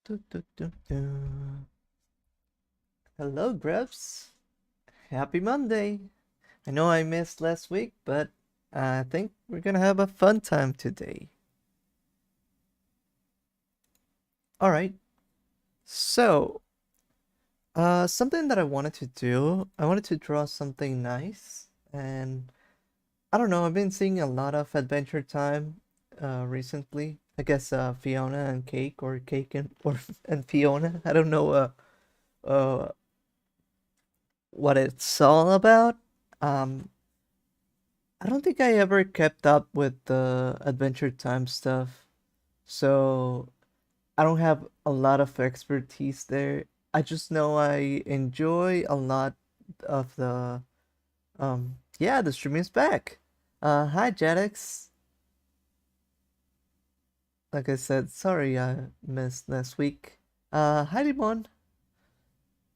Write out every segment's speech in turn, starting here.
Du, du, du, du. Hello, Grubs. Happy Monday. I know I missed last week, but I think we're gonna have a fun time today. All right. So, something that I wanted to do, I wanted to draw something nice, and I don't know, I've been seeing a lot of Adventure Time recently. I guess Fiona and Cake, or Cake and or and Fiona. I don't know uh what it's all about. Um, I don't think I ever kept up with the Adventure Time stuff, so I don't have a lot of expertise there. I just know I enjoy a lot of the yeah, the stream is back. Hi Jetix. Like I said, sorry I missed last week. Hi Dimon.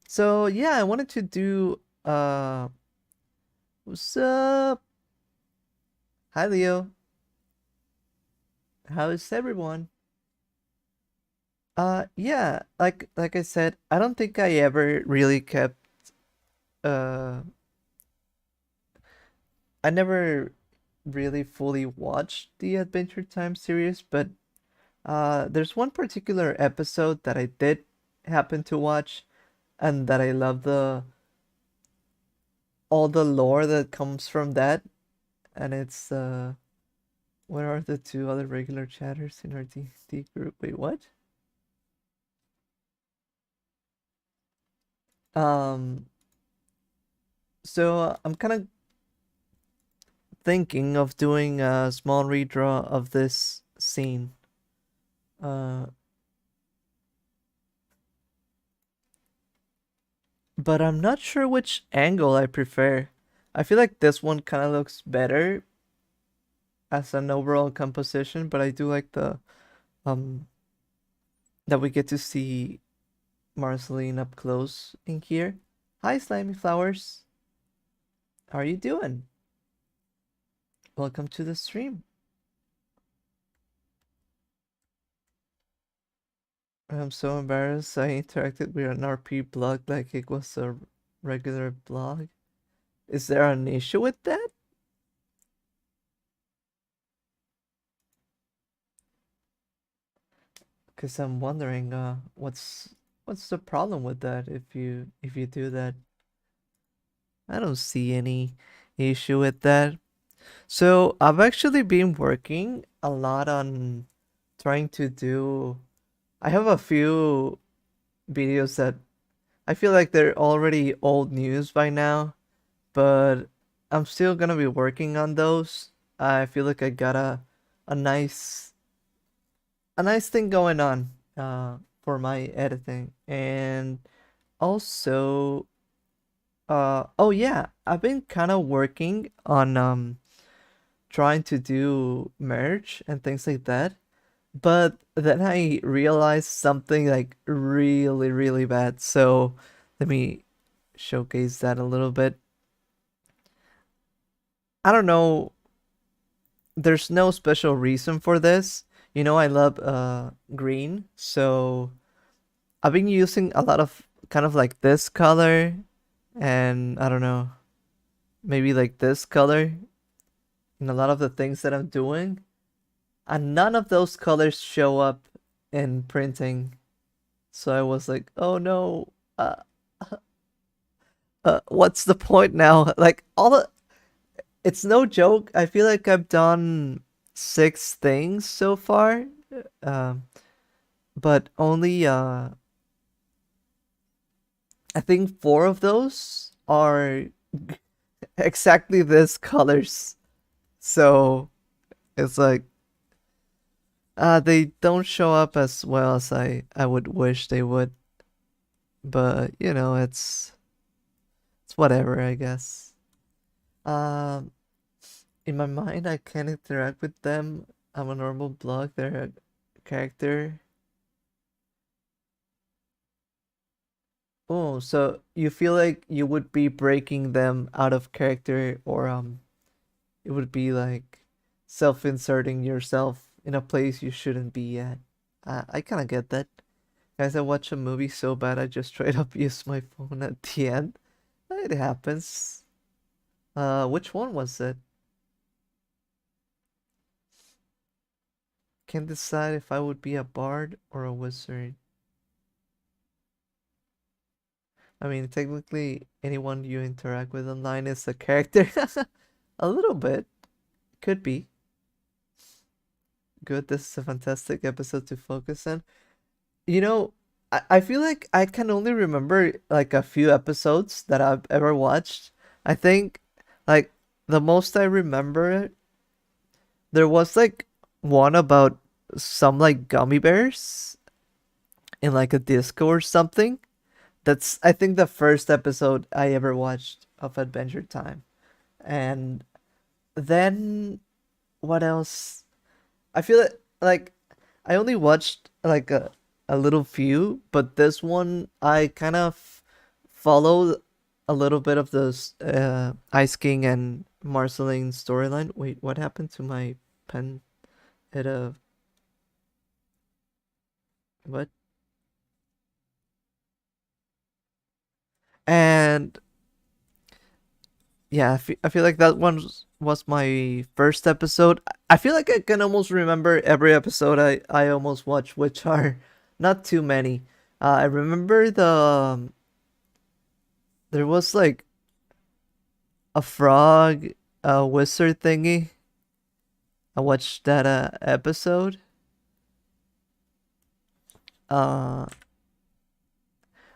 So yeah, I wanted to do what's up? Hi Leo. How is everyone? Yeah, like I said, I don't think I ever really kept uh I never really fully watched the Adventure Time series, but there's one particular episode that I did happen to watch and that I love the all the lore that comes from that, and it's what are the two other regular chatters in our D&D group? Wait, what? Um so I'm kind of thinking of doing a small redraw of this scene. Uh, but I'm not sure which angle I prefer. I feel like this one kind of looks better as an overall composition, but I do like the um that we get to see Marceline up close in here. Hi, Slimy Flowers. How are you doing? Welcome to the stream. I'm so embarrassed. I interacted with an RP blog like it was a regular blog. Is there an issue with that? Because I'm wondering, what's the problem with that if you do that? I don't see any issue with that. So I've actually been working a lot on trying to do. I have a few videos that I feel like they're already old news by now, but I'm still gonna be working on those. I feel like I got a nice a nice thing going on for my editing. And also oh yeah, I've been kind of working on trying to do merch and things like that, but then I realized something like really bad. So let me showcase that a little bit. I don't know, there's no special reason for this. You know, I love green, so I've been using a lot of kind of like this color, and I don't know, maybe like this color in a lot of the things that I'm doing, and none of those colors show up in printing. So I was like, oh no, what's the point now? Like all the, it's no joke. I feel like I've done 6 things so far, um, but only I think 4 of those are exactly this colors. So it's like they don't show up as well as I would wish they would. But you know, it's whatever, I guess. Um, in my mind, I can't interact with them. I'm a normal block. They're a character. Oh, so you feel like you would be breaking them out of character, or it would be like self-inserting yourself in a place you shouldn't be at. I kind of get that. Guys, I watch a movie so bad I just straight up use my phone at the end. It happens. Which one was it? Can't decide if I would be a bard or a wizard. I mean, technically, anyone you interact with online is a character. A little bit. Could be. Good. This is a fantastic episode to focus on. You know, I feel like I can only remember like a few episodes that I've ever watched. I think like the most I remember, there was like one about some like gummy bears in like a disco or something. That's I think the first episode I ever watched of Adventure Time. And then what else? I feel like I only watched like a little few, but this one I kind of followed a little bit of the Ice King and Marceline storyline. Wait, what happened to my pen? It what? And yeah, I feel like that one was my first episode. I feel like I can almost remember every episode I almost watched, which are not too many. I remember there was like a frog, a wizard thingy. I watched that episode. Uh,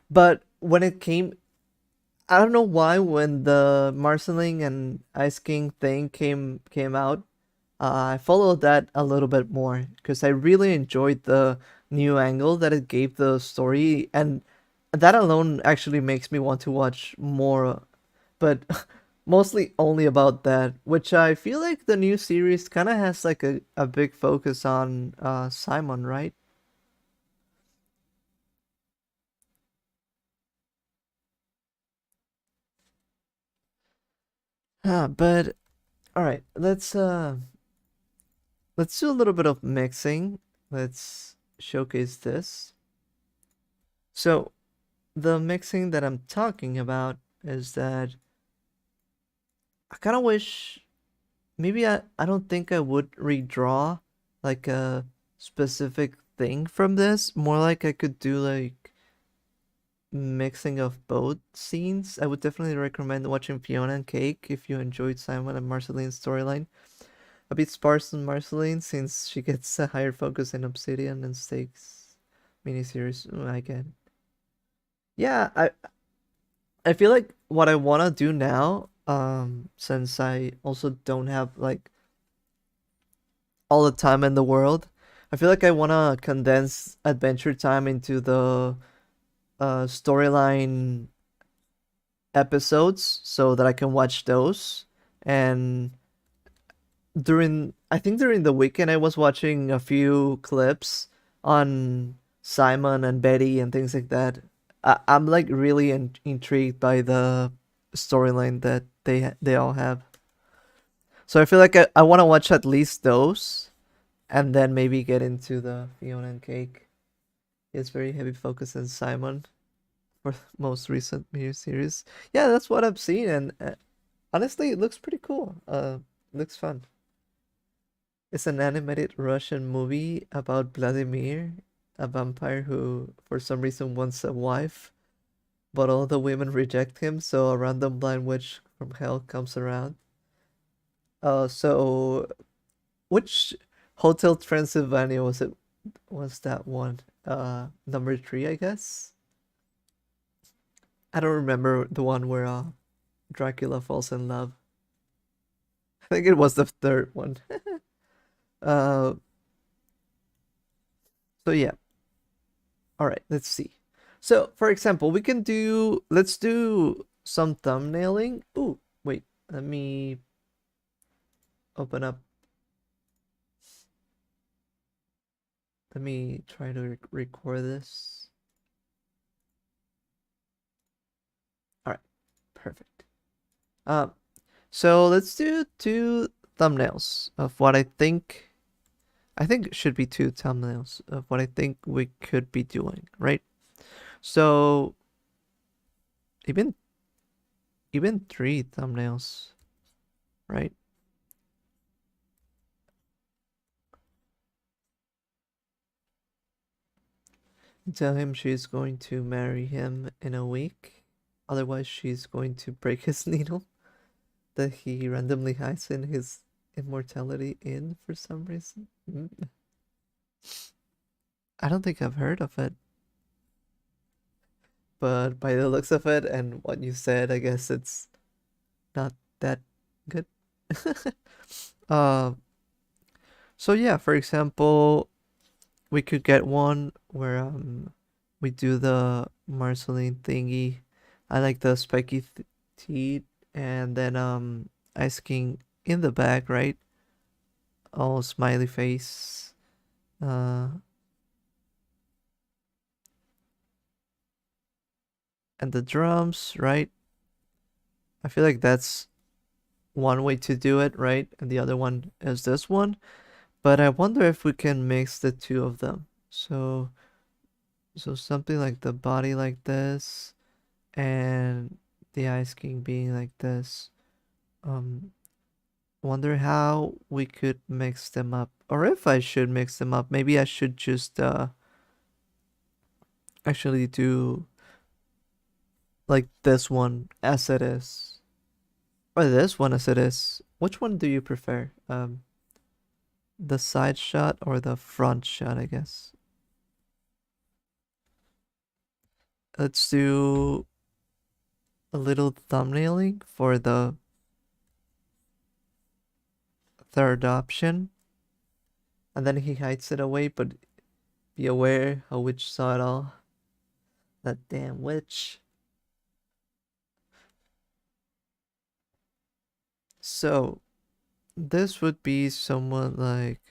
but when it came, I don't know why when the Marceling and Ice King thing came out, I followed that a little bit more because I really enjoyed the new angle that it gave the story, and that alone actually makes me want to watch more. But mostly only about that, which I feel like the new series kind of has like a big focus on Simon, right? But all right, let's do a little bit of mixing. Let's showcase this. So the mixing that I'm talking about is that I kind of wish maybe I don't think I would redraw like a specific thing from this. More like I could do like mixing of both scenes. I would definitely recommend watching Fiona and Cake if you enjoyed Simon and Marceline's storyline. A bit sparse on Marceline since she gets a higher focus in Obsidian and Stakes miniseries. I get. Yeah, I feel like what I wanna do now, since I also don't have like all the time in the world, I feel like I wanna condense Adventure Time into the storyline episodes so that I can watch those. And during the weekend I was watching a few clips on Simon and Betty and things like that. I'm like really intrigued by the storyline that they all have. So I feel like I want to watch at least those and then maybe get into the Fiona and Cake. It's very heavy focus on Simon for the most recent mini series. Yeah, that's what I've seen, and honestly, it looks pretty cool. Looks fun. It's an animated Russian movie about Vladimir, a vampire who, for some reason, wants a wife, but all the women reject him, so a random blind witch from hell comes around. So which Hotel Transylvania was it? Was that one? Number three, I guess. I don't remember the one where Dracula falls in love. I think it was the third one. uh, so yeah. All right, let's see. So, for example, let's do some thumbnailing. Ooh, wait, let me open up, let me try to record this. All right, perfect. Um, so let's do two thumbnails of what I think I think it should be two thumbnails of what I think we could be doing, right? So even even three thumbnails, right? Tell him she's going to marry him in a week. Otherwise, she's going to break his needle that he randomly hides in his immortality in for some reason. I don't think I've heard of it, but by the looks of it and what you said, I guess it's not that good. uh, so yeah, for example, we could get one where we do the Marceline thingy. I like the spiky teeth, and then Ice King in the back, right? All smiley face. Uh, and the drums, right? I feel like that's one way to do it, right? And the other one is this one. But I wonder if we can mix the two of them. So something like the body like this and the Ice King being like this. Um, wonder how we could mix them up, or if I should mix them up. Maybe I should just actually do like this one as it is, or this one as it is. Which one do you prefer? The side shot or the front shot, I guess. Let's do a little thumbnailing for the third option. And then he hides it away, but be aware a witch saw it all. That damn witch. So, this would be somewhat like,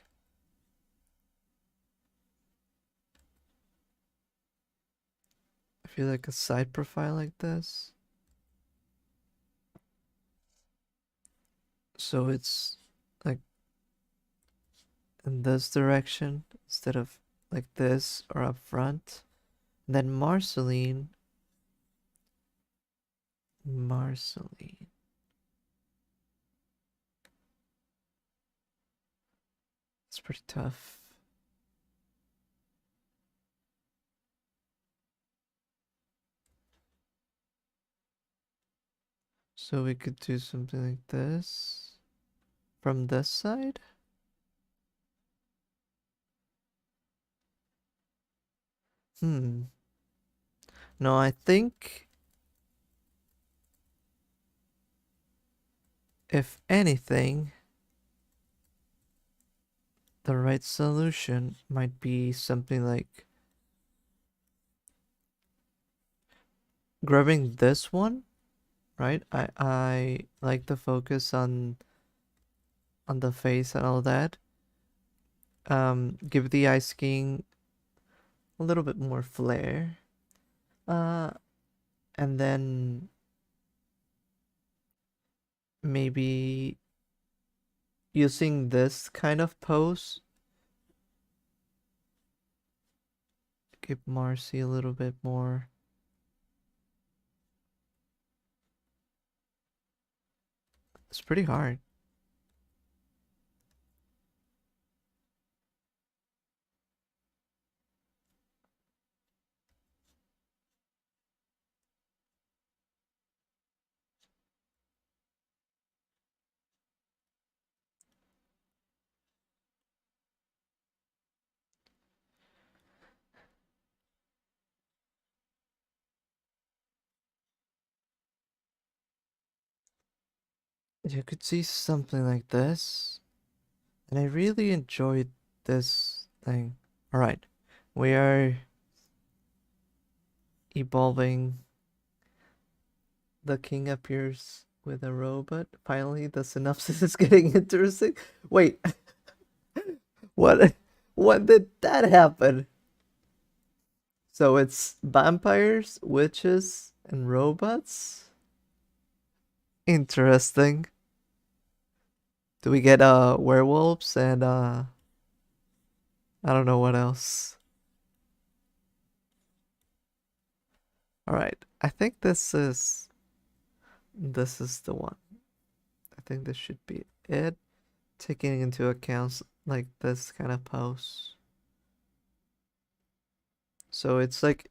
I feel like a side profile like this. So it's like in this direction instead of like this or up front. And then Marceline. It's pretty tough. So we could do something like this from this side. Hmm. No, I think if anything, the right solution might be something like grabbing this one, right? I like the focus on the face and all that. Give the Ice King a little bit more flair. Uh, and then maybe using this kind of pose, give Marcy a little bit more. It's pretty hard. You could see something like this, and I really enjoyed this thing. All right, we are evolving. The king appears with a robot. Finally, the synopsis is getting interesting. Wait, what? What did that happen? So it's vampires, witches, and robots? Interesting. Do we get werewolves and I don't know what else. All right. I think this is the one. I think this should be it. Taking into account like this kind of pose. So it's like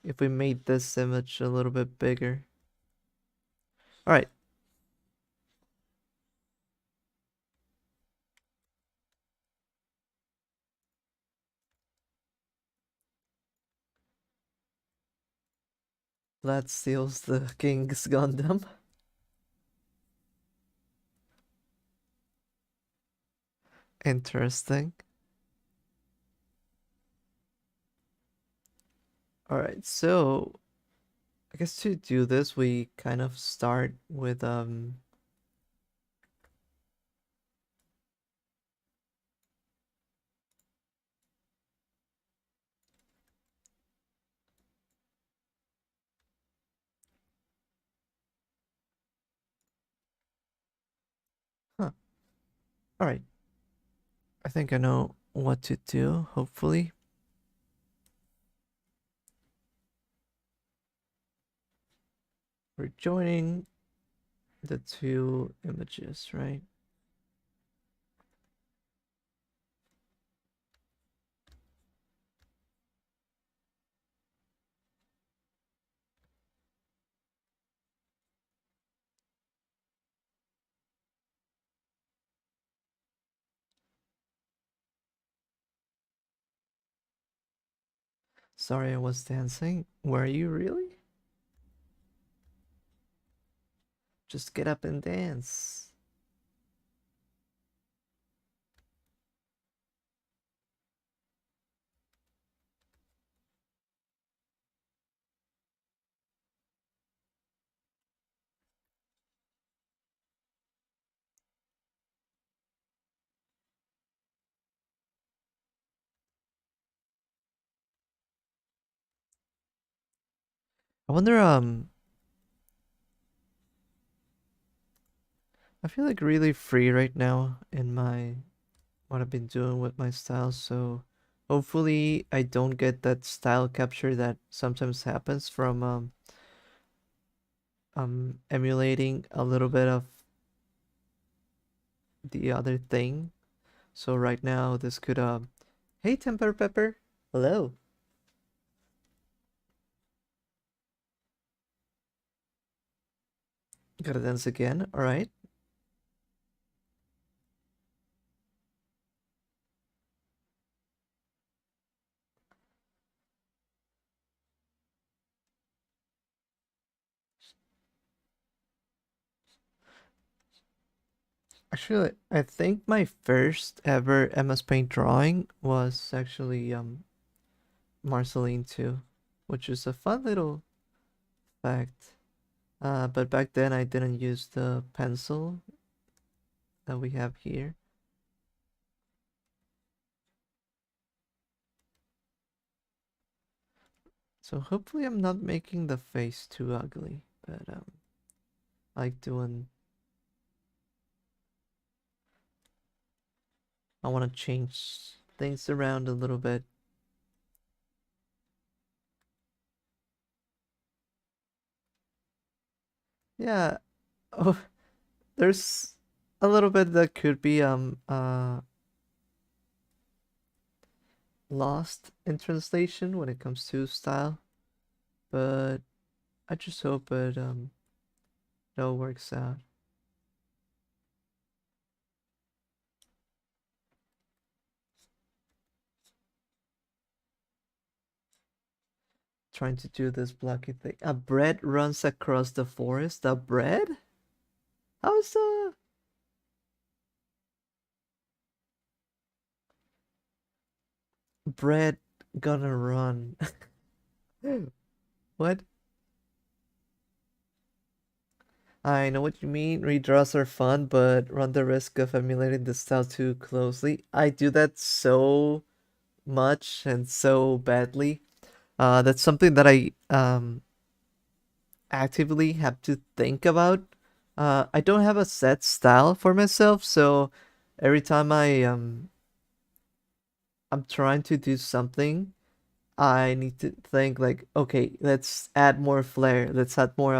if we made this image a little bit bigger. All right. That steals the King's Gundam. Interesting. All right. So I guess to do this, we kind of start with huh. All right. I think I know what to do, hopefully. We're joining the two images, right? Sorry, I was dancing. Were you really? Just get up and dance. I wonder, I feel like really free right now in my what I've been doing with my style, so hopefully I don't get that style capture that sometimes happens from emulating a little bit of the other thing. So right now this could hey Temper Pepper. Hello. Gotta dance again. All right. Actually, I think my first ever Mspaint drawing was actually Marceline 2, which is a fun little fact. But back then I didn't use the pencil that we have here. So hopefully I'm not making the face too ugly, but like doing I want to change things around a little bit. Yeah. Oh, there's a little bit that could be lost in translation when it comes to style, but I just hope it all works out. Trying to do this blocky thing. A bread runs across the forest. A bread? How's the bread gonna run? What? I know what you mean. Redraws are fun, but run the risk of emulating the style too closely. I do that so much and so badly. That's something that I actively have to think about. I don't have a set style for myself, so every time I'm trying to do something, I need to think like, okay, let's add more flair. Let's add more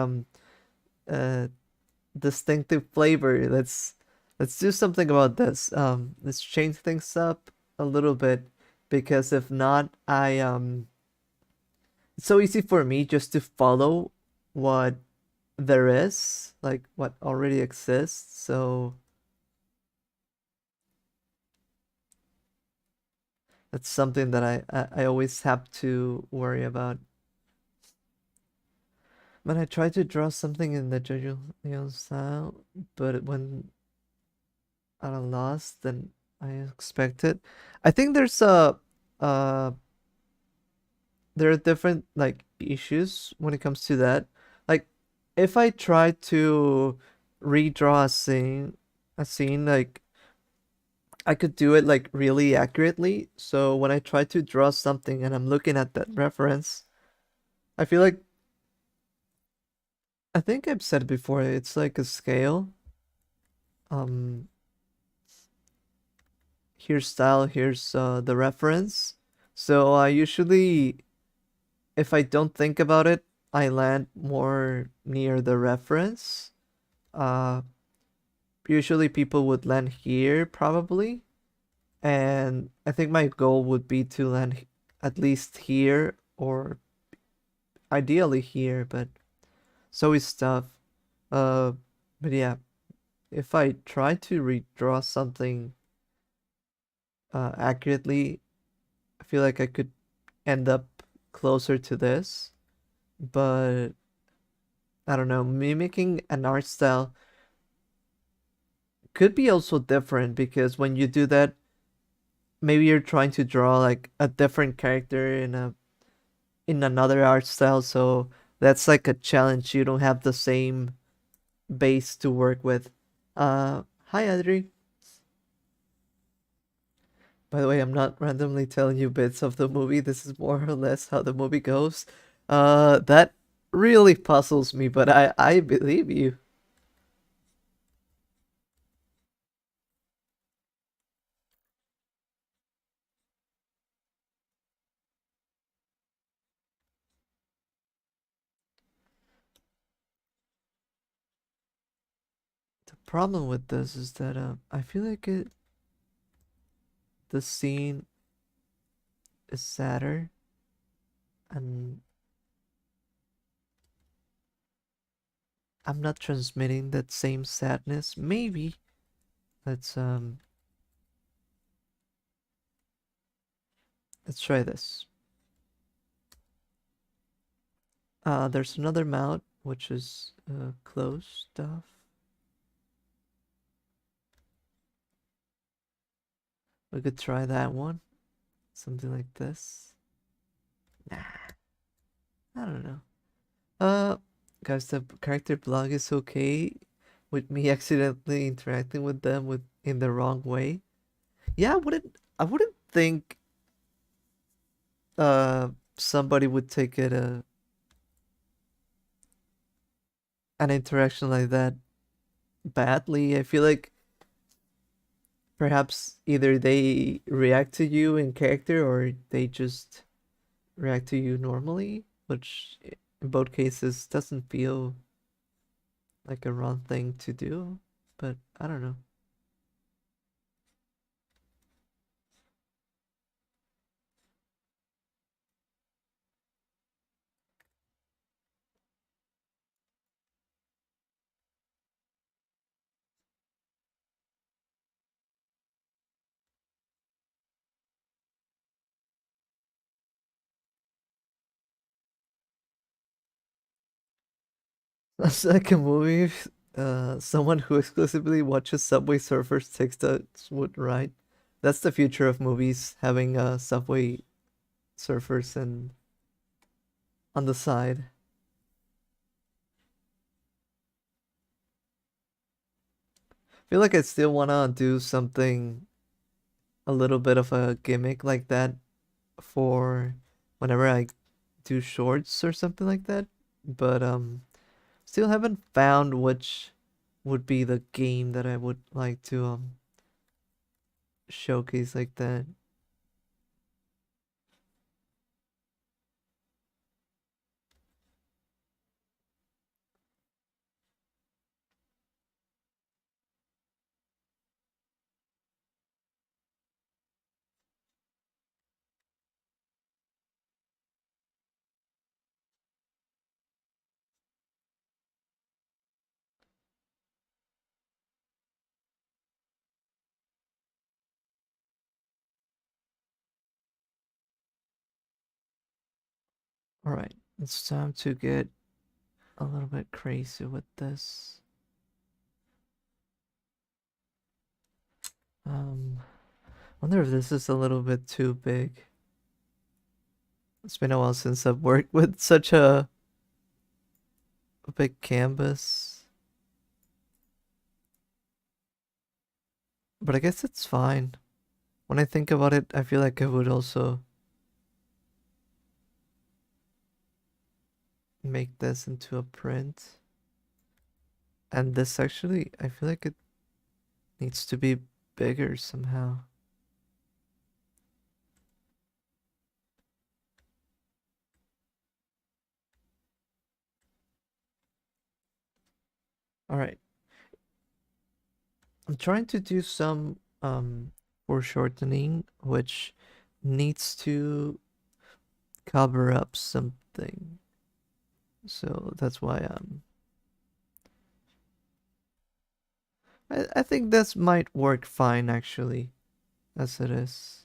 uh distinctive flavor. Let's do something about this. Let's change things up a little bit because if not, I it's so easy for me just to follow what there is, like what already exists. So that's something that I always have to worry about. When I try to draw something in the Jojo style, but when at a loss than I expected. I think uh there are different like issues when it comes to that. Like if I try to redraw a scene like I could do it like really accurately. So when I try to draw something and I'm looking at that reference, I feel like I think I've said it before, it's like a scale. Um Here's style, here's the reference. So I usually, if I don't think about it, I land more near the reference. Uh, Usually people would land here probably, and I think my goal would be to land at least here or ideally here, but it's always tough. Uh, but yeah, if I try to redraw something accurately, I feel like I could end up closer to this, but I don't know, mimicking an art style could be also different because when you do that, maybe you're trying to draw like a different character in another art style, so that's like a challenge. You don't have the same base to work with. Hi Adri. By the way, I'm not randomly telling you bits of the movie. This is more or less how the movie goes. That really puzzles me, but I believe you. The problem with this is that I feel like the scene is sadder and I'm not transmitting that same sadness. Maybe let's um let's try this. There's another mount which is close stuff. We could try that one. Something like this. Nah, I don't know. Uh, guys, the character blog is okay with me accidentally interacting with them with in the wrong way. Yeah, I wouldn't think uh somebody would take it an interaction like that badly. I feel like perhaps either they react to you in character or they just react to you normally, which in both cases doesn't feel like a wrong thing to do, but I don't know. That's like a movie someone who exclusively watches Subway Surfers takes that would write. That's the future of movies, having Subway Surfers and on the side. I feel like I still wanna do something a little bit of a gimmick like that for whenever I do shorts or something like that. But still haven't found which would be the game that I would like to showcase like that. All right, it's time to get a little bit crazy with this. Wonder if this is a little bit too big. It's been a while since I've worked with such a big canvas. But I guess it's fine. When I think about it, I feel like I would also make this into a print. And this actually, I feel like it needs to be bigger somehow. All right. I'm trying to do some foreshortening, which needs to cover up something. So that's why I think this might work fine actually, as it is.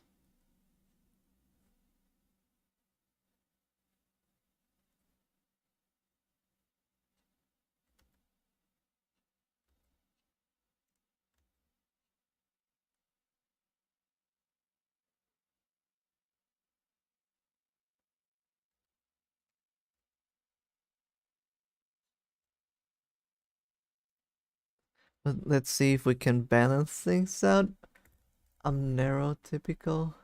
But let's see if we can balance things out. I'm narrow typical,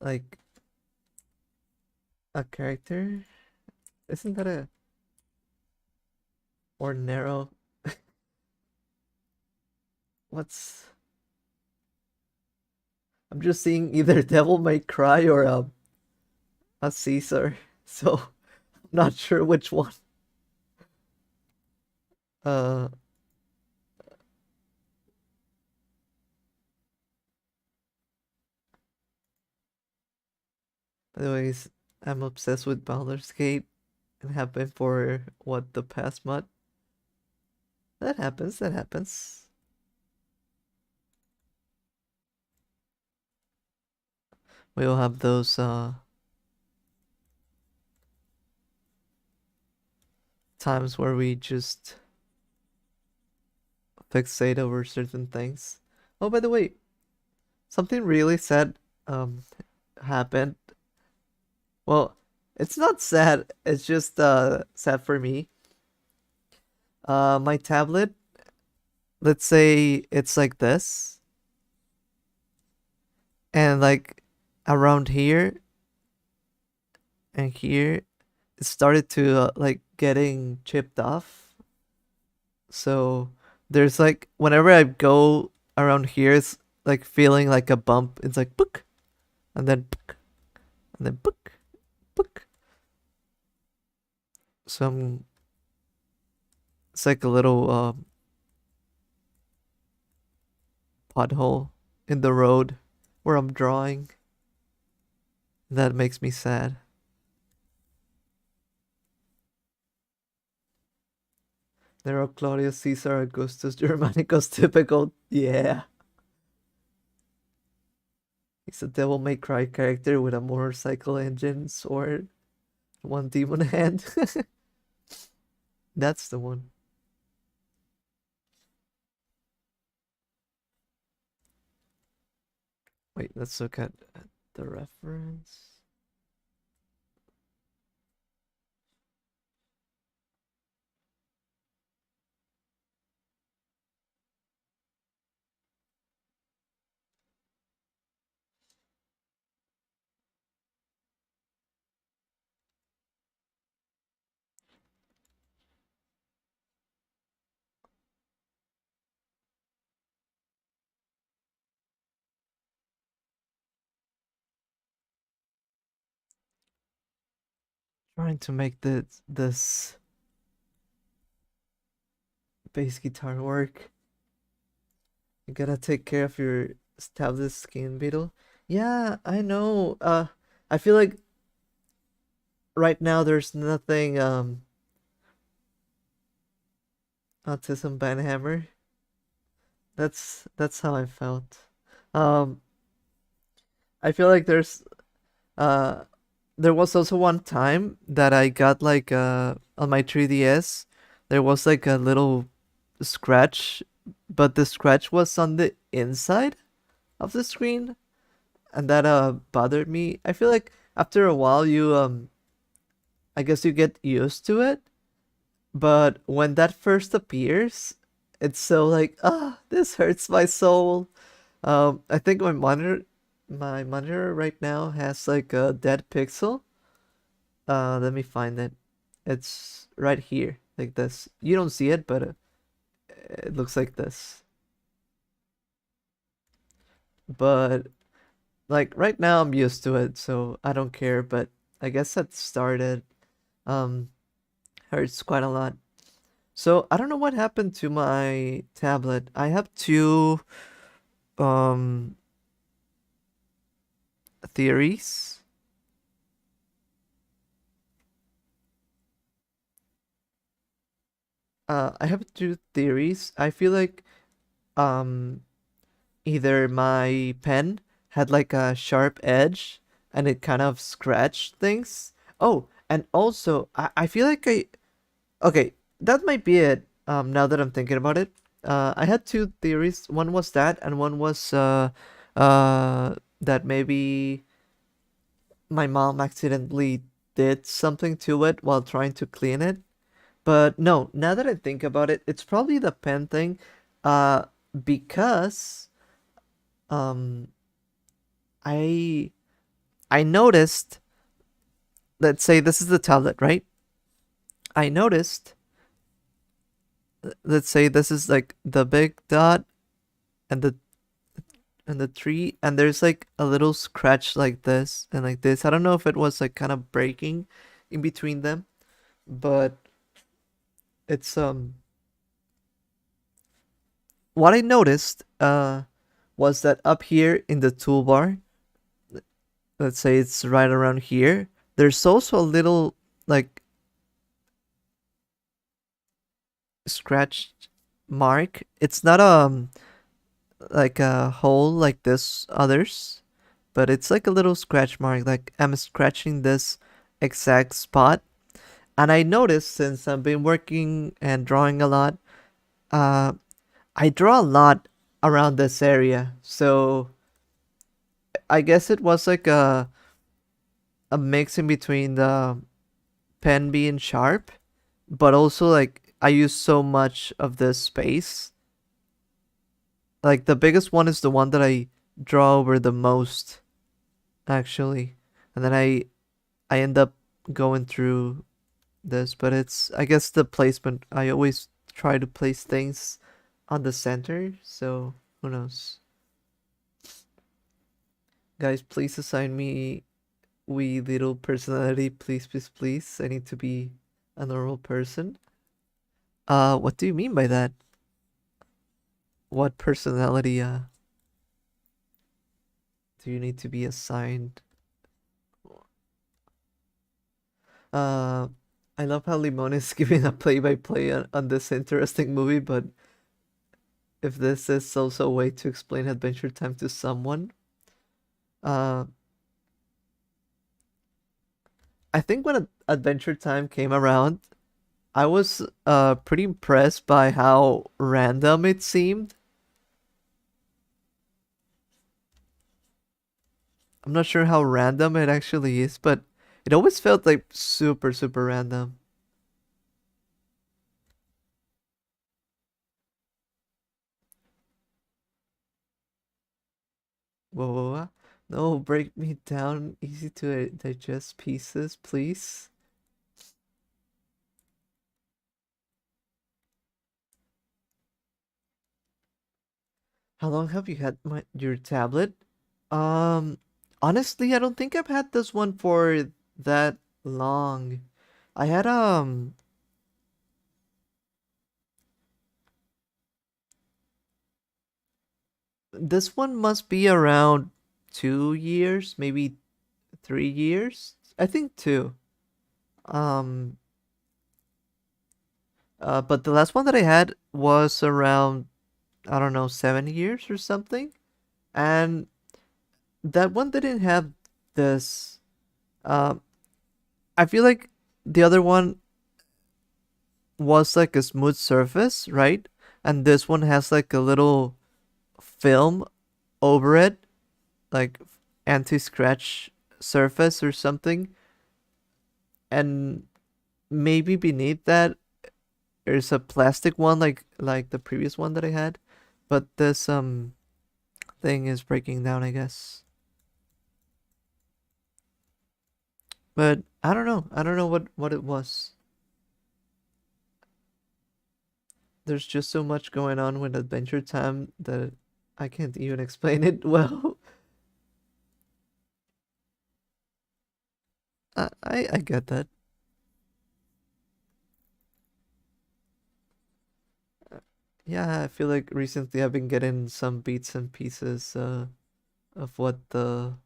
like a character. Isn't that a or narrow? What's I'm just seeing either Devil May Cry or a Caesar. So I'm not sure which one. Uh Anyways, I'm obsessed with Baldur's Gate and have been for what the past month. That happens, that happens. We'll have those times where we just fixate over certain things. Oh, by the way, something really sad happened. Well, it's not sad, it's just sad for me. My tablet, let's say it's like this, and like around here and here, it started to like getting chipped off. So there's like whenever I go around here, it's like feeling like a bump. It's like book, and then book, and then book, book. Some it's like a little pothole in the road where I'm drawing. That makes me sad. Nero, Claudius, Caesar, Augustus, Germanicus, typical. Yeah. He's a Devil May Cry character with a motorcycle engine, sword, one demon hand. That's the one. Wait, let's look at the reference. Trying to make this bass guitar work. You gotta take care of your tablet skin beetle. Yeah, I know. I feel like right now there's nothing autism banhammer. That's how I felt. Um, I feel like there's uh there was also one time that I got like on my 3DS, there was like a little scratch, but the scratch was on the inside of the screen, and that bothered me. I feel like after a while you I guess you get used to it, but when that first appears, it's so like, ah, this hurts my soul. I think my monitor right now has like a dead pixel. Let me find it. It's right here, like this. You don't see it, but it looks like this. But like right now, I'm used to it, so I don't care. But I guess that started um hurts quite a lot. So I don't know what happened to my tablet. I have two um theories. I have two theories. I feel like um either my pen had like a sharp edge and it kind of scratched things. Oh, and also I feel like okay, that might be it. Now that I'm thinking about it. I had two theories. One was that, and one was that maybe my mom accidentally did something to it while trying to clean it. But no, now that I think about it, it's probably the pen thing. Uh, because um, I I noticed. Let's say this is the tablet, right? I noticed. Let's say this is like the big dot and the tree, and there's like a little scratch like this and like this. I don't know if it was like kind of breaking in between them, but it's what I noticed was that up here in the toolbar, let's say it's right around here, there's also a little like scratched mark. It's not like a hole like this others, but it's like a little scratch mark. Like I'm scratching this exact spot, and I noticed since I've been working and drawing a lot, uh, I draw a lot around this area. So I guess it was like a mix in between the pen being sharp, but also like I use so much of this space. Like the biggest one is the one that I draw over the most, actually, and then I end up going through this, but it's I guess the placement. I always try to place things on the center, so who knows? Guys, please assign me wee little personality, please, please, please. I need to be a normal person. What do you mean by that? What personality do you need to be assigned? Uh, I love how Limon is giving a play-by-play on this interesting movie, but if this is also a way to explain Adventure Time to someone, uh, I think when Adventure Time came around, I was pretty impressed by how random it seemed. I'm not sure how random it actually is, but it always felt like super, super random. Whoa, whoa, whoa. No, break me down easy to digest pieces, please. How long have you had your tablet? Um, Honestly, I don't think I've had this one for that long. I had this one must be around 2 years, maybe 3 years. I think two. Um, but the last one that I had was around, I don't know, 7 years or something. And that one didn't have this. I feel like the other one was like a smooth surface, right? And this one has like a little film over it, like anti-scratch surface or something. And maybe beneath that there's a plastic one like the previous one that I had. But this thing is breaking down, I guess. But I don't know. I don't know what it was. There's just so much going on with Adventure Time that I can't even explain it well. I get that. Yeah, I feel like recently I've been getting some bits and pieces of what the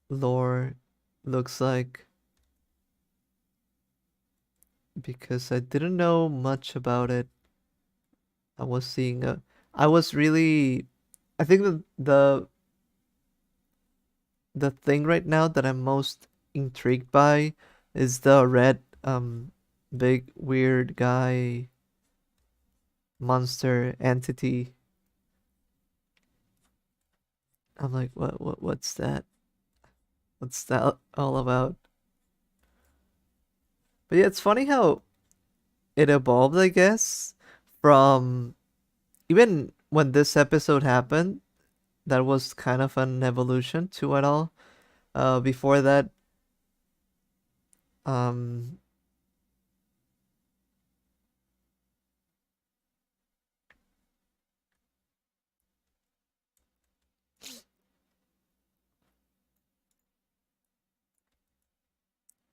lore looks like because I didn't know much about it. I was seeing I was really I think the thing right now that I'm most intrigued by is the red big weird guy monster entity. I'm like, what's that? What's that all about? But yeah, it's funny how it evolved, I guess, from even when this episode happened, that was kind of an evolution to it all. Before that, um,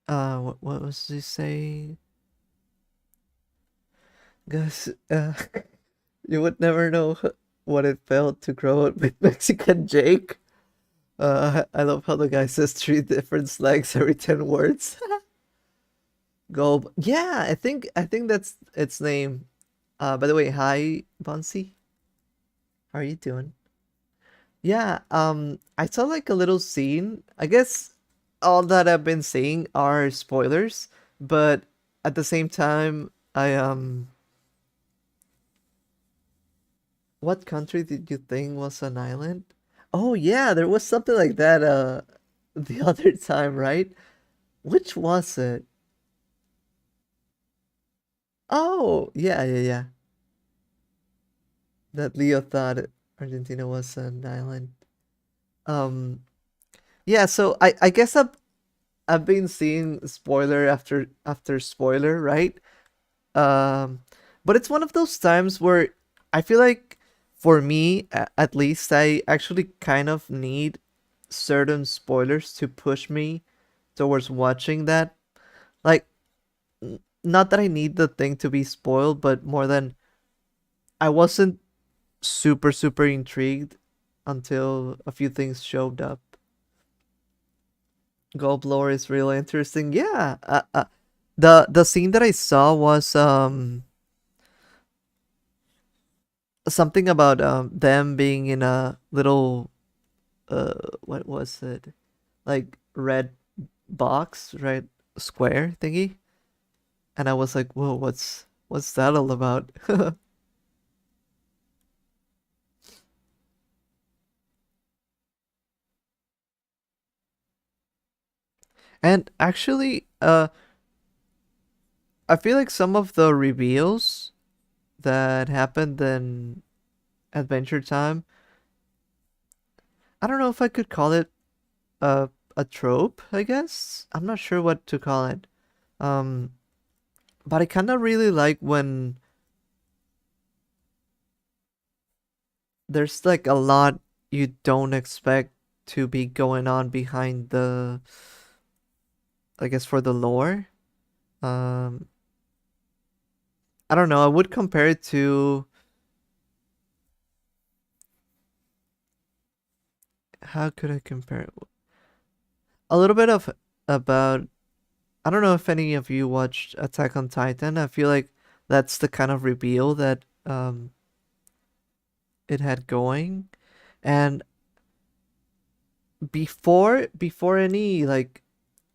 what was he saying? Guys, you would never know what it felt to grow up with Mexican Jake. I love how the guy says three different slangs every 10 words. Go, yeah, I think that's its name. By the way, hi, Bunsy. How are you doing? Yeah, I saw like a little scene. I guess all that I've been seeing are spoilers, but at the same time, what country did you think was an island? Oh yeah, there was something like that the other time, right? Which was it? Oh, yeah, yeah, yeah. That Leo thought Argentina was an island. Um, yeah, so I guess I've been seeing spoiler after spoiler, right? Um, but it's one of those times where I feel like for me, at least, I actually kind of need certain spoilers to push me towards watching that. Like, not that I need the thing to be spoiled, but more than I wasn't super intrigued until a few things showed up. Goldblore is really interesting. Yeah, the scene that I saw was something about them being in a little what was it, like red box, red square thingy, and I was like, whoa, what's that all about? And actually, I feel like some of the reveals that happened in Adventure Time, I don't know if I could call it a trope, I guess. I'm not sure what to call it. Um, but I kind of really like when there's like a lot you don't expect to be going on behind the, I guess, for the lore. Um, I don't know. I would compare it to, how could I compare it? A little bit of about, I don't know if any of you watched Attack on Titan. I feel like that's the kind of reveal that it had going. And before any like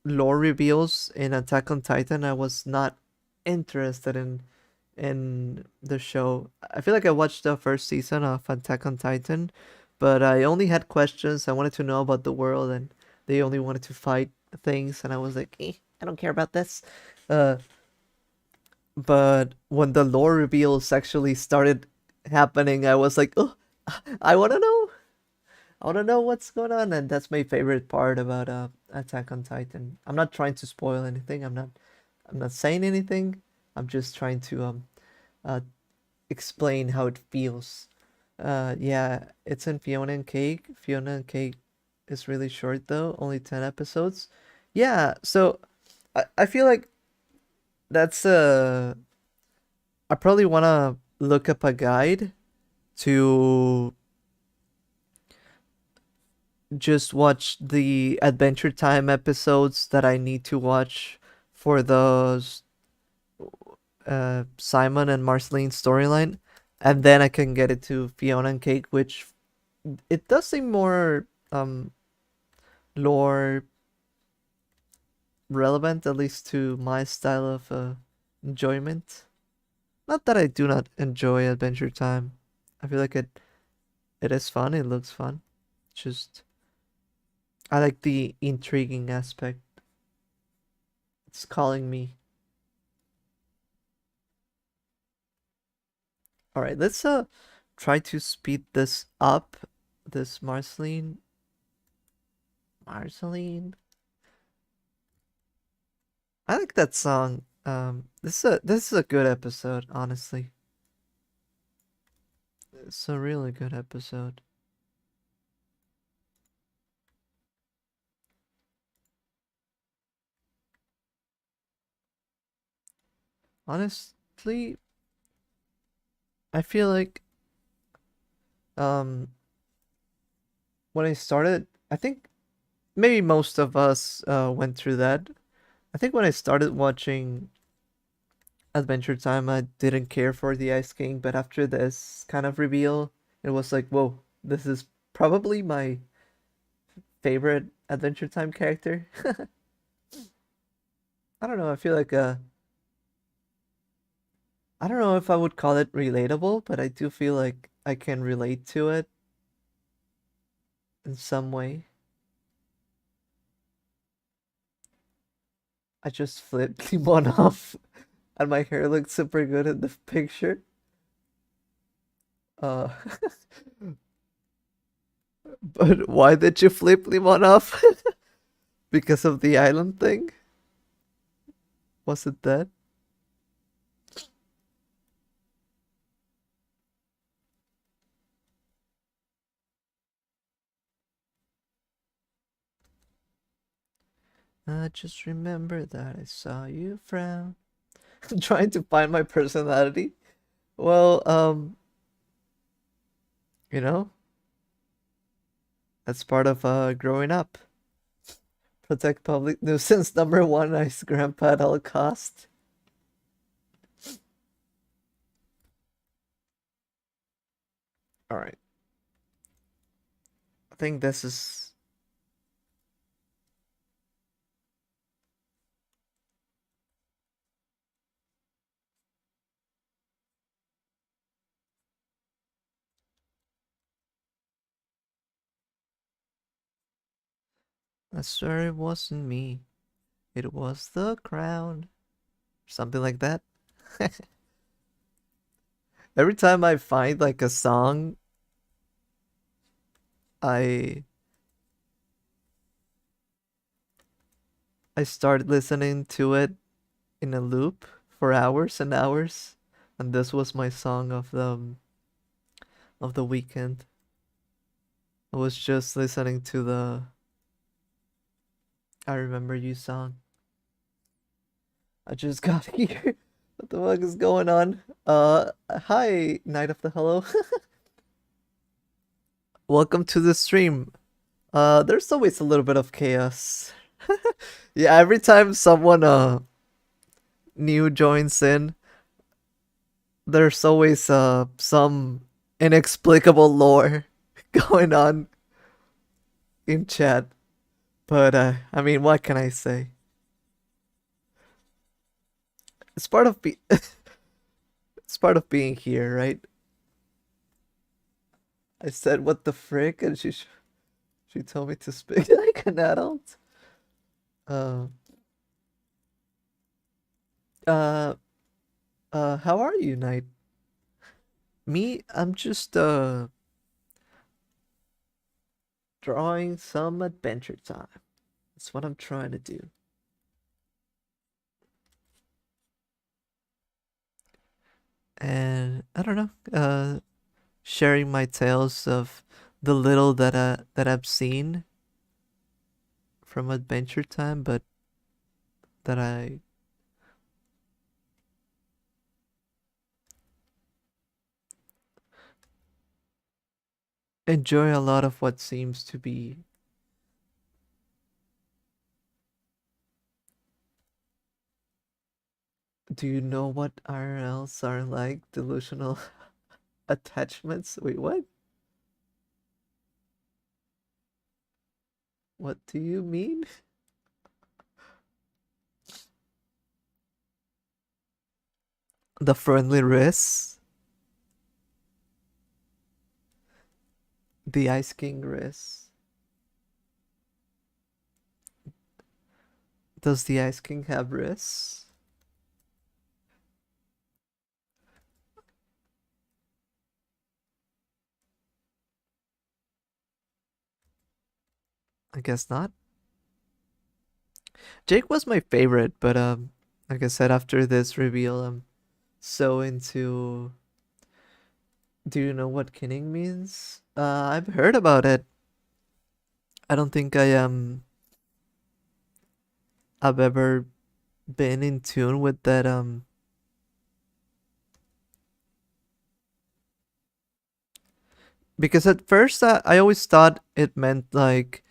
lore reveals in Attack on Titan, I was not interested in the show. I feel like I watched the first season of Attack on Titan, but I only had questions. I wanted to know about the world, and they only wanted to fight things, and I was like, I don't care about this. Uh, but when the lore reveals actually started happening, I was like, oh, I want to know. I want to know what's going on, and that's my favorite part about Attack on Titan. I'm not trying to spoil anything. I'm not saying anything. I'm just trying to uh explain how it feels. Yeah, it's in Fiona and Cake. Fiona and Cake is really short though, only 10 episodes. Yeah, so I feel like that's I probably want to look up a guide to just watch the Adventure Time episodes that I need to watch for those Simon and Marceline storyline, and then I can get it to Fiona and Cake, which it does seem more lore relevant, at least to my style of enjoyment. Not that I do not enjoy Adventure Time. I feel like it is fun. It looks fun. Just I like the intriguing aspect. It's calling me. All right, let's try to speed this up. This Marceline. I like that song. This is a good episode, honestly. It's a really good episode. Honestly, I feel like um when I started, I think maybe most of us went through that. I think when I started watching Adventure Time, I didn't care for the Ice King, but after this kind of reveal, it was like, whoa, this is probably my favorite Adventure Time character. I don't know, I feel like I don't know if I would call it relatable, but I do feel like I can relate to it in some way. I just flipped Limon off and my hair looked super good in the picture. Uh, but why did you flip Limon off? Because of the island thing? Was it that? I just remember that I saw you frown. I'm trying to find my personality. Well, you know, that's part of growing up. Protect public nuisance number one, ice grandpa at all cost. All right. I think this is I swear it wasn't me. It was the crown. Something like that. Every time I find like a song, I I start listening to it in a loop for hours and hours, and this was my song of the weekend. I was just listening to the I Remember You song. I just got here. What the fuck is going on? Hi, Night of the Hello. Welcome to the stream. There's always a little bit of chaos. Yeah, every time someone new joins in, there's always some inexplicable lore going on in chat. But I mean, what can I say? It's part of it's part of being here, right? I said, "What the frick?" and she told me to speak like an adult. Uh, uh, how are you, Knight? Me, I'm just drawing some Adventure Time. That's what I'm trying to do. And I don't know, sharing my tales of the little that I've seen from Adventure Time, but that I enjoy a lot of what seems to be. Do you know what IRLs are like? Delusional attachments? Wait, what? What do you mean? The friendly wrists? The Ice King wrists? Does the Ice King have wrists? I guess not. Jake was my favorite, but like I said, after this reveal, I'm so into. Do you know what kinning means? I've heard about it. I don't think I've ever been in tune with that because at first I always thought it meant like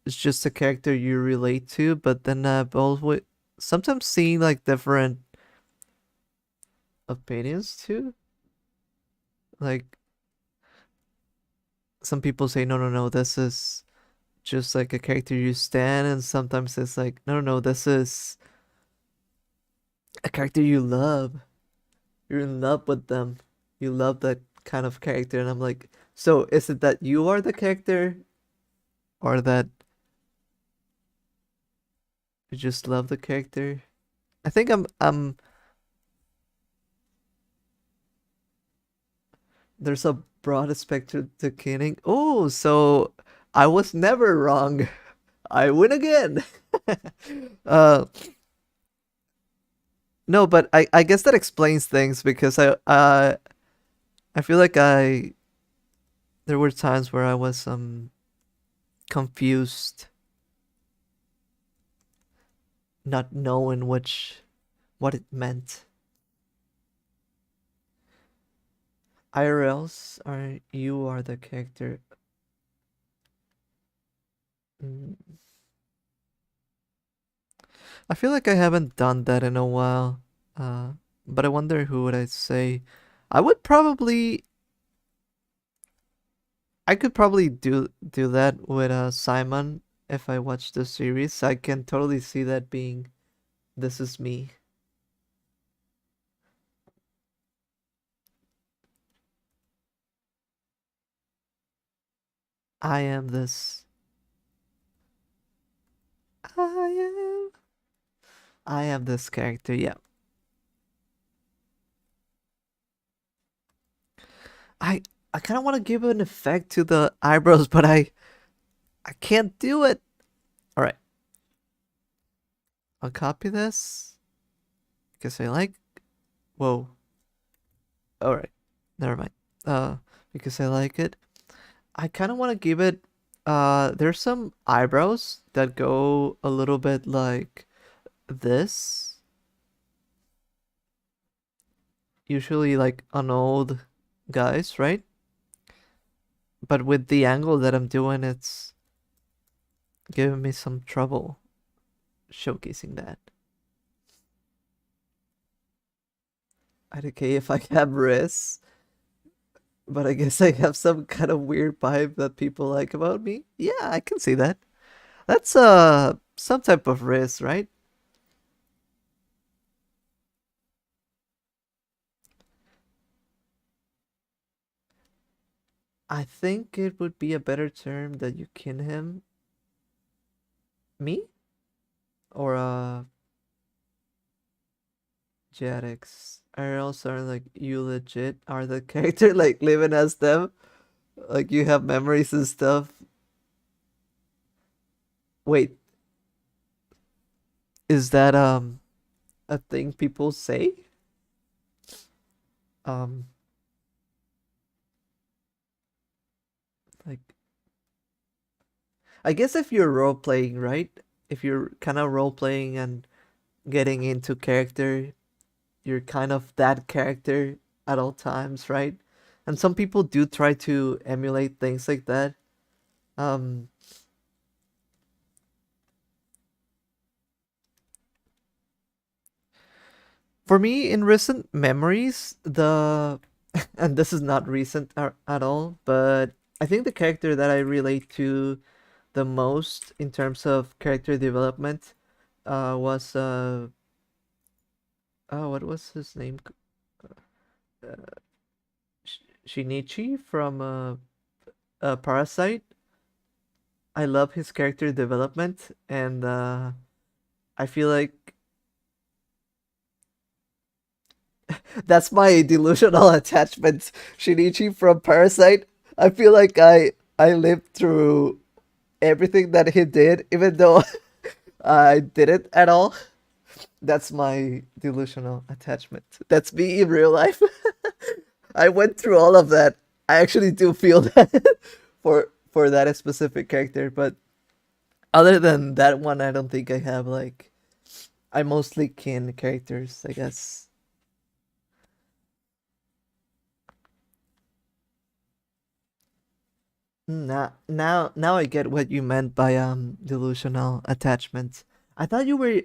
it's just a character you relate to, but then I've always sometimes seen like different opinions too. Like some people say no, this is just like a character you stand, and sometimes it's like no, this is a character you love. You're in love with them. You love that kind of character, and I'm like, so is it that you are the character, or that you just love the character? I think I'm there's a broad spectrum to kinning. Oh, so I was never wrong. I win again. uh no, but I guess that explains things because I feel like I there were times where I was confused, not knowing what it meant. IRLs are you are the character. Mm, I feel like I haven't done that in a while. Uh, but I wonder who would I say. I would probably I could probably do that with Simon if I watch the series. I can totally see that being this is me. I am this. I am I am this character. Yeah. I I kind of want to give an effect to the eyebrows, but I can't do it. All right. I'll copy this because I like. Whoa. All right. Never mind. Because I like it. I kind of want to give it. There's some eyebrows that go a little bit like this. Usually, like on old guys, right? But with the angle that I'm doing, it's giving me some trouble showcasing that. I don't care if I have wrists, but I guess I have some kind of weird vibe that people like about me. Yeah, I can see that. That's some type of risk, right? I think it would be a better term that you kin him. Me? Or Jetix. Are also like you legit are the character like living as them? Like you have memories and stuff. Wait, is that a thing people say? Um like I guess if you're role playing, right? If you're kind of role playing and getting into character, you're kind of that character at all times, right? And some people do try to emulate things like that. Um, for me, in recent memories, the and this is not recent at all, but I think the character that I relate to the most in terms of character development was oh, what was his name? Shinichi from Parasite. I love his character development, and I feel like that's my delusional attachment. Shinichi from Parasite. I feel like I lived through everything that he did, even though I didn't at all. That's my delusional attachment. That's me in real life. I went through all of that. I actually do feel that for that specific character, but other than that one, I don't think I have like I mostly kin characters, I guess. Now I get what you meant by delusional attachment. I thought you were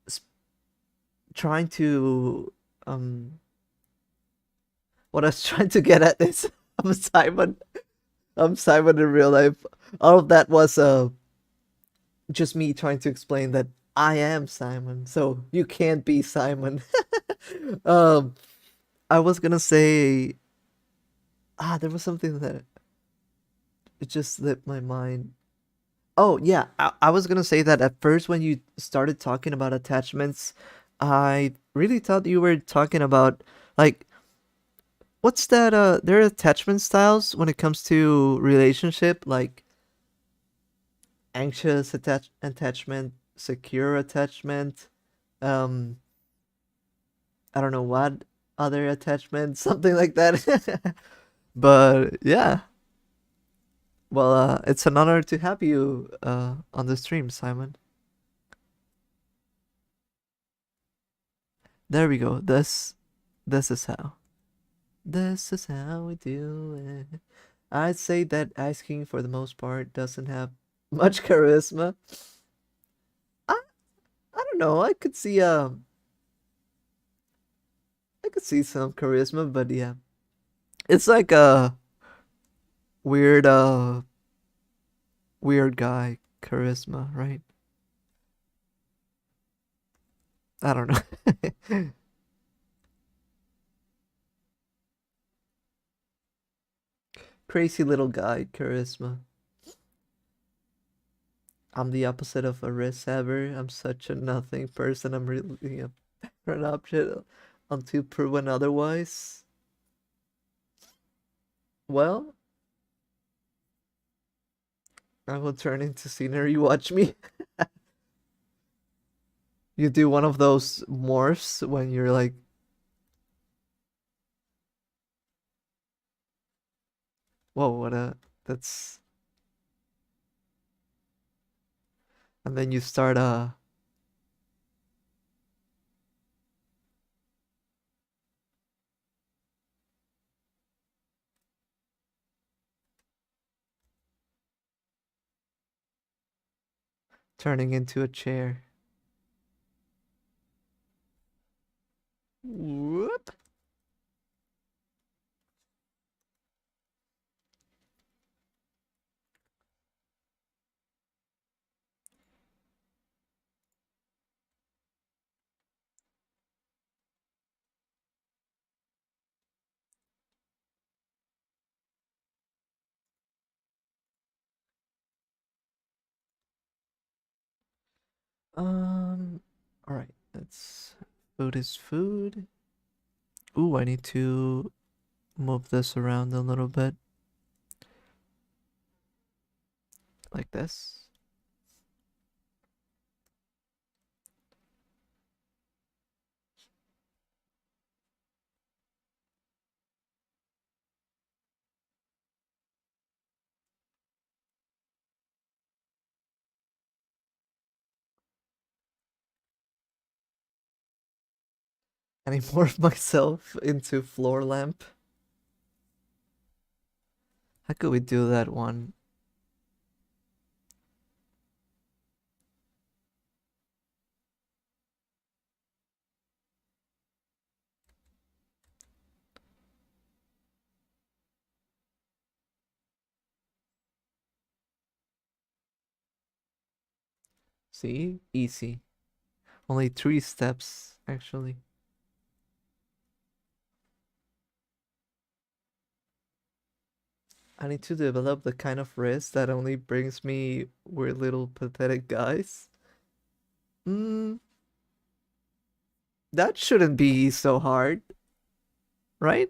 s- trying to what I was trying to get at is I'm Simon. I'm Simon in real life. All of that was just me trying to explain that I am Simon, so you can't be Simon. um I was gonna say there was something that it just slipped my mind. Oh yeah, I was gonna say that at first when you started talking about attachments, I really thought you were talking about like what's that there are attachment styles when it comes to relationship, like anxious attachment, secure attachment, um I don't know what other attachment, something like that. But yeah. Well, it's an honor to have you on the stream, Simon. There we go. This is how. This is how we do it. I'd say that Ice King, for the most part, doesn't have much charisma. I I don't know. I could see some charisma, but yeah, it's like a weird weird guy charisma, right? I don't know. Crazy little guy charisma. I'm the opposite of a risk haver. I'm such a nothing person. I'm really a an object until proven otherwise. Well, I will turn into scenery. Watch me. You do one of those morphs when you're like, whoa, what a that's, and then you start turning into a chair. Whoop. Um, all right. Let's. Food is food. Ooh, I need to move this around a little bit, like this. And I morph myself into floor lamp. How could we do that one? See? Easy. Only 3 steps, actually. I need to develop the kind of wrist that only brings me weird little pathetic guys. Hmm, that shouldn't be so hard, right?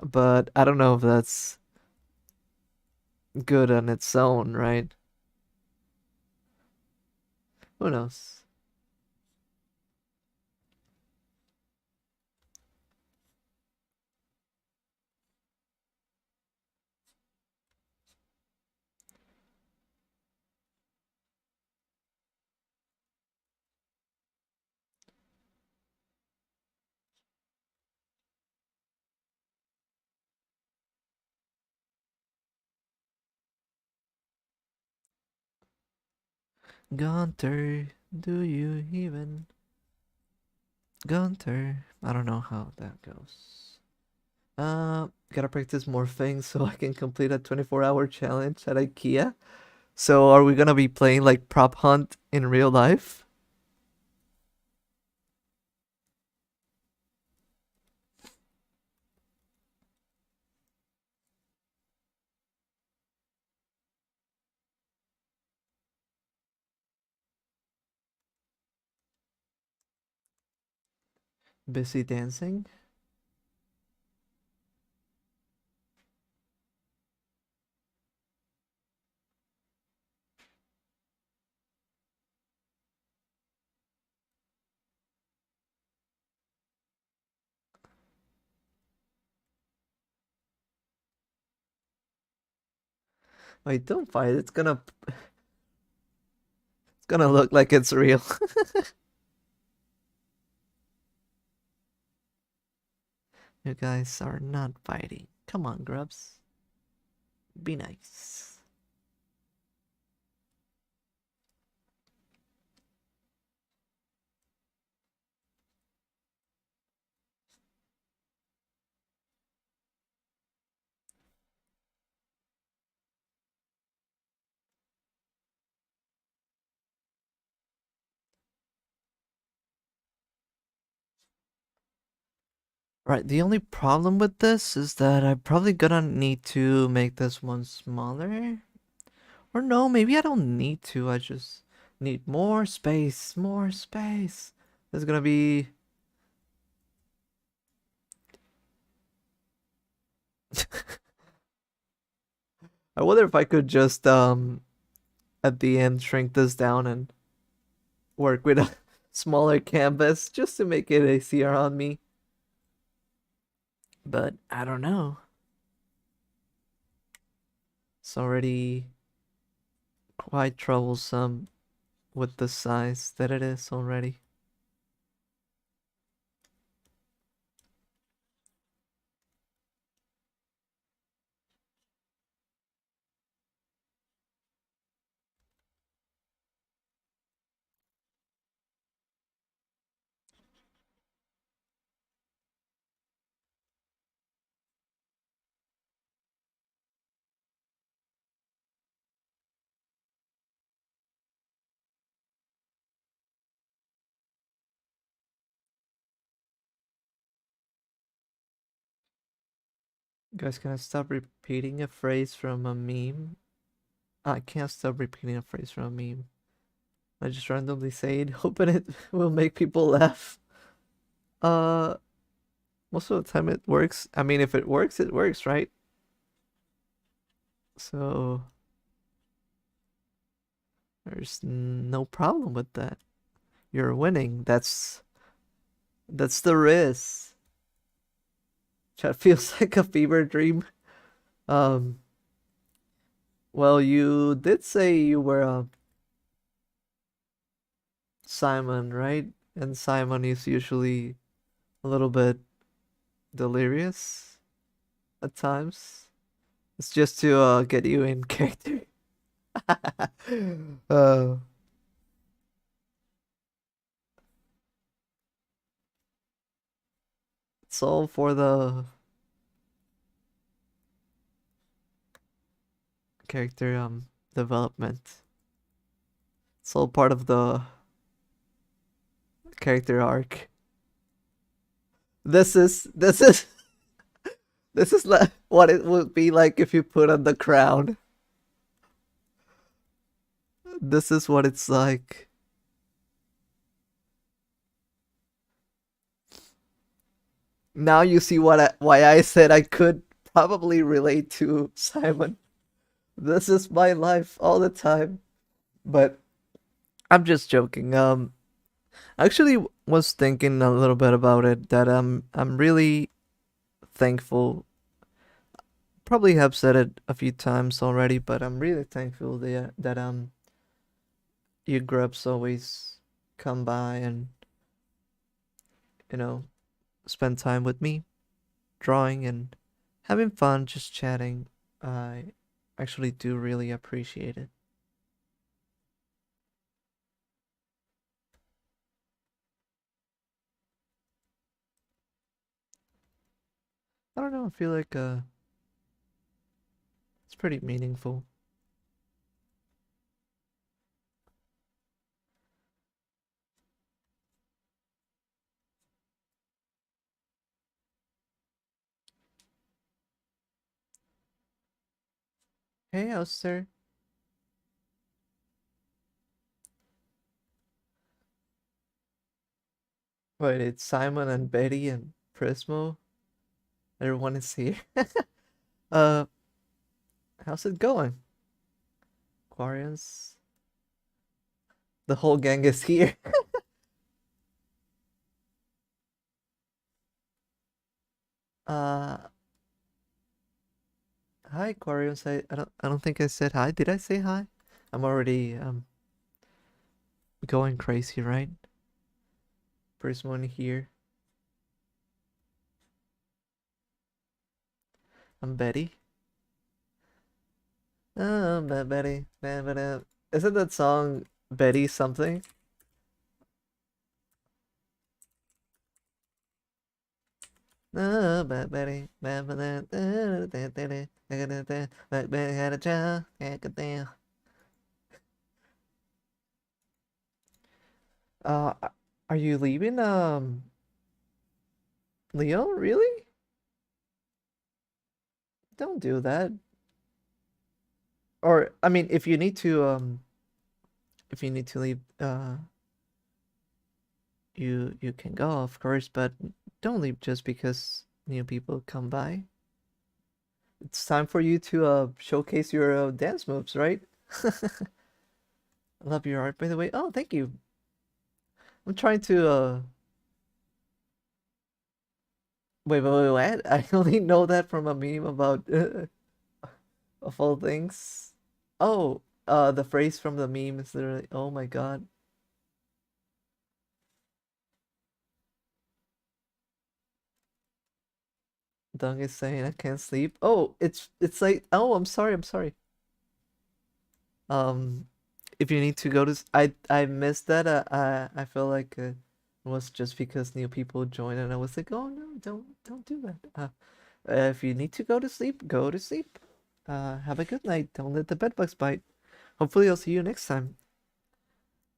But I don't know if that's good on its own, right? Who knows? Gunter, do you even? Gunter. I don't know how that goes. Gotta practice more things so I can complete a 24-hour challenge at IKEA. So are we gonna be playing like prop hunt in real life? Busy dancing? Wait, don't fight. It's gonna look like it's real. You guys are not fighting. Come on, Grubs. Be nice. Right, the only problem with this is that I'm probably gonna need to make this one smaller. Or no, maybe I don't need to. I just need more space, more space. There's gonna be. I wonder if I could just at the end shrink this down and work with a smaller canvas just to make it easier on me. But I don't know. It's already quite troublesome with the size that it is already. You guys, can I stop repeating a phrase from a meme? I can't stop repeating a phrase from a meme. I just randomly say it, hoping it will make people laugh. Uh, Most of the time it works. I mean, if it works, right? So there's no problem with that. You're winning. That's the risk. Chat feels like a fever dream. Um, well, you did say you were Simon, right? And Simon is usually a little bit delirious at times. It's just to get you in character. uh, it's all for the character development. It's all part of the character arc. This is this is like what it would be like if you put on the crown. This is what it's like. Now you see why I said I could probably relate to Simon. This is my life all the time. But I'm just joking. I actually was thinking a little bit about it that I'm really thankful. Probably have said it a few times already, but I'm really thankful that you grubs always come by and you know spend time with me, drawing and having fun, just chatting. I actually do really appreciate it. I don't know. I feel like it's pretty meaningful. Hey, Oster. Wait, it's Simon and Betty and Prismo. Everyone is here. uh, how's it going, Aquarians? The whole gang is here. uh, Hi, Aquarians. I don't think I said hi. Did I say hi? I'm already going crazy, right? Prismo here. I'm Betty. Oh, Betty. Isn't that song Betty something? Oh, Betty. Betty had a child. Uh, are you leaving, Leo? Really? Don't do that. Or, I mean, if you need to leave, you can go, of course, but don't leave just because new people come by. It's time for you to showcase your dance moves, right? I love your art, by the way. Oh, thank you. I'm trying to wait, what? I only know that from a meme about of all things. Oh, the phrase from the meme is literally, "Oh my God." Dung is saying I can't sleep. Oh, it's like, oh, I'm sorry. Um, if you need to go to, I missed that. I feel like it was just because new people joined, and I was like, oh no, don't do that. If you need to go to sleep, go to sleep. Have a good night. Don't let the bedbugs bite. Hopefully, I'll see you next time.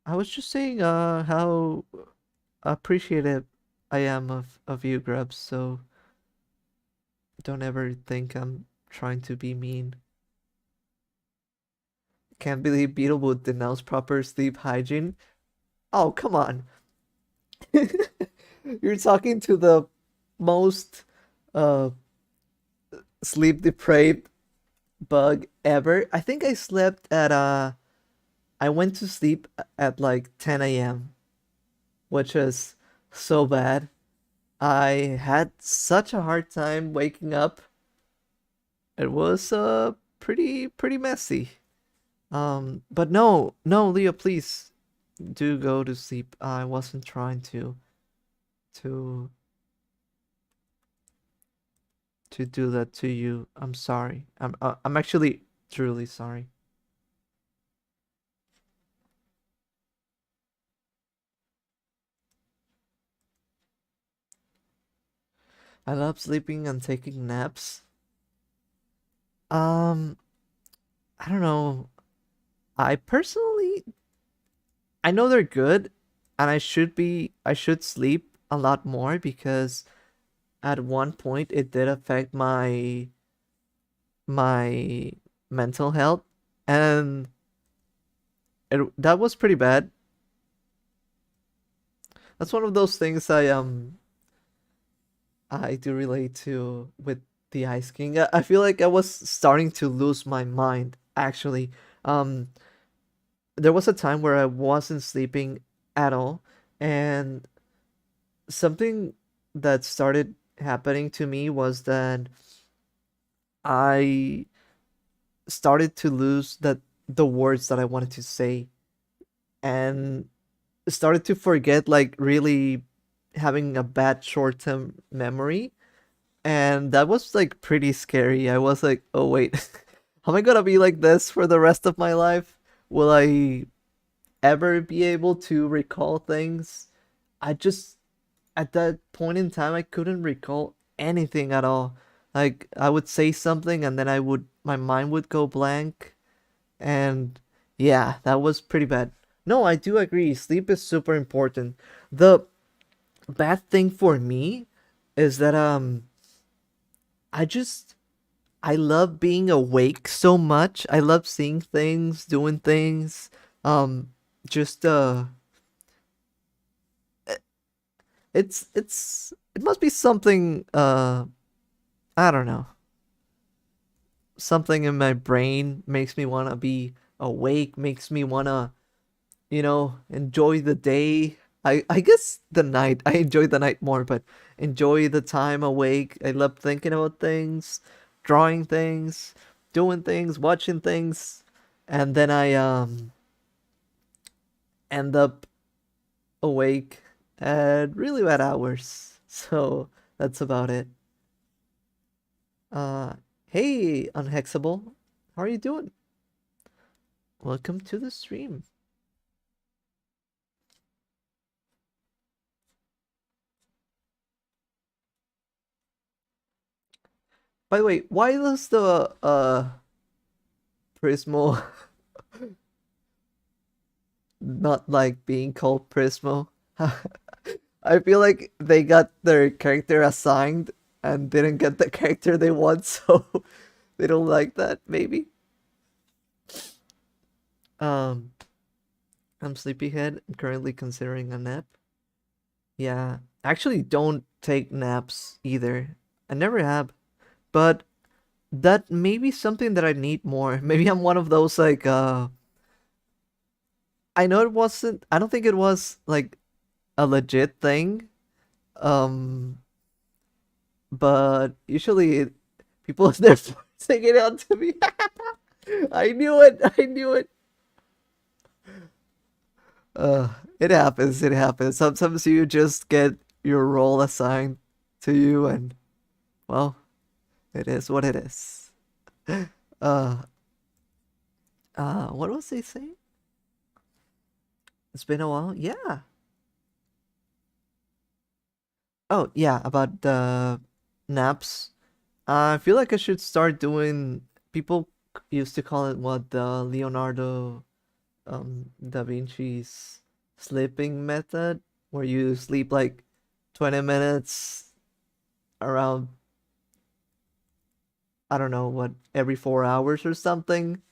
I was just saying, how appreciative I am of you, Grubs. So don't ever think I'm trying to be mean. Can't believe Beetle would denounce proper sleep hygiene. Oh, come on. You're talking to the most uh sleep deprived bug ever. I think I slept at I went to sleep at like 10 a.m., which is so bad. I had such a hard time waking up. It was pretty messy. But no, Leah, please do go to sleep. I wasn't trying to to do that to you. I'm sorry. I'm actually truly sorry. I love sleeping and taking naps. Um, I don't know. I personally, I know they're good, and I should sleep a lot more because at one point it did affect my mental health, and that was pretty bad. That's one of those things I do relate to with the Ice King. I feel like I was starting to lose my mind actually. Um, there was a time where I wasn't sleeping at all, and something that started happening to me was that I started to lose the words that I wanted to say, and started to forget, like really having a bad short-term memory, and that was like pretty scary. I was like, oh wait, am I gonna be like this for the rest of my life? Will I ever be able to recall things? I just, at that point in time, I couldn't recall anything at all. Like I would say something and then my mind would go blank, and yeah, that was pretty bad. No, I do agree. Sleep is super important. The bad thing for me is that I just I love being awake so much. I love seeing things, doing things. Um just it must be something I don't know. Something in my brain makes me want to be awake, makes me want to, enjoy the day. I guess the night. I enjoy the night more, but enjoy the time awake. I love thinking about things, drawing things, doing things, watching things, and then I end up awake at really bad hours. So that's about it. Uh, hey, Unhexable, how are you doing? Welcome to the stream. By the way, why does the Prismo not like being called Prismo? I feel like they got their character assigned and didn't get the character they want, so they don't like that, maybe. Um, I'm sleepyhead. I'm currently considering a nap. Yeah, actually don't take naps either. I never have, but that may be something that I need more. Maybe I'm one of those like I know it wasn't I don't think it was like a legit thing. Um but usually people are there forcing it onto me. I knew it. I knew it. Uh, it happens. It happens. Sometimes you just get your role assigned to you, and well, it is what it is. Uh, what was they saying? It's been a while. Yeah. Oh, yeah. About the naps. I feel like I should start doing. People used to call it what, the Leonardo Da Vinci's sleeping method, where you sleep like 20 minutes around, I don't know what, every 4 hours or something.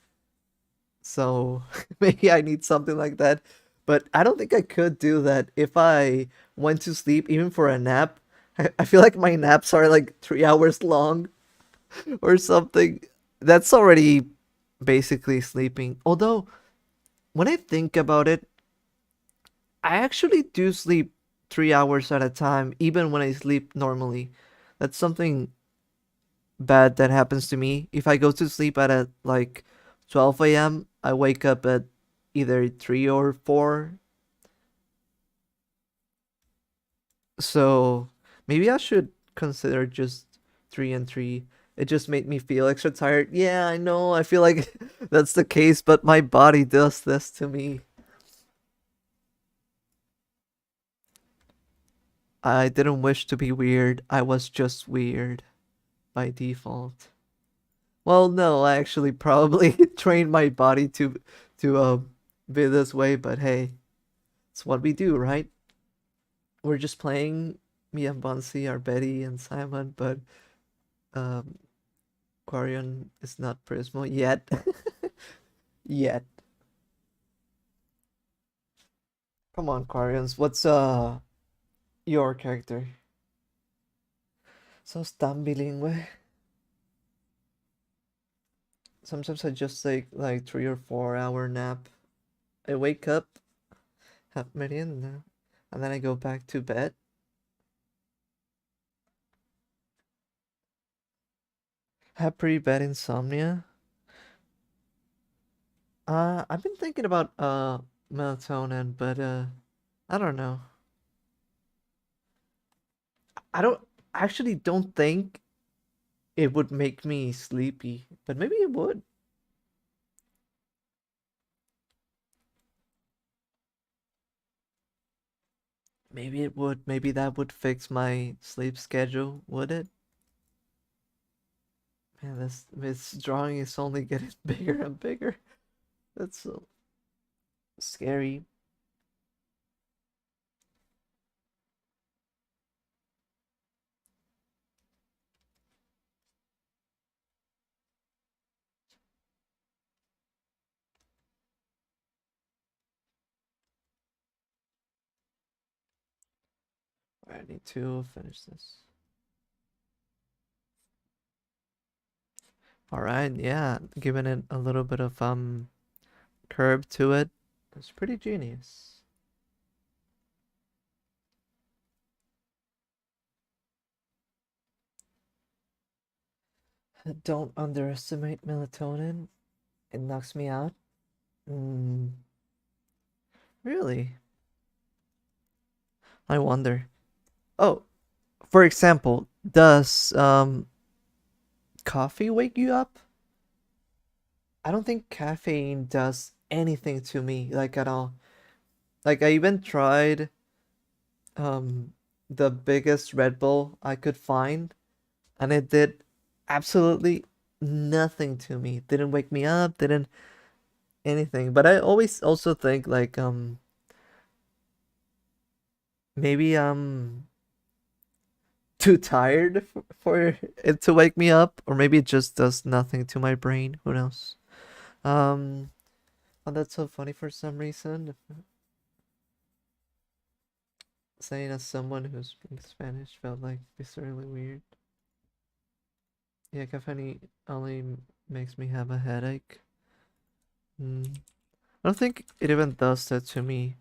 So maybe I need something like that. But I don't think I could do that if I went to sleep, even for a nap. I feel like my naps are like 3 hours long or something. That's already basically sleeping. Although, when I think about it, I actually do sleep 3 hours at a time, even when I sleep normally. That's something bad that happens to me. If I go to sleep at like 12 a.m., I wake up at either 3 or 4. So maybe I should consider just 3 and 3. It just made me feel extra tired. Yeah, I know. I feel like that's the case, but my body does this to me. I didn't wish to be weird. I was just weird by default. Well, no, I actually probably trained my body to be this way, but hey, it's what we do, right? We're just playing. Me and Bunsey are Betty and Simon, but um Quarian is not Prismo yet. Yet. Come on, Quarians. What's your character? So tan bilingüe. Sometimes I just take like 3 or 4 hour nap. I wake up, have merienda, and then I go back to bed. Have pretty bad insomnia. I've been thinking about melatonin, but I don't know. I don't actually don't think it would make me sleepy, but maybe it would. Maybe it would. Maybe that would fix my sleep schedule, would it? Man, this drawing is only getting bigger and bigger. That's so scary. I need to finish this. All right, yeah, giving it a little bit of curve to it. It's pretty genius. Don't underestimate melatonin. It knocks me out. Mm, really? I wonder. Oh, for example, does coffee wake you up? I don't think caffeine does anything to me, like at all. Like I even tried um the biggest Red Bull I could find, and it did absolutely nothing to me. Didn't wake me up, didn't anything. But I always also think like maybe I'm too tired for it to wake me up, or maybe it just does nothing to my brain. Who knows? Um, oh, that's so funny for some reason. Saying as someone who speaks Spanish felt like viscerally weird. Yeah, caffeine only makes me have a headache. Mm. I don't think it even does that to me.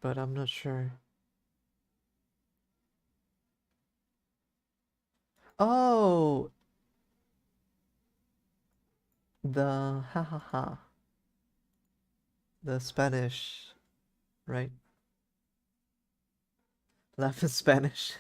But I'm not sure. Oh, the ha ha ha, the Spanish, right? Laugh in Spanish.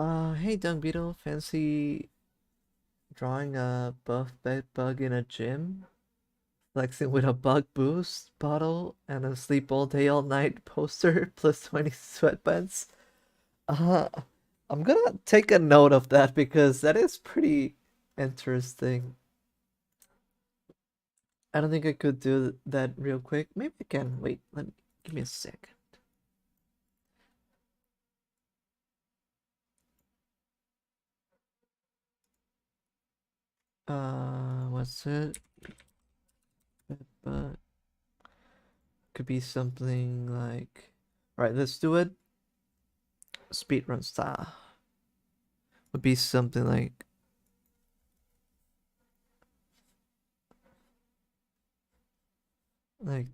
Hey Dung Beetle, fancy drawing a buff bed bug in a gym? Flexing with a bug boost bottle and a sleep all day all night poster plus 20 sweatpants? Uh, I'm gonna take a note of that because that is pretty interesting. I don't think I could do that real quick. Maybe I can. Wait, give me a second. What's it? But could be something like. All right, let's do it. Speedrun style. Would be something like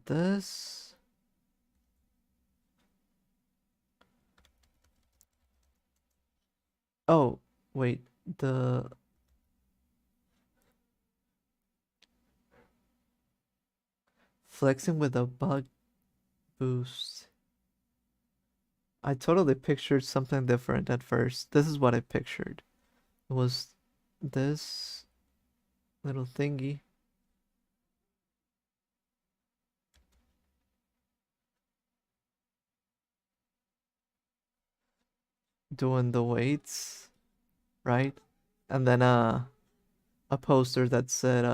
this. Oh, wait, the flexing with a bug boost. I totally pictured something different at first. This is what I pictured. It was this little thingy doing the weights, right? And then a poster that said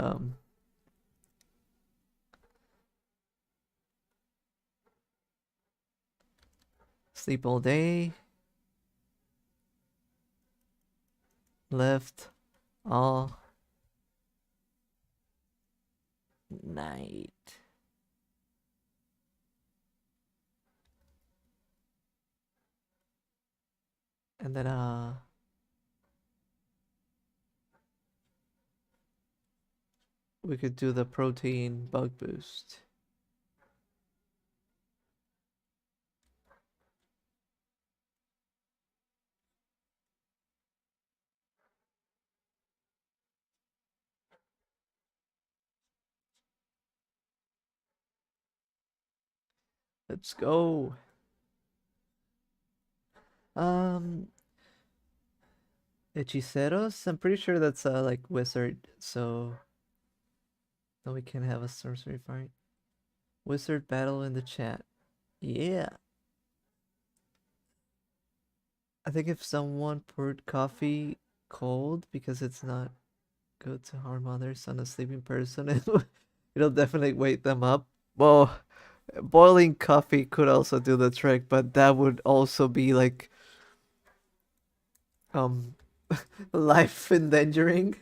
sleep all day, lift all night. And then we could do the protein bug boost. Let's go. Um Hechiceros? I'm pretty sure that's like wizard, so then we can have a sorcery fight. Wizard battle in the chat. Yeah. I think if someone poured coffee cold because it's not good to harm others on a sleeping person, it'll definitely wake them up. Well, boiling coffee could also do the trick, but that would also be like um life endangering,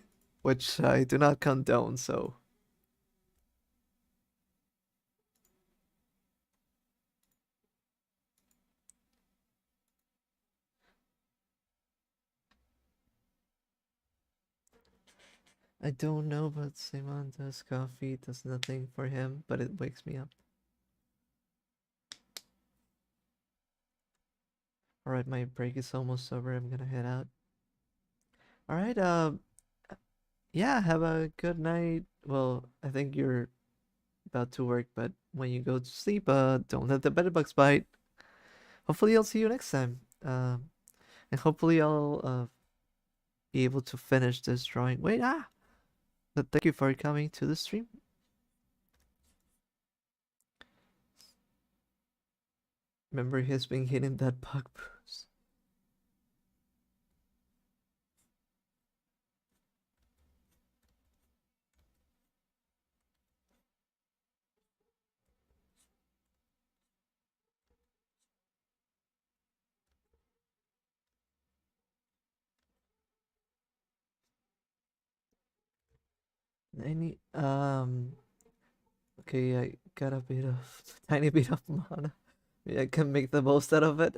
which I do not condone, so I don't know, but Simon does coffee, does nothing for him, but it wakes me up. Alright, my break is almost over. I'm gonna head out. Alright, yeah, have a good night. Well, I think you're about to work, but when you go to sleep, don't let the bedbugs bite. Hopefully I'll see you next time. And hopefully I'll be able to finish this drawing. Wait, but thank you for coming to the stream. Remember he's been hitting that bug boost. Any okay, I got a bit of tiny bit of mana. Maybe I can make the most out of it.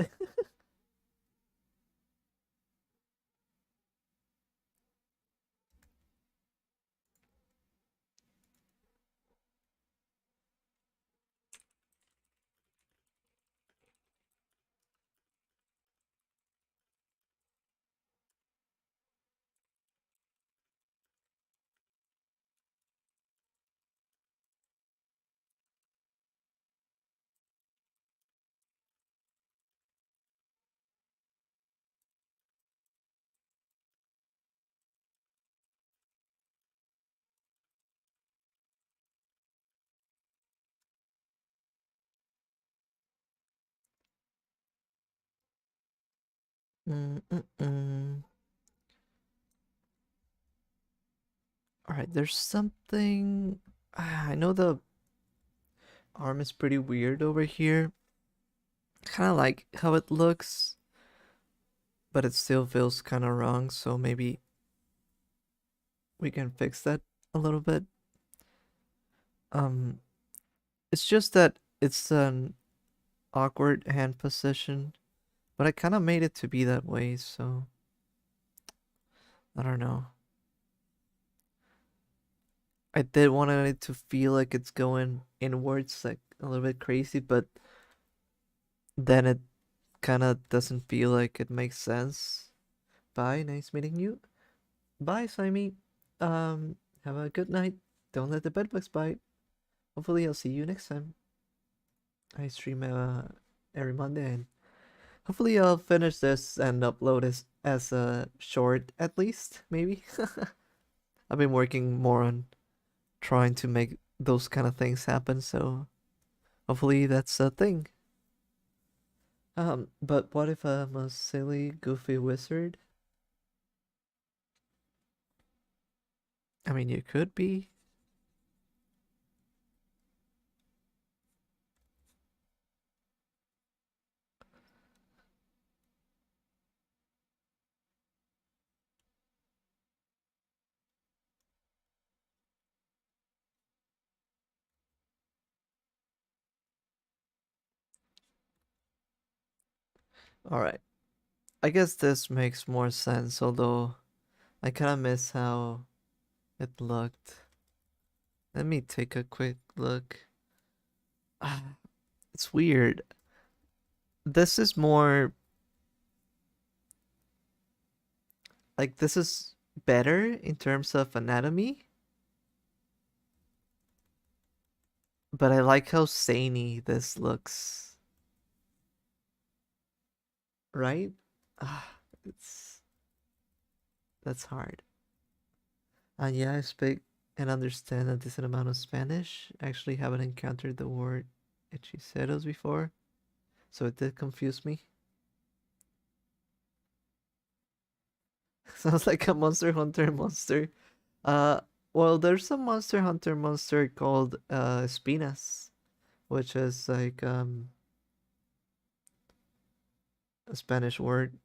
Mm-mm-mm. All right, there's something. I know the arm is pretty weird over here. Kind of like how it looks, but it still feels kind of wrong. So maybe we can fix that a little bit. Um, it's just that it's an awkward hand position, but I kind of made it to be that way. So I don't know. I did want it to feel like it's going inwards, like a little bit crazy, but then it kind of doesn't feel like it makes sense. Bye, nice meeting you. Bye, Simey. Um, have a good night. Don't let the bedbugs bite. Hopefully, I'll see you next time. I stream every Monday, and hopefully, I'll finish this and upload this as a short at least, maybe. I've been working more on trying to make those kind of things happen, so hopefully, that's a thing. But what if I'm a silly, goofy wizard? I mean, you could be. Alright. I guess this makes more sense, although I kind of miss how it looked. Let me take a quick look. Ah, it's weird. This is more like this is better in terms of anatomy, but I like how zany this looks, right? It's that's hard. And yeah, I speak and understand a decent amount of Spanish. I actually haven't encountered the word hechiceros before, so it did confuse me. Sounds like a Monster Hunter monster. Uh, well, there's a Monster Hunter monster called Espinas, which is like a Spanish word.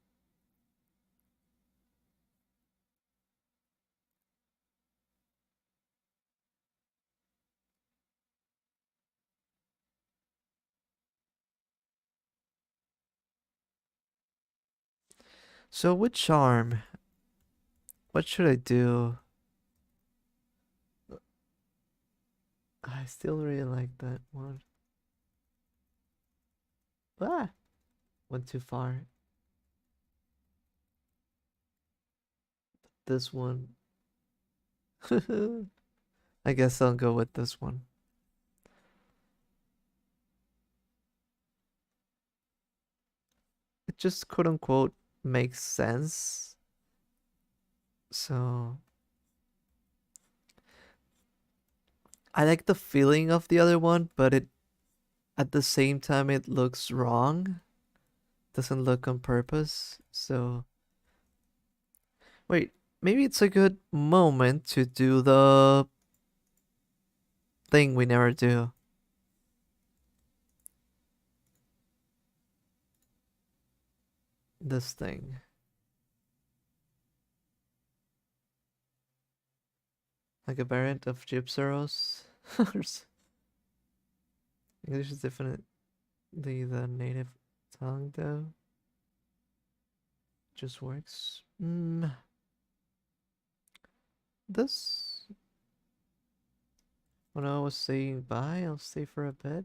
So with charm, what should I do? I still really like that one. Ah, went too far. This one. I guess I'll go with this one. It just quote unquote makes sense. So I like the feeling of the other one, but it at the same time it looks wrong. Doesn't look on purpose. So wait, maybe it's a good moment to do the thing we never do. This thing. Like a variant of Gypsaros. English is definitely the native tongue though. Just works. This when I was saying bye, I'll stay for a bit.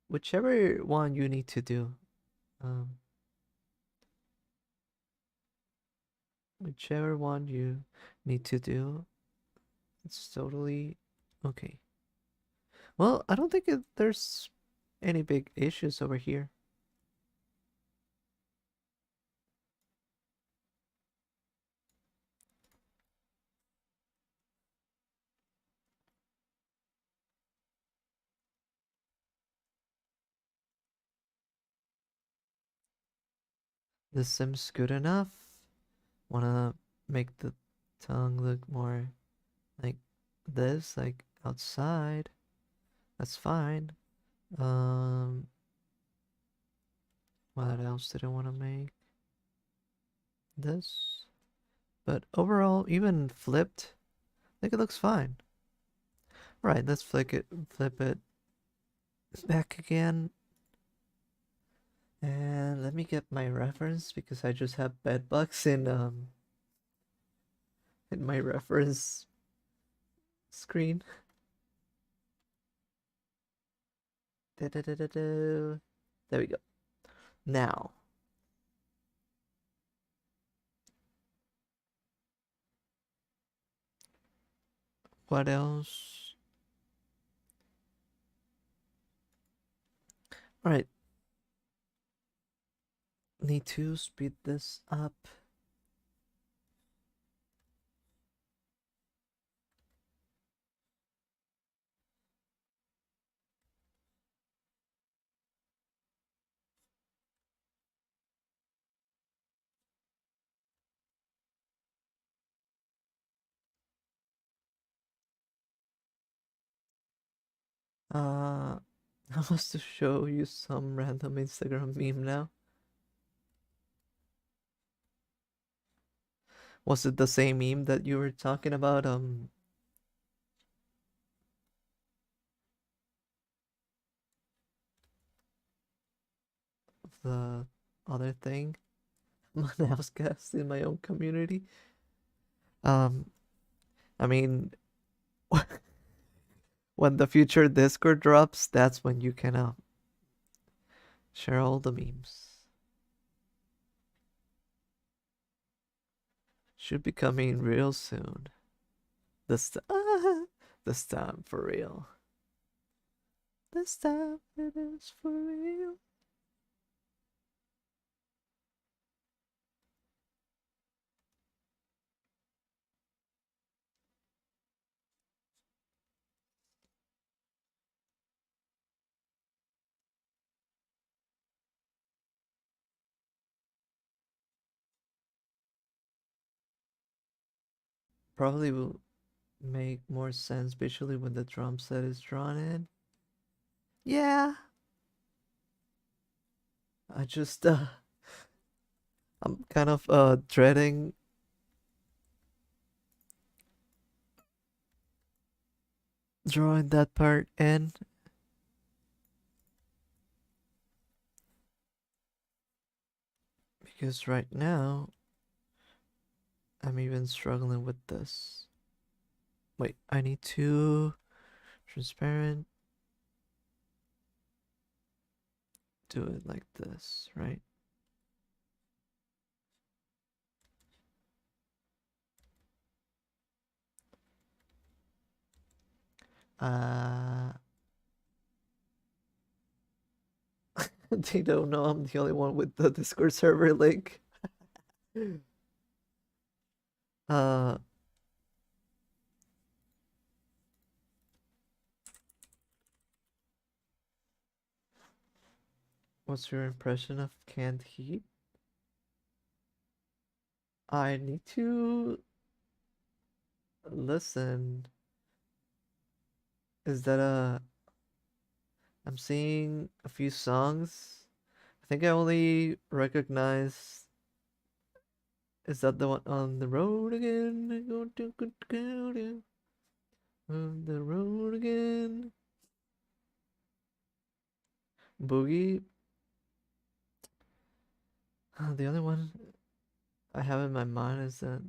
Whichever one you need to do. Um whichever one you need to do. It's totally okay. Well, I don't think there's any big issues over here. This seems good enough. Wanna make the tongue look more like this, like outside. That's fine. Um, what else did I want to make? This. But overall, even flipped, I think it looks fine. Right, let's flip it back again. And let me get my reference because I just have bedbugs in my reference screen. Da-da-da-da-da. There we go. Now, what else? All right, need to speed this up. Uh, I was to show you some random Instagram meme now. Was it the same meme that you were talking about? The other thing, my cast in my own community. Um, I mean, when the future Discord drops, that's when you can share all the memes. Should be coming real soon. This this time for real. This time it is for real. Probably will make more sense visually when the drum set is drawn in. Yeah, I just I'm kind of dreading drawing that part in because right now I'm even struggling with this. Wait, I need to transparent do it like this, right? Uh, they don't know I'm the only one with the Discord server link. Uh, what's your impression of canned heat? I need to listen. Is that a? I'm seeing a few songs. I think I only recognize. Is that the one on the road again? On the road again. Boogie. The other one I have in my mind is that.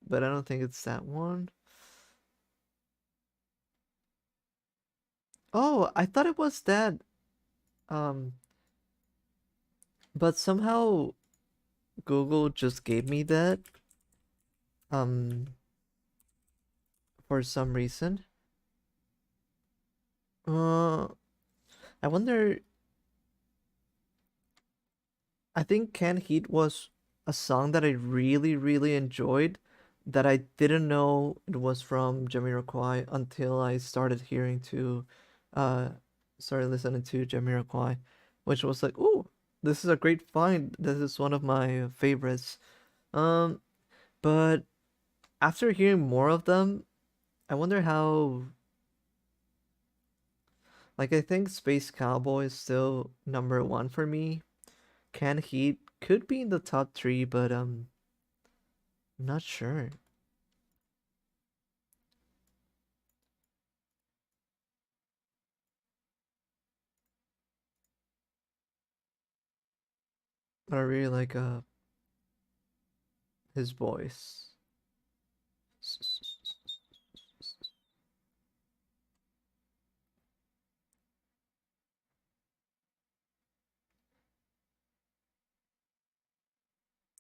But I don't think it's that one. Oh, I thought it was that. Um, but somehow Google just gave me that. Um, for some reason. Uh, I wonder. I think Can Heat was a song that I really, really enjoyed that I didn't know it was from Jamiroquai until I started hearing to uh started listening to Jamiroquai, which was like, ooh, this is a great find. This is one of my favorites. Um, but after hearing more of them, I wonder how. Like, I think Space Cowboy is still number one for me. Can Heat could be in the top three, but I'm not sure. But I really like his voice.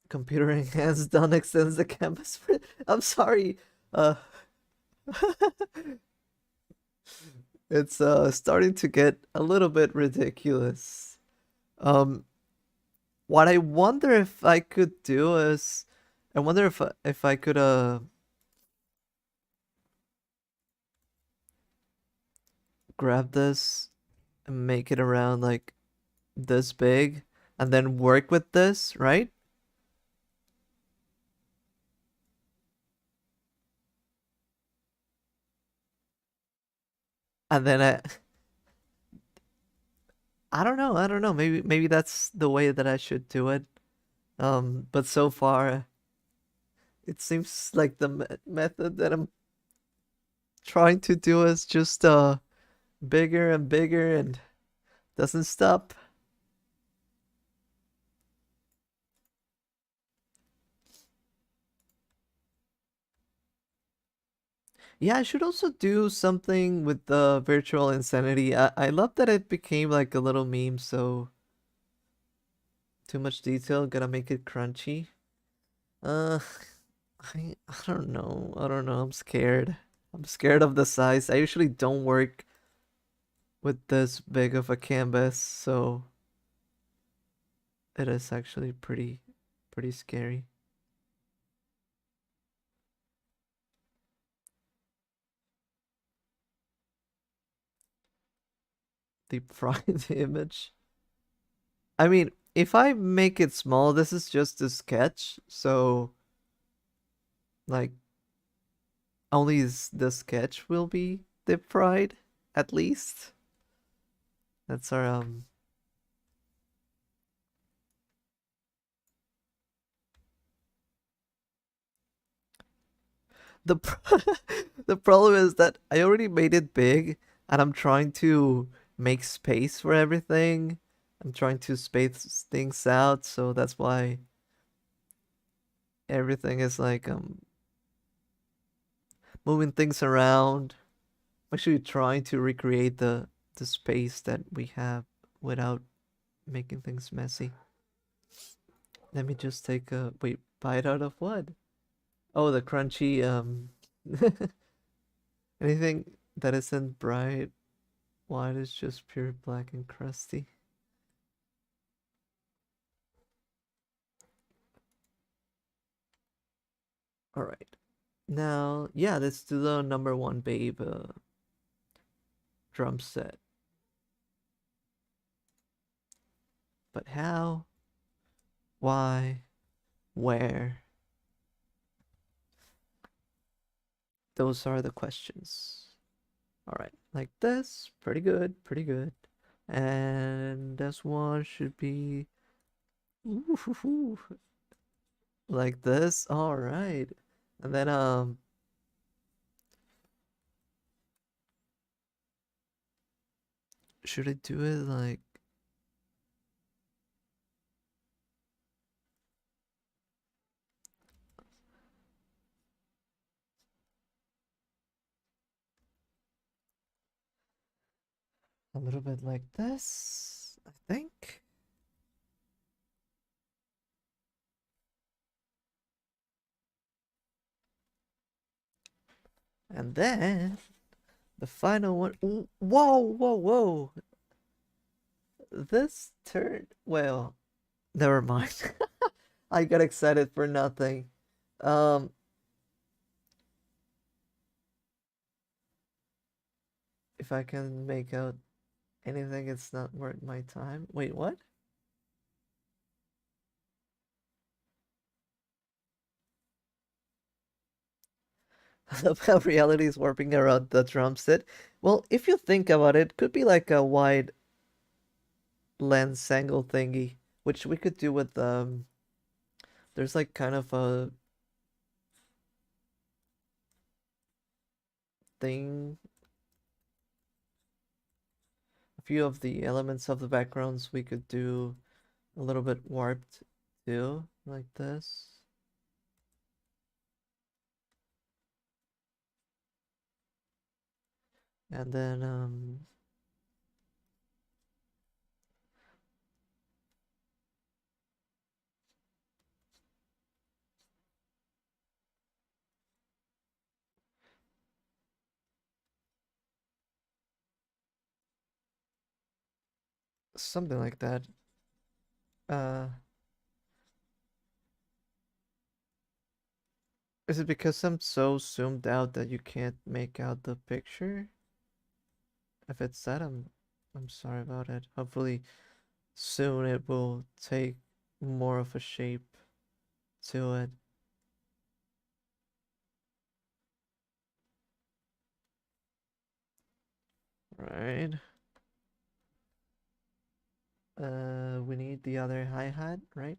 Computer enhanced done extends the canvas. I'm sorry. Uh, it's starting to get a little bit ridiculous. Um, what I wonder if I could do is, I wonder if I could grab this and make it around like this big, and then work with this, right? And then I don't know. Maybe that's the way that I should do it. But so far, it seems like the method that I'm trying to do is just bigger and bigger and doesn't stop. Yeah, I should also do something with the virtual insanity. I love that it became like a little meme, so too much detail, gotta make it crunchy. Uh, I don't know. I don't know. I'm scared. I'm scared of the size. I usually don't work with this big of a canvas, so it is actually pretty scary. Deep fry the image. I mean, if I make it small, this is just a sketch, so like only the sketch will be deep fried, at least. That's our the the problem is that I already made it big and I'm trying to make space for everything. I'm trying to space things out, so that's why everything is like moving things around. I'm actually trying to recreate the space that we have without making things messy. Let me just take a wait, bite out of what? Oh, the crunchy anything that isn't bright white is just pure black and crusty. All right. Now, yeah, let's do the number one babe drum set. But how? Why? Where? Those are the questions. All right, like this, pretty good, pretty good. And this one should be ooh, like this. All right. And then should I do it like a little bit like this? I think. And then the final one. Whoa, whoa, whoa. This turn. Well, never mind. I got excited for nothing. Um, if I can make out Anything it's not worth my time. Wait, what? I love how reality is warping around the drum set. Well, if you think about it, could be like a wide lens angle thingy, which we could do with there's like kind of a thing. A few of the elements of the backgrounds we could do a little bit warped too, like this. And then something like that. Uh, is it because I'm so zoomed out that you can't make out the picture? If it's that, I'm sorry about it. Hopefully soon it will take more of a shape to it. Right. We need the other hi-hat, right?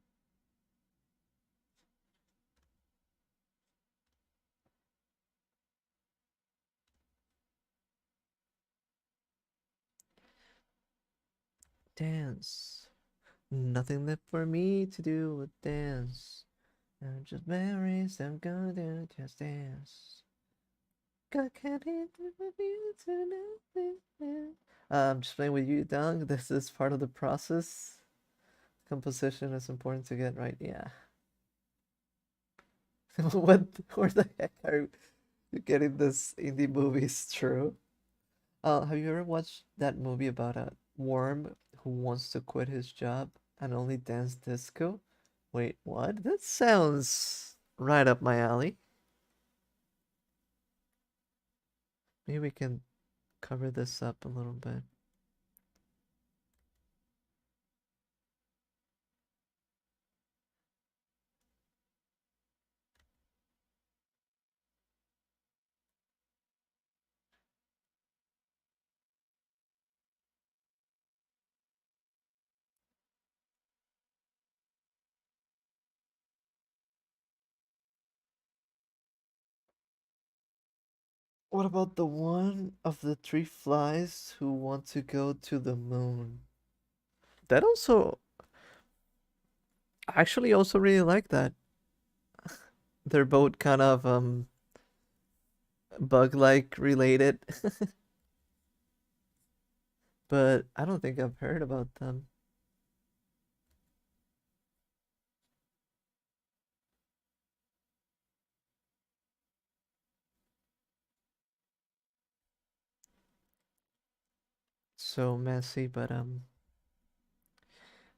Dance. Nothing left for me to do but dance. And just memories, I'm gonna just dance. God can't hit with you tonight. I'm just playing with you, Dong. This is part of the process. Composition is important to get right. Yeah. What? Where the heck are you getting this indie movies? True. Have you ever watched that movie about a worm who wants to quit his job and only dance disco? Wait, what? That sounds right up my alley. Maybe we can cover this up a little bit. What about the one of the three flies who want to go to the moon? That also, I actually also really like that. They're both kind of bug-like related, but I don't think I've heard about them. So messy, but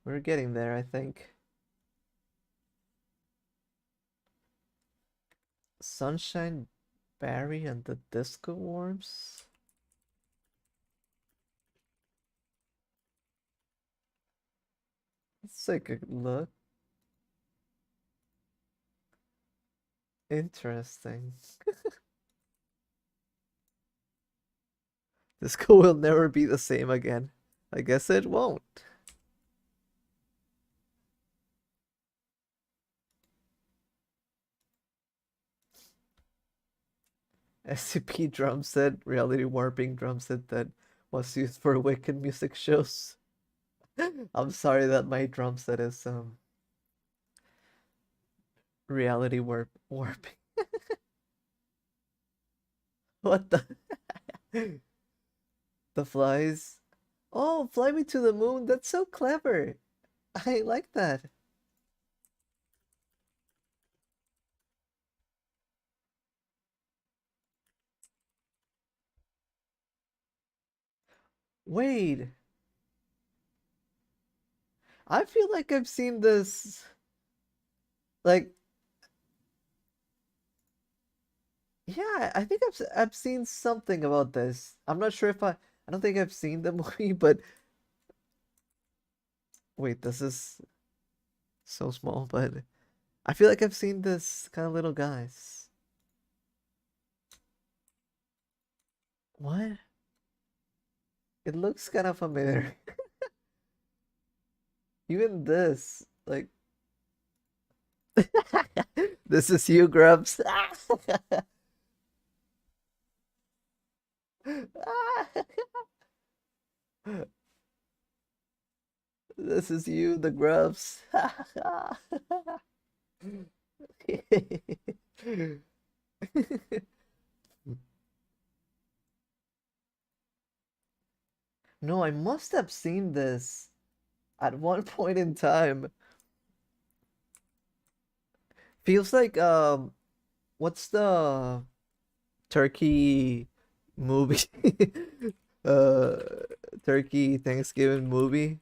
we're getting there, I think. Sunshine Barry and the Disco Worms. Let's take a look. Interesting. Disco will never be the same again. I guess it won't. SCP drum set, reality warping drum set that was used for Wiccan music shows. I'm sorry that my drum set is reality warping. What the the flies? Oh, fly me to the moon. That's so clever. I like that. Wait, I feel like I've seen this. Like, yeah, I think I've seen something about this. I'm not sure if I don't think I've seen the movie, but wait, this is so small, but I feel like I've seen this kind of little guys. What? It looks kind of familiar. Even this, like, this is you, Grubs. This is you, the Grubs. No, I must have seen this at one point in time. Feels like what's the turkey movie? uh Turkey Thanksgiving movie?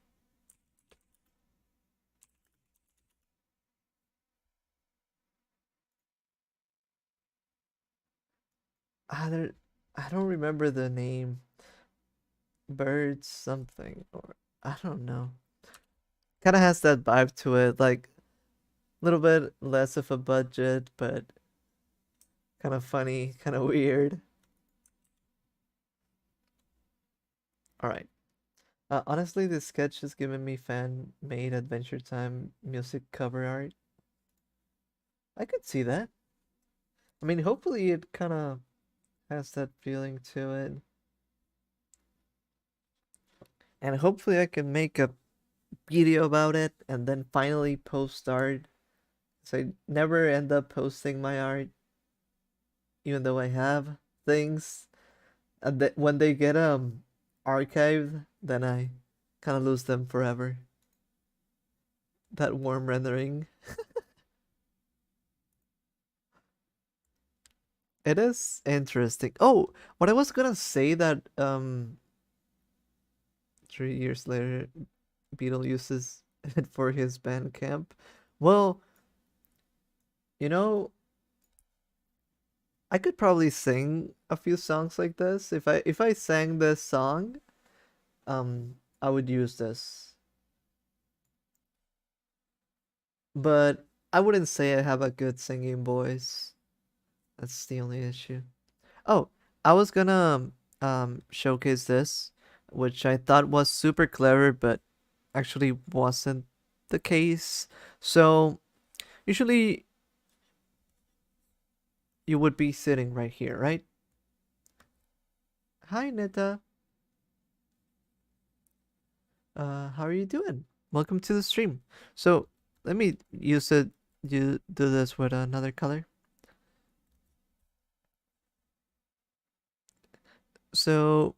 There, I don't remember the name. Birds something or I don't know. Kind of has that vibe to it, like a little bit less of a budget, but kind of funny, kind of weird. All right. Honestly, this sketch has given me fan-made Adventure Time music cover art. I could see that. I mean, hopefully it kind of has that feeling to it. And hopefully I can make a video about it and then finally post art. So I never end up posting my art, even though I have things. And when they get archived, then I kind of lose them forever. That warm rendering. It is interesting. Oh, what I was gonna say that 3 years later Beetle uses it for his band camp. Well, you know, I could probably sing a few songs like this. If I sang this song, I would use this. But I wouldn't say I have a good singing voice. That's the only issue. Oh, I was gonna showcase this, which I thought was super clever, but actually wasn't the case. So usually you would be sitting right here, right? Hi, Nita. How are you doing? Welcome to the stream. So let me use it. You do this with another color. So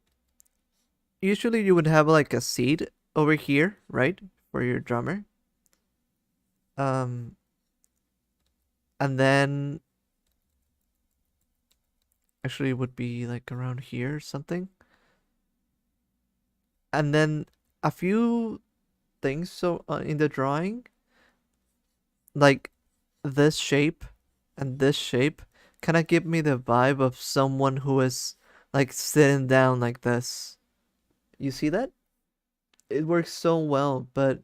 usually you would have like a seat over here, right, for your drummer. Um, and then actually it would be like around here or something. And then a few things so in the drawing, like this shape and this shape, kind of give me the vibe of someone who is like sitting down like this. You see that? It works so well, but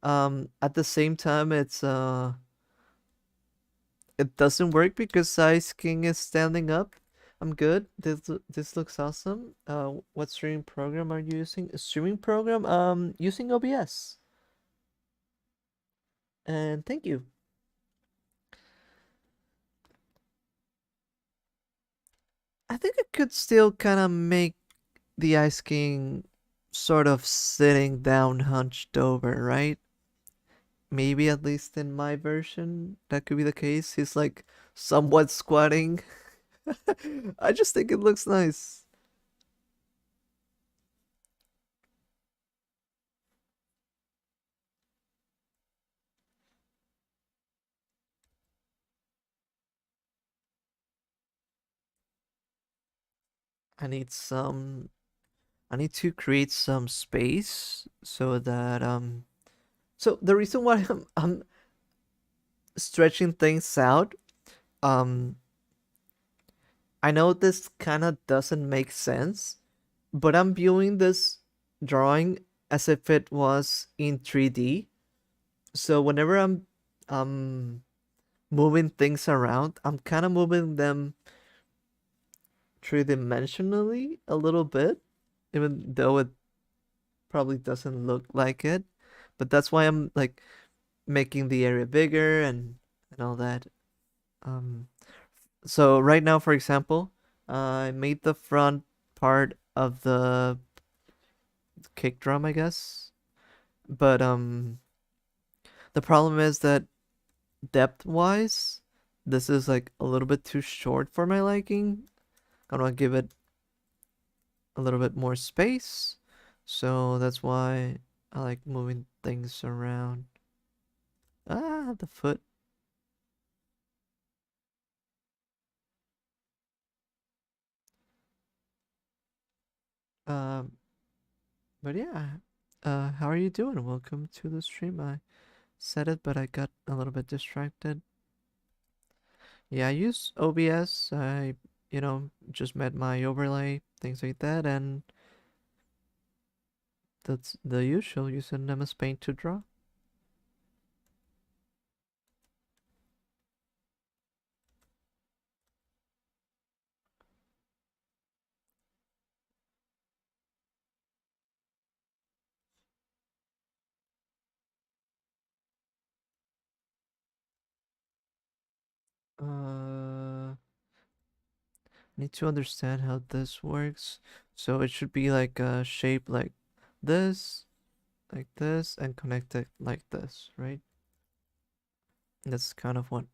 at the same time it doesn't work because Ice King is standing up. I'm good. This looks awesome. What streaming program are you using? A streaming program? Using OBS. And thank you. I think I could still kind of make the Ice King sort of sitting down, hunched over, right? Maybe at least in my version, that could be the case. He's like somewhat squatting. I just think it looks nice. I need some I need to create some space so that so the reason why I'm stretching things out, um I know this kind of doesn't make sense, but I'm viewing this drawing as if it was in 3D. So whenever I'm um moving things around, I'm kind of moving them three-dimensionally a little bit, even though it probably doesn't look like it. But that's why I'm like making the area bigger and all that. Um, so right now, for example, I made the front part of the kick drum, I guess. But the problem is that depth-wise, this is like a little bit too short for my liking. I want to give it a little bit more space. So that's why I like moving things around. Ah, the foot. Um, but yeah. How are you doing? Welcome to the stream. I said it, but I got a little bit distracted. Yeah, I use OBS. Just met my overlay, things like that, and that's the usual. Using Mspaint to draw. Uh, need to understand how this works. So it should be like a shape this, like this, and connect it like this, right? That's kind of what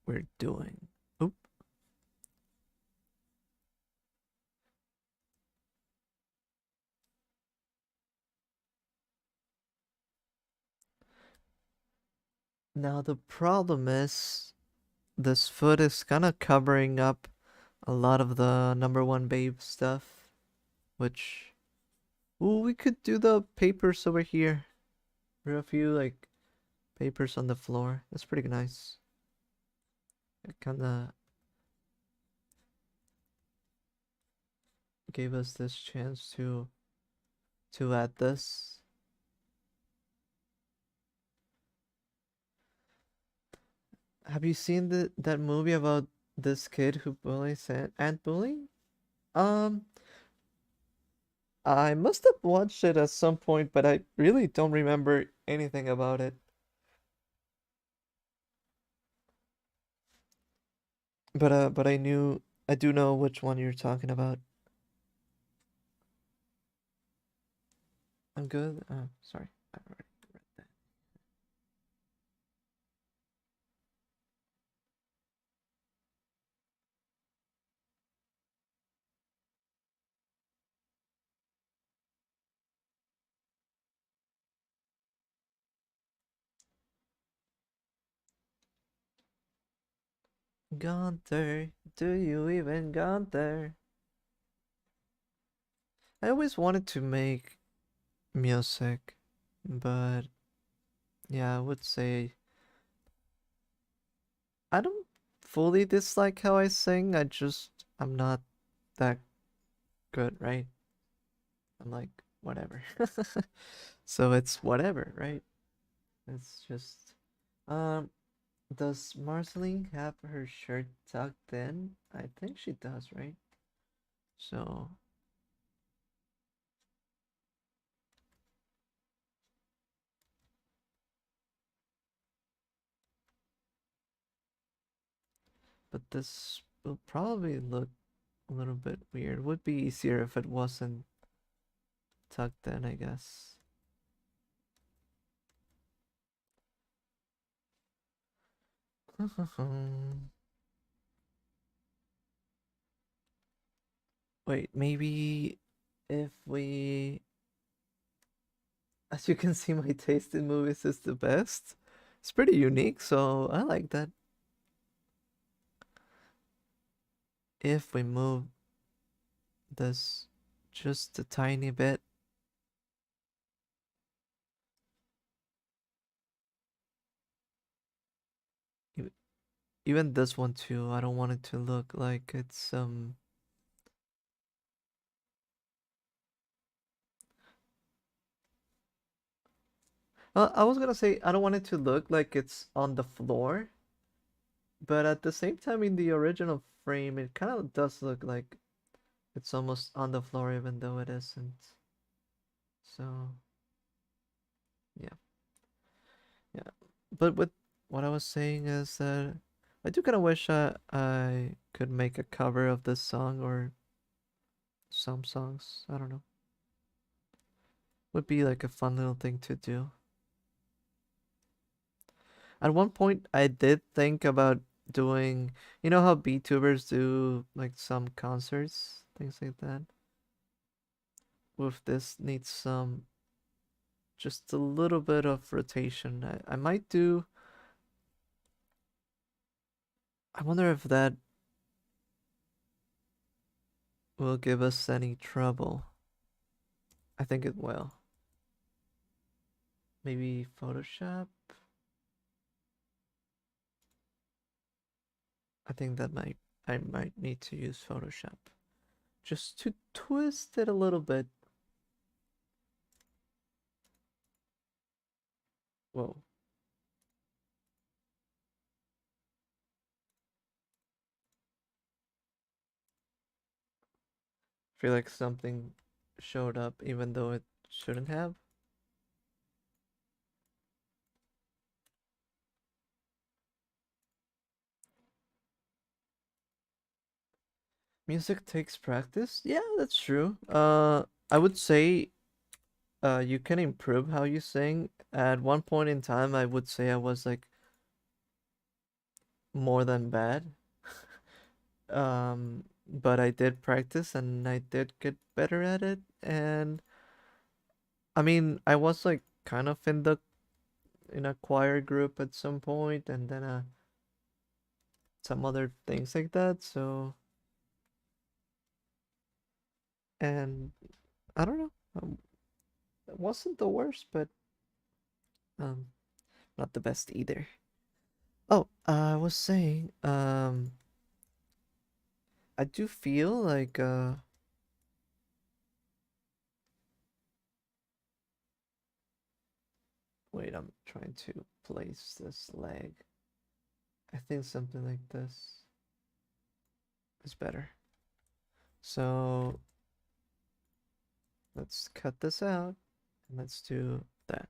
we're doing. Oop. Now the problem is this foot is kind of covering up a lot of the number one babe stuff, which, ooh, we could do the papers over here. There are a few like papers on the floor. That's pretty nice. It kind of gave us this chance to add this. Have you seen that movie about this kid who bullies ant bullying? Um, I must have watched it at some point, but I really don't remember anything about it. But I do know which one you're talking about. I'm good. Sorry. I already read that. Gunther, do you even Gunther? I always wanted to make music, but yeah, I would say I don't fully dislike how I sing. I'm not that good, right? I'm like whatever. So it's whatever, right? It's just um does Marceline have her shirt tucked in? I think she does, right? So, but this will probably look a little bit weird. Would be easier if it wasn't tucked in, I guess. Wait, maybe if we, as you can see, my taste in movies is the best. It's pretty unique, so I like that. If we move this just a tiny bit, e- even this one too, I don't want it to look like it's I was gonna say I don't want it to look like it's on the floor, but at the same time, in the original frame, it kind of does look like it's almost on the floor, even though it isn't. So yeah, yeah. But with what I was saying is that I do kind of wish I could make a cover of this song or some songs. I don't know. Would be like a fun little thing to do. At one point, I did think about doing, you know how BTubers do like some concerts, things like that. With this needs some, just a little bit of rotation. I might do, I wonder if that will give us any trouble. I think it will. Maybe Photoshop? I think that I might need to use Photoshop. Just to twist it a little bit. Whoa. Feel like something showed up even though it shouldn't have. Music takes practice. Yeah, that's true. I would say you can improve how you sing. At one point in time, I would say I was like more than bad. But I did practice and I did get better at it. And I mean, I was like kind of in a choir group at some point, and then some other things like that. So, and I don't know. It wasn't the worst, but um, not the best either. Oh, I was saying, I do feel like wait, I'm trying to place this leg. I think something like this is better. So let's cut this out and let's do that.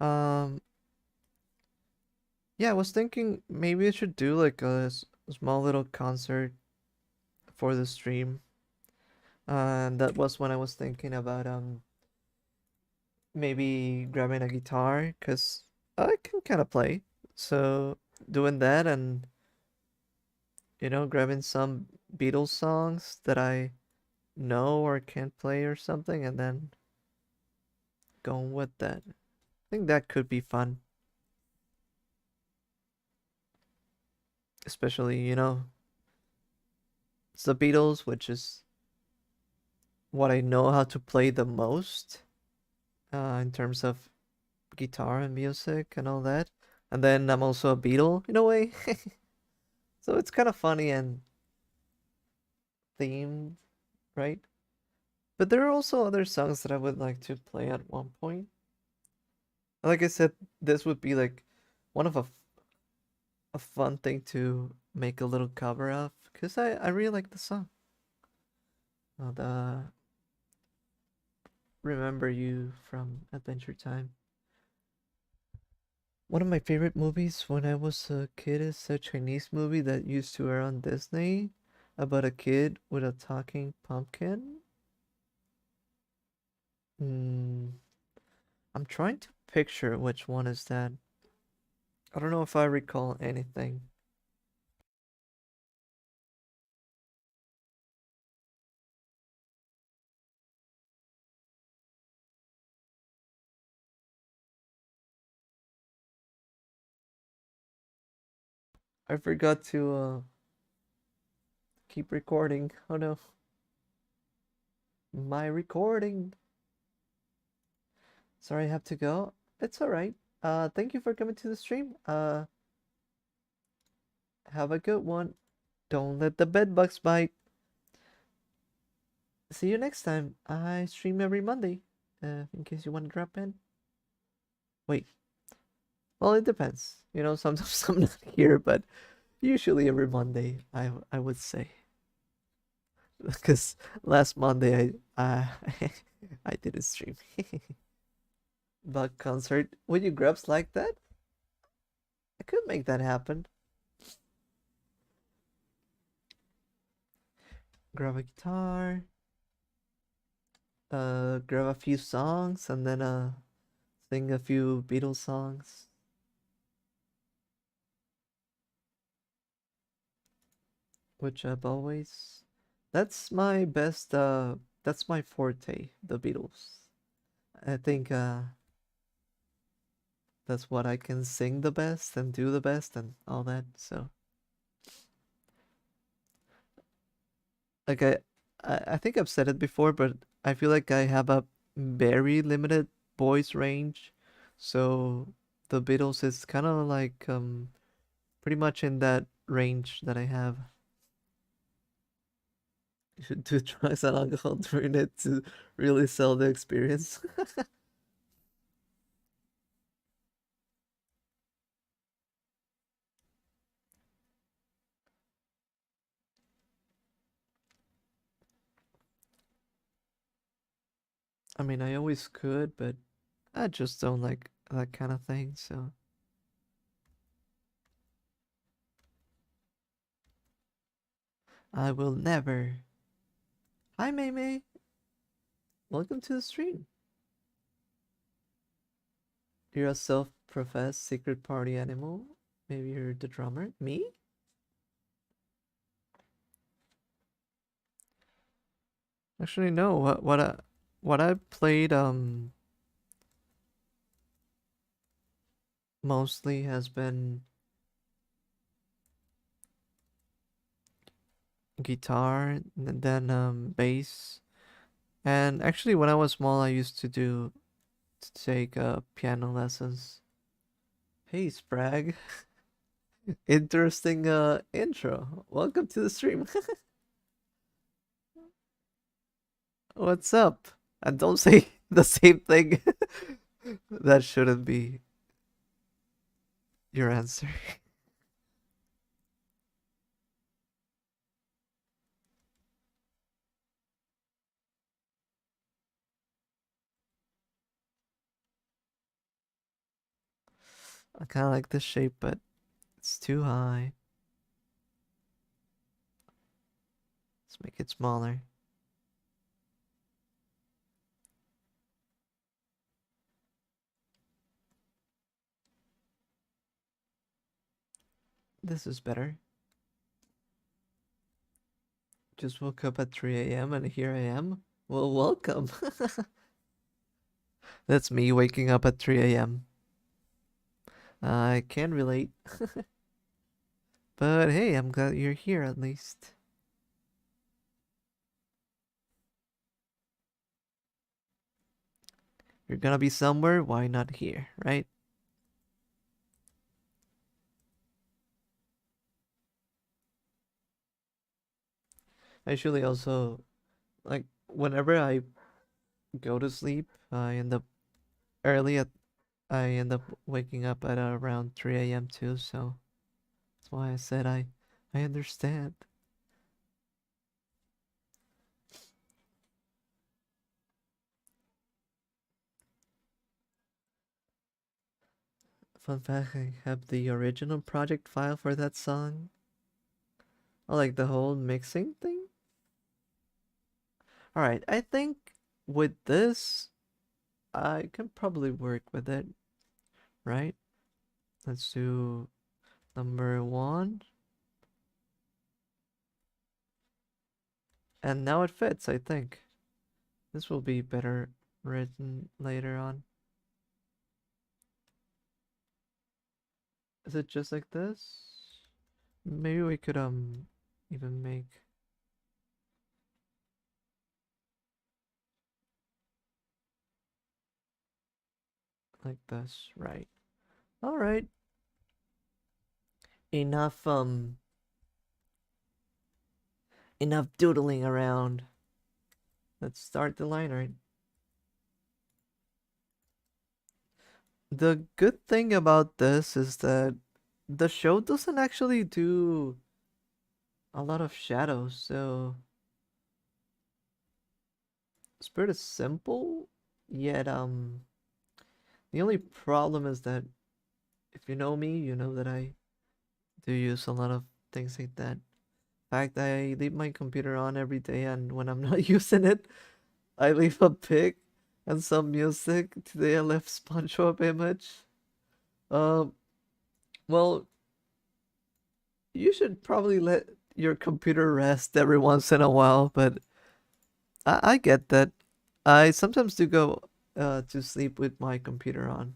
Um, yeah, I was thinking maybe I should do like a small little concert for the stream. And that was when I was thinking about maybe grabbing a guitar because I can kind of play. So doing that and grabbing some Beatles songs that I know or can't play or something, and then going with that. I think that could be fun, especially it's the Beatles, which is what I know how to play the most in terms of guitar and music and all that. And then I'm also a Beatle in a way. So it's kind of funny and themed, right? But there are also other songs that I would like to play at one point. Like I said, this would be like one of a fun thing to make a little cover of because I really like the song. The Remember You from Adventure Time. One of my favorite movies when I was a kid is a Chinese movie that used to air on Disney about a kid with a talking pumpkin. Hmm, I'm trying to picture which one is that. I don't know if I recall anything. I forgot to keep recording. Oh no, my recording. Sorry, I have to go. It's all right. Thank you for coming to the stream. Have a good one. Don't let the bed bugs bite. See you next time. I stream every Monday. In case you want to drop in. Wait, well, it depends. You know, sometimes I'm not here, but usually every Monday, I would say. Because last Monday I didn't stream. But concert, would you grubs like that? I could make that happen. Grab a guitar, grab a few songs, and then sing a few Beatles songs. Which I've always. That's my best. That's my forte. The Beatles. I think that's what I can sing the best and do the best and all that. So like I think I've said it before, but I feel like I have a very limited voice range. So the Beatles is kind of like pretty much in that range that I have. You should do drugs and alcohol during it to really sell the experience. I mean, I always could, but I just don't like that kind of thing. So I will never. Hi, May May. Welcome to the stream. You're a self-professed secret party animal. Maybe you're the drummer. Me? Actually, no. What I played mostly has been guitar and then bass. And actually, when I was small, I used to take piano lessons. Hey, Sprag. Interesting intro. Welcome to the stream. What's up? And don't say the same thing. That shouldn't be your answer. I kind of like this shape, but it's too high. Let's make it smaller. This is better. Just woke up at 3 a.m. and here I am. Well, welcome. That's me waking up at 3 a.m. I can relate. But hey, I'm glad you're here at least. You're gonna be somewhere, why not here, right? I usually also, like, whenever I go to sleep, I end up early at, I end up waking up at around 3 a.m. too, so that's why I said I understand. Fun fact, I have the original project file for that song. I like the whole mixing thing. Alright, I think with this, I can probably work with it, right? Let's do number one. And now it fits, I think. This will be better written later on. Is it just like this? Maybe we could even make like this, right? All right. Enough enough doodling around. Let's start the line, right? The good thing about this is that the show doesn't actually do a lot of shadows, so it's pretty simple. Yet, the only problem is that if you know me, you know that I do use a lot of things like that. In fact, I leave my computer on every day, and when I'm not using it, I leave a pic and some music. Today I left SpongeBob image. Um, well, you should probably let your computer rest every once in a while, but I get that. I sometimes do go to sleep with my computer on,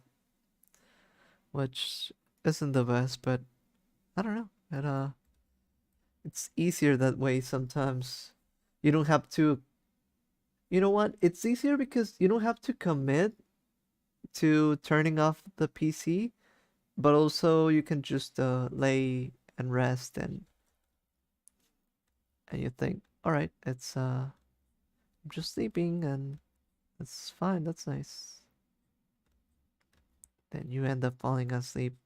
which isn't the best, but I don't know. It's easier that way sometimes. You don't have to. You know what? It's easier because you don't have to commit to turning off the PC, but also you can just lay and rest, and you think, all right, I'm just sleeping and it's fine. That's nice. Then you end up falling asleep.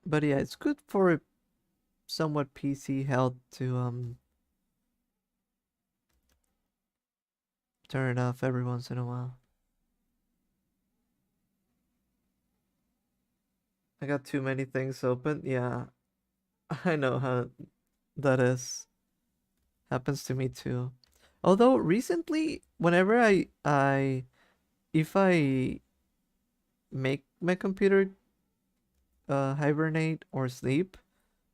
But yeah, it's good for somewhat PC health to turn it off every once in a while. I got too many things open. Yeah, I know how that is. Happens to me too. Although recently, whenever I if I make my computer hibernate or sleep,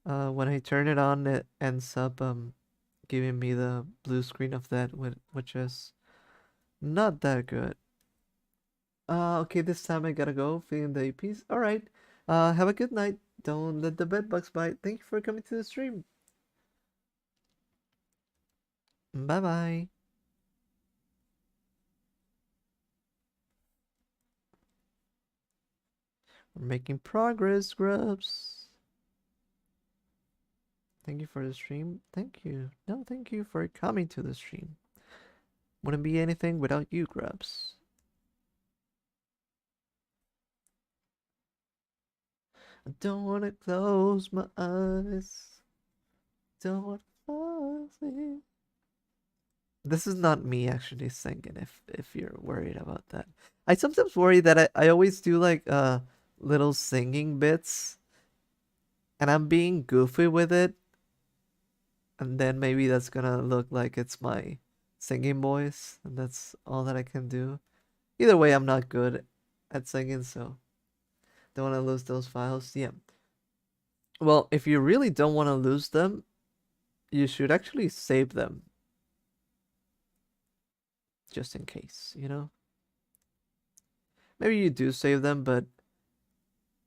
when I turn it on, it ends up giving me the blue screen of that, which is not that good. Okay, this time I gotta go. Feeling the APs. All right. Have a good night. Don't let the bed bugs bite. Thank you for coming to the stream. Bye bye. We're making progress, Grubs. Thank you for the stream. Thank you. No, thank you for coming to the stream. Wouldn't be anything without you, Grubs. I don't wanna close my eyes. Don't wanna fall asleep. This is not me actually singing if you're worried about that. I sometimes worry that I always do like little singing bits and I'm being goofy with it, and then maybe that's gonna look like it's my singing voice and that's all that I can do. Either way, I'm not good at singing, so don't want to lose those files. Yeah. Well, if you really don't want to lose them, you should actually save them just in case, you know? Maybe you do save them, but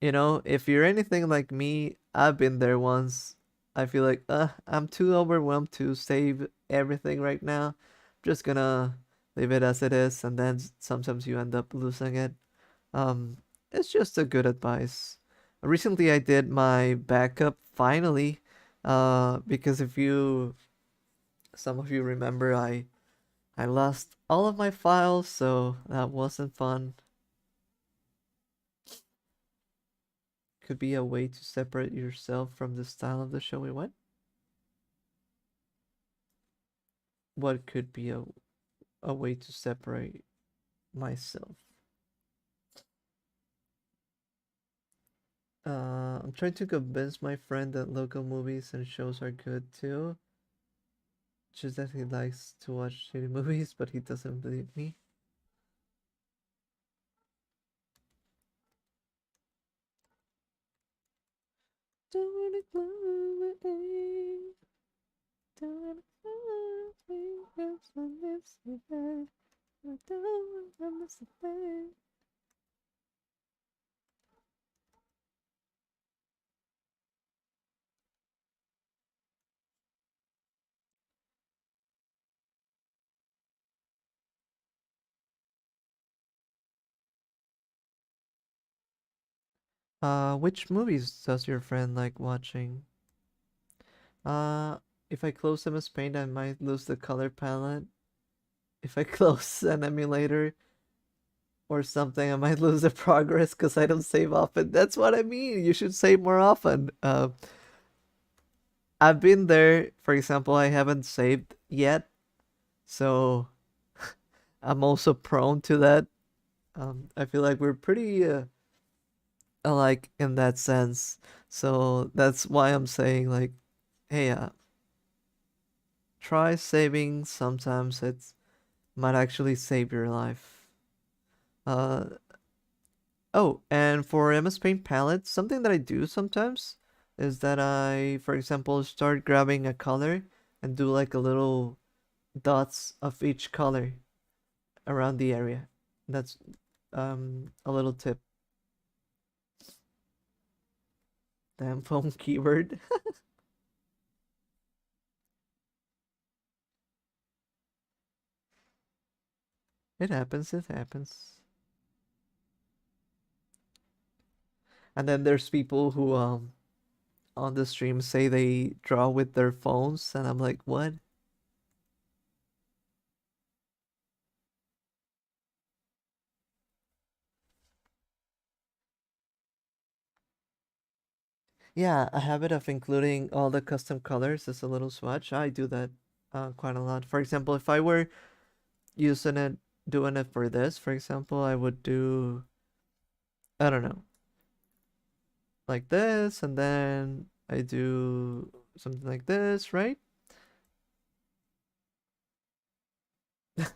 if you're anything like me, I've been there once. I feel like, I'm too overwhelmed to save everything right now. I'm just gonna leave it as it is, and then sometimes you end up losing it. Um, it's just a good advice. Recently, I did my backup finally, because if some of you remember, I lost all of my files, so that wasn't fun. Could be a way to separate yourself from the style of the show. Wait, what? What could be a way to separate myself? I'm trying to convince my friend that local movies and shows are good too. Just that he likes to watch shitty movies, but he doesn't believe me. Don't wanna close my eyes. Don't wanna close my eyes. I miss you, babe. I don't wanna miss you, babe. Which movies does your friend like watching? Uh, if I close Mspaint, I might lose the color palette. If I close an emulator or something, I might lose the progress because I don't save often. That's what I mean. You should save more often. I've been there. For example, I haven't saved yet, so I'm also prone to that. I feel like we're pretty alike in that sense. So that's why I'm saying like, hey, try saving. Sometimes it might actually save your life. Uh, oh, and for MS Paint palettes, something that I do sometimes is that I, for example, start grabbing a color and do like a little dots of each color around the area. That's a little tip. Damn phone keyboard. It happens, it happens. And then there's people who on the stream say they draw with their phones and I'm like, "What?" Yeah, a habit of including all the custom colors as a little swatch. I do that quite a lot. For example, if I were using it, doing it for this, for example, I would do, I don't know, like this, and then I do something like this, right?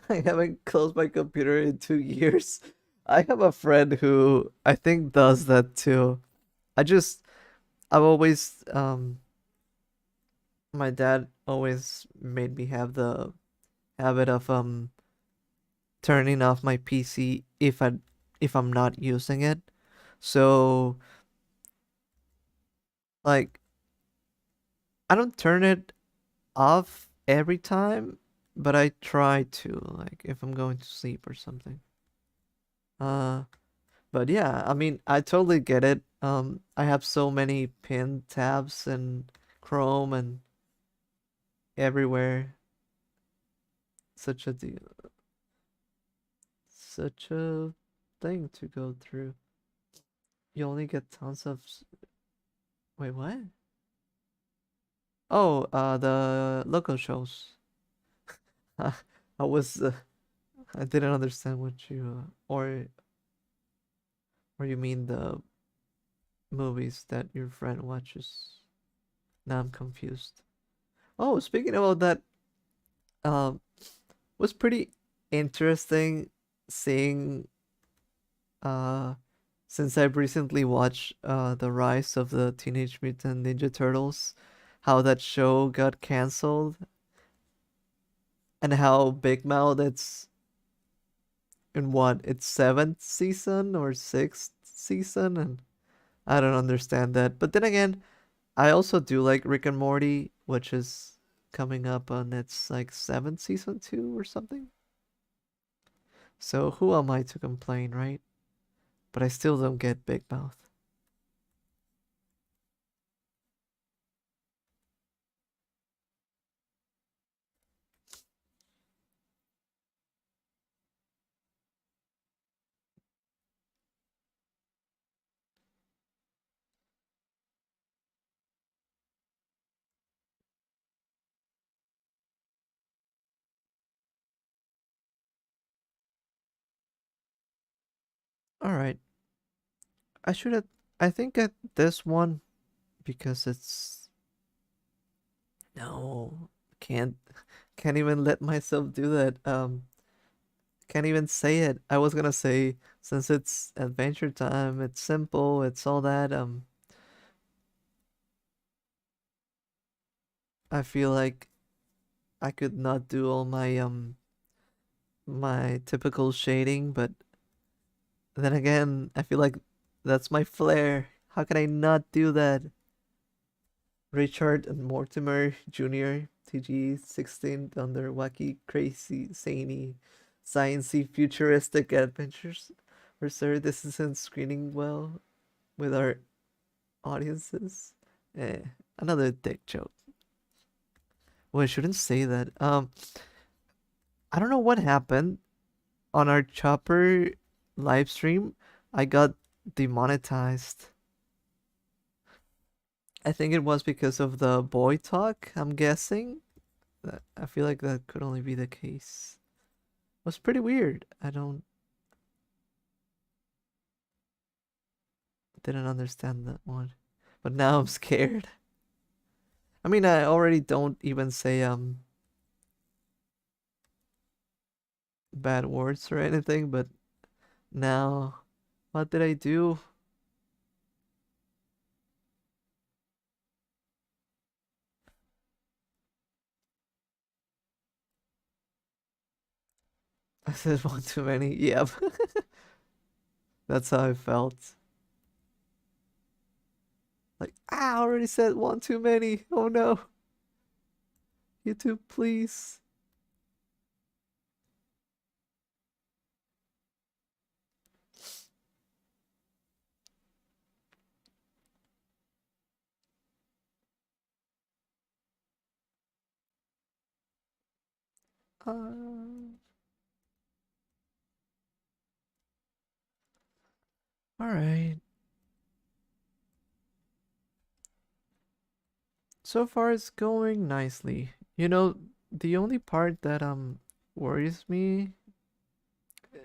I haven't closed my computer in 2 years. I have a friend who I think does that too. I just, I've always, my dad always made me have the habit of turning off my PC if I'm not using it. So like I don't turn it off every time, but I try to, like if I'm going to sleep or something. Uh but yeah, I mean I totally get it. I have so many pin tabs and Chrome and everywhere. Such a deal, such a thing to go through. You only get tons of wait, what? Oh, the local shows. I was I didn't understand what you or you mean the movies that your friend watches. Now I'm confused. Oh, speaking about that, um, was pretty interesting seeing uh since I've recently watched the Rise of the Teenage Mutant Ninja Turtles, how that show got canceled and how Big Mouth it's in what its seventh season or sixth season, and I don't understand that. But then again, I also do like Rick and Morty, which is coming up on its like seventh season two or something. So who am I to complain, right? But I still don't get Big Mouth. All right, I should have. I think at this one because it's no, can't can't even let myself do that. Can't even say it. I was gonna say since it's Adventure Time, it's simple, it's all that. I feel like I could not do all my typical shading, but then again, I feel like that's my flair. How can I not do that? Richard and Mortimer Jr. TG 16 Thunder Wacky Crazy Zany Sciencey Futuristic Adventures. Or sir, this isn't screening well with our audiences. Eh, another dick joke. Well, I shouldn't say that. I don't know what happened on our Chopper live stream. I got demonetized. I think it was because of the boy talk, I'm guessing. I feel like that could only be the case. It was pretty weird. I don't didn't understand that one. But now I'm scared. I mean, I already don't even say bad words or anything, but now what did I do? I said one too many. Yep. That's how I felt. Like, I already said one too many. Oh no. YouTube, please. Uh, all right. So far it's going nicely. You know, the only part that worries me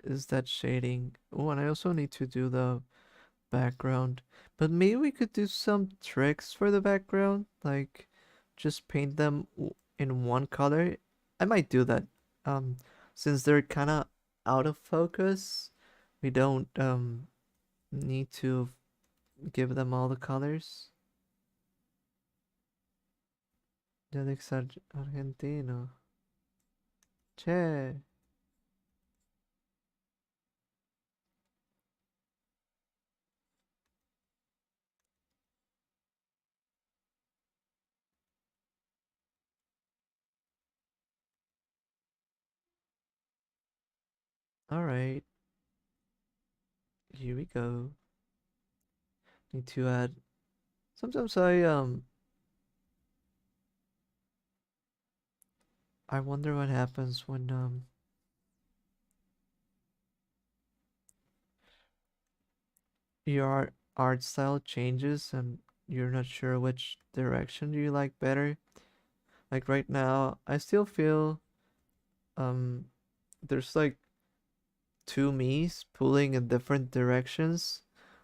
is that shading. Oh, and I also need to do the background. But maybe we could do some tricks for the background, like just paint them in one color. I might do that. Um, since they're kind of out of focus, we don't need to give them all the colors. Delix Argentino. Che. All right, here we go. Need to add. Sometimes I wonder what happens when your art style changes and you're not sure which direction do you like better. Like right now, I still feel um there's like two me's pulling in different directions.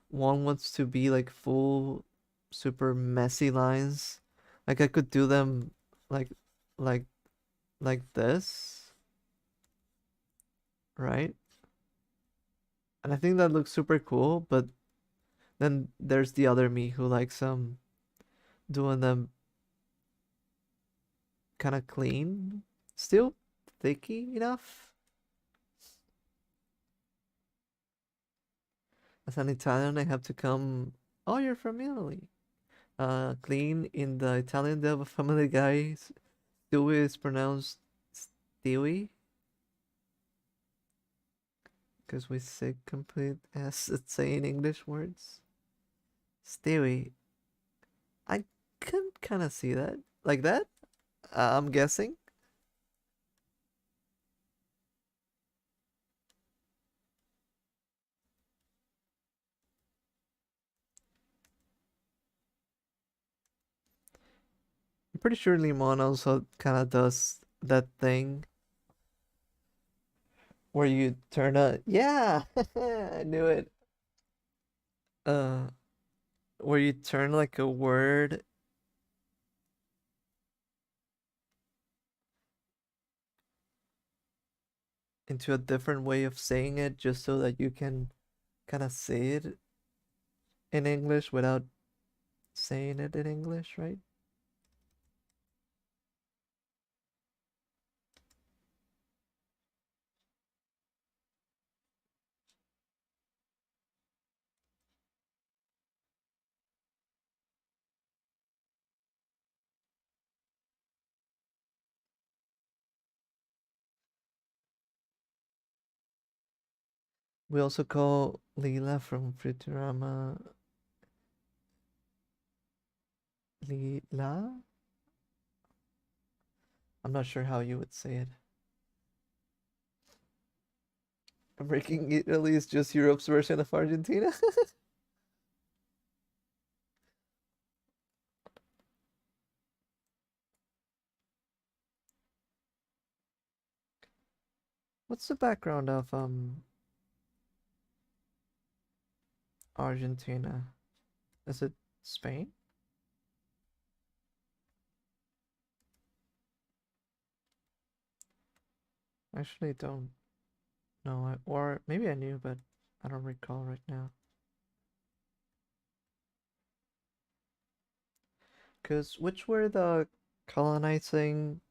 One wants to be like full super messy lines. Like I could do them like like like this, right? And I think that looks super cool, but then there's the other me who likes doing them kind of clean, still thicky enough. As an Italian, I have to come. Oh, you're from Italy. Clean in the Italian Devil Family Guy. Stewie is pronounced Stewie because we say complete as it's saying English words. Stewie. I can kind of see that like that. I'm guessing. I'm pretty sure Limon also kind of does that thing where you turn a yeah, I knew it. Uh, where you turn like a word into a different way of saying it just so that you can kind of say it in English without saying it in English, right? We also call Leela from Futurama Leela. I'm not sure how you would say it. Breaking Italy is just Europe's version of Argentina. What's the background of Argentina? Is it Spain? I actually don't know, or maybe I knew, but I don't recall right now. Because which were the colonizing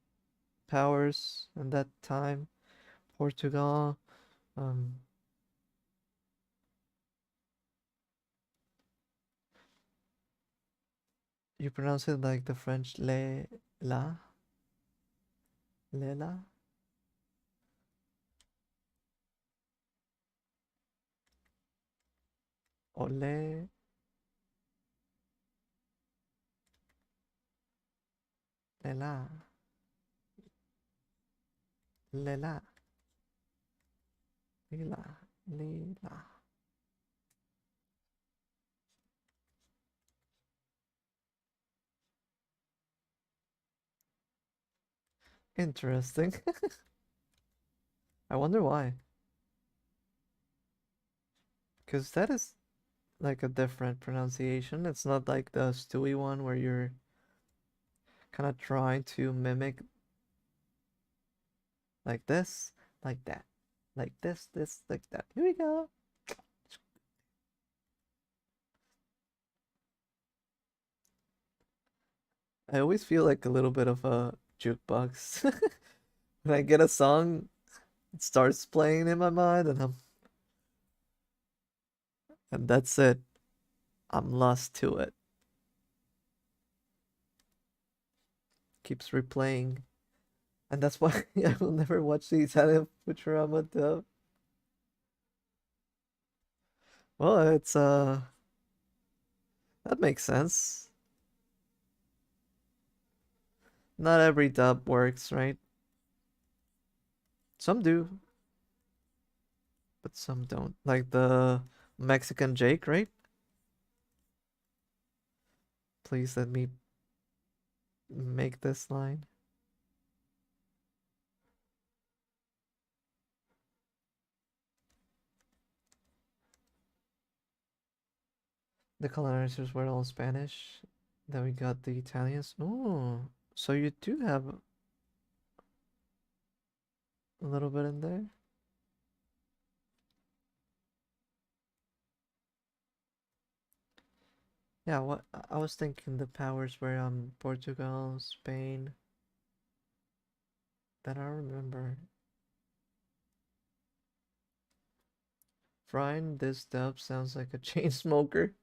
powers in that time? Portugal. Um, you pronounce it like the French la, or la, la, la. Interesting. I wonder why. Because that is like a different pronunciation. It's not like the Stewie one where you're kind of trying to mimic like this, like that, like this, like that. Here we go. I always feel like a little bit of a jukebox. When I get a song, it starts playing in my mind, and that's it. I'm lost to it. Keeps replaying, and that's why I will never watch the Italian Futurama dub. Well, it's that makes sense. Not every dub works, right? Some do, but some don't. Like the Mexican Jake, right? Please let me make this line. The colonizers were all Spanish. Then we got the Italians. Oh, so you do have a little bit in there. Yeah, what I was thinking the powers were Portugal, Spain. That I remember. Frying this dub sounds like a chain smoker.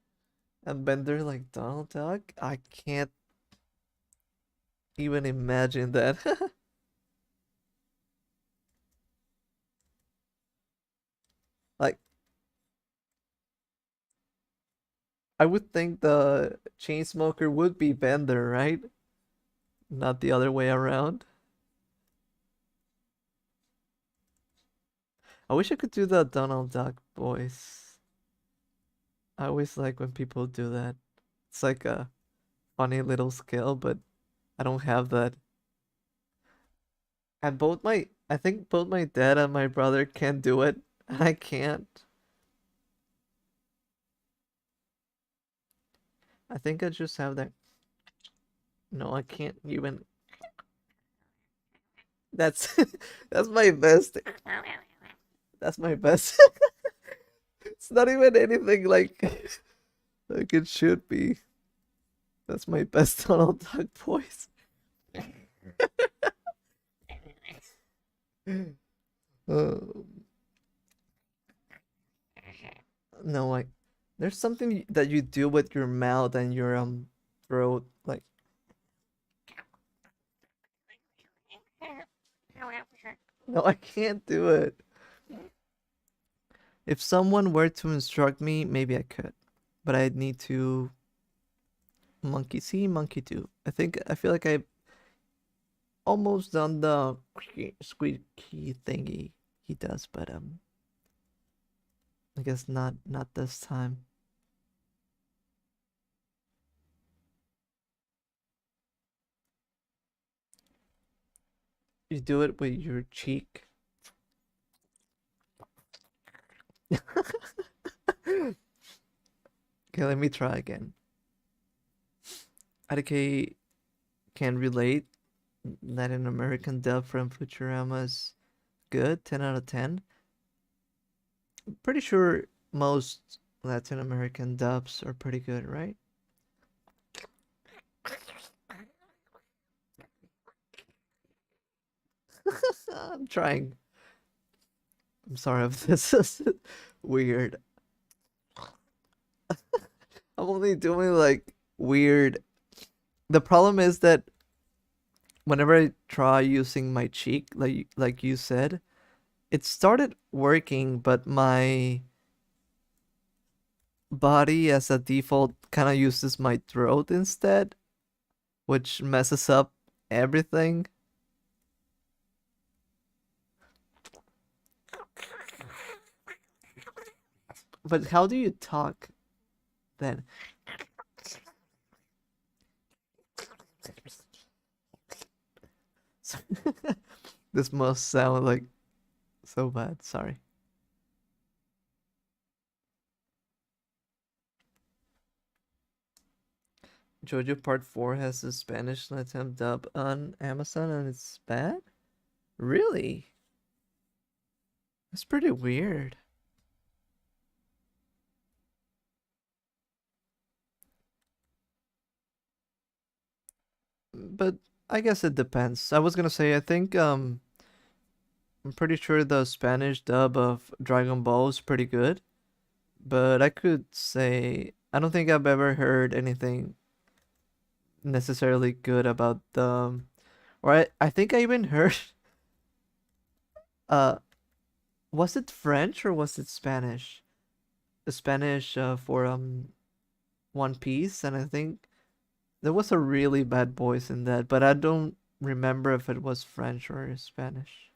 And Bender like Donald Duck. I can't even imagine that. Like I would think the chain smoker would be Bender, right? Not the other way around. I wish I could do the Donald Duck voice. I always like when people do that. It's like a funny little skill, but I don't have that. And I think both my dad and my brother can do it, and I can't. I think I just have that. No, I can't even. That's that's my best. That's my best. It's not even anything like it should be. That's my best Donald Duck voice. Um, no, like there's something that you do with your mouth and your throat. Like no, I can't do it. If someone were to instruct me, maybe I could, but I'd need to monkey see, monkey do. I feel like I almost done the squeaky thingy he does, but I guess not this time. You do it with your cheek. Okay, let me try again. IDK can relate. Latin American dub from Futurama is good, 10 out of 10. Pretty sure most Latin American dubs are pretty good, right? I'm trying. I'm sorry if this is weird. I'm only doing like weird. The problem is that whenever I try using my cheek, like you said, it started working, but my body as a default kind of uses my throat instead, which messes up everything. But how do you talk then? This must sound like so bad. Sorry. JoJo Part 4 has a Spanish Latin dub on Amazon and it's bad? Really? That's pretty weird. But I guess it depends. I was gonna say I think I'm pretty sure the Spanish dub of Dragon Ball is pretty good, but I could say I don't think I've ever heard anything necessarily good about the or I think I even heard uh was it French or was it Spanish? The Spanish for One Piece, and I think there was a really bad voice in that, but I don't remember if it was French or Spanish.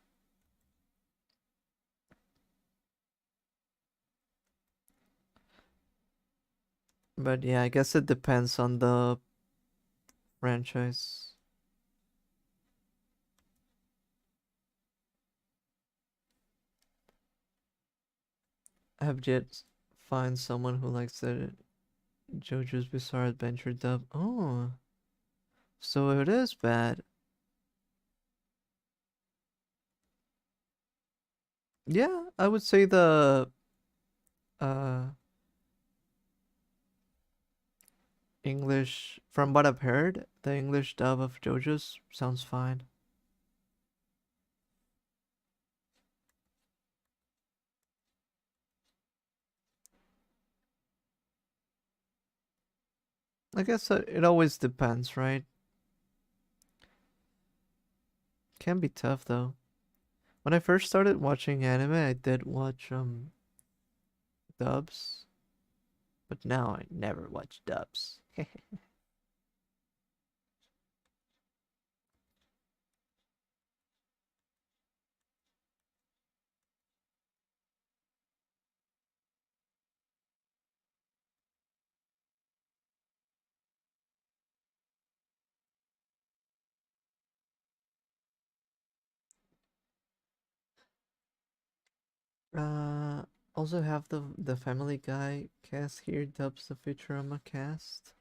But yeah, I guess it depends on the franchise. I have yet find someone who likes the JoJo's Bizarre Adventure dub. Oh, so it is bad. Yeah, I would say the uh English, from what I've heard, the English dub of JoJo's sounds fine. I guess it always depends, right? Can be tough though. When I first started watching anime, I did watch dubs, but now I never watch dubs. Uh, also have the Family Guy cast here dubs the Futurama cast.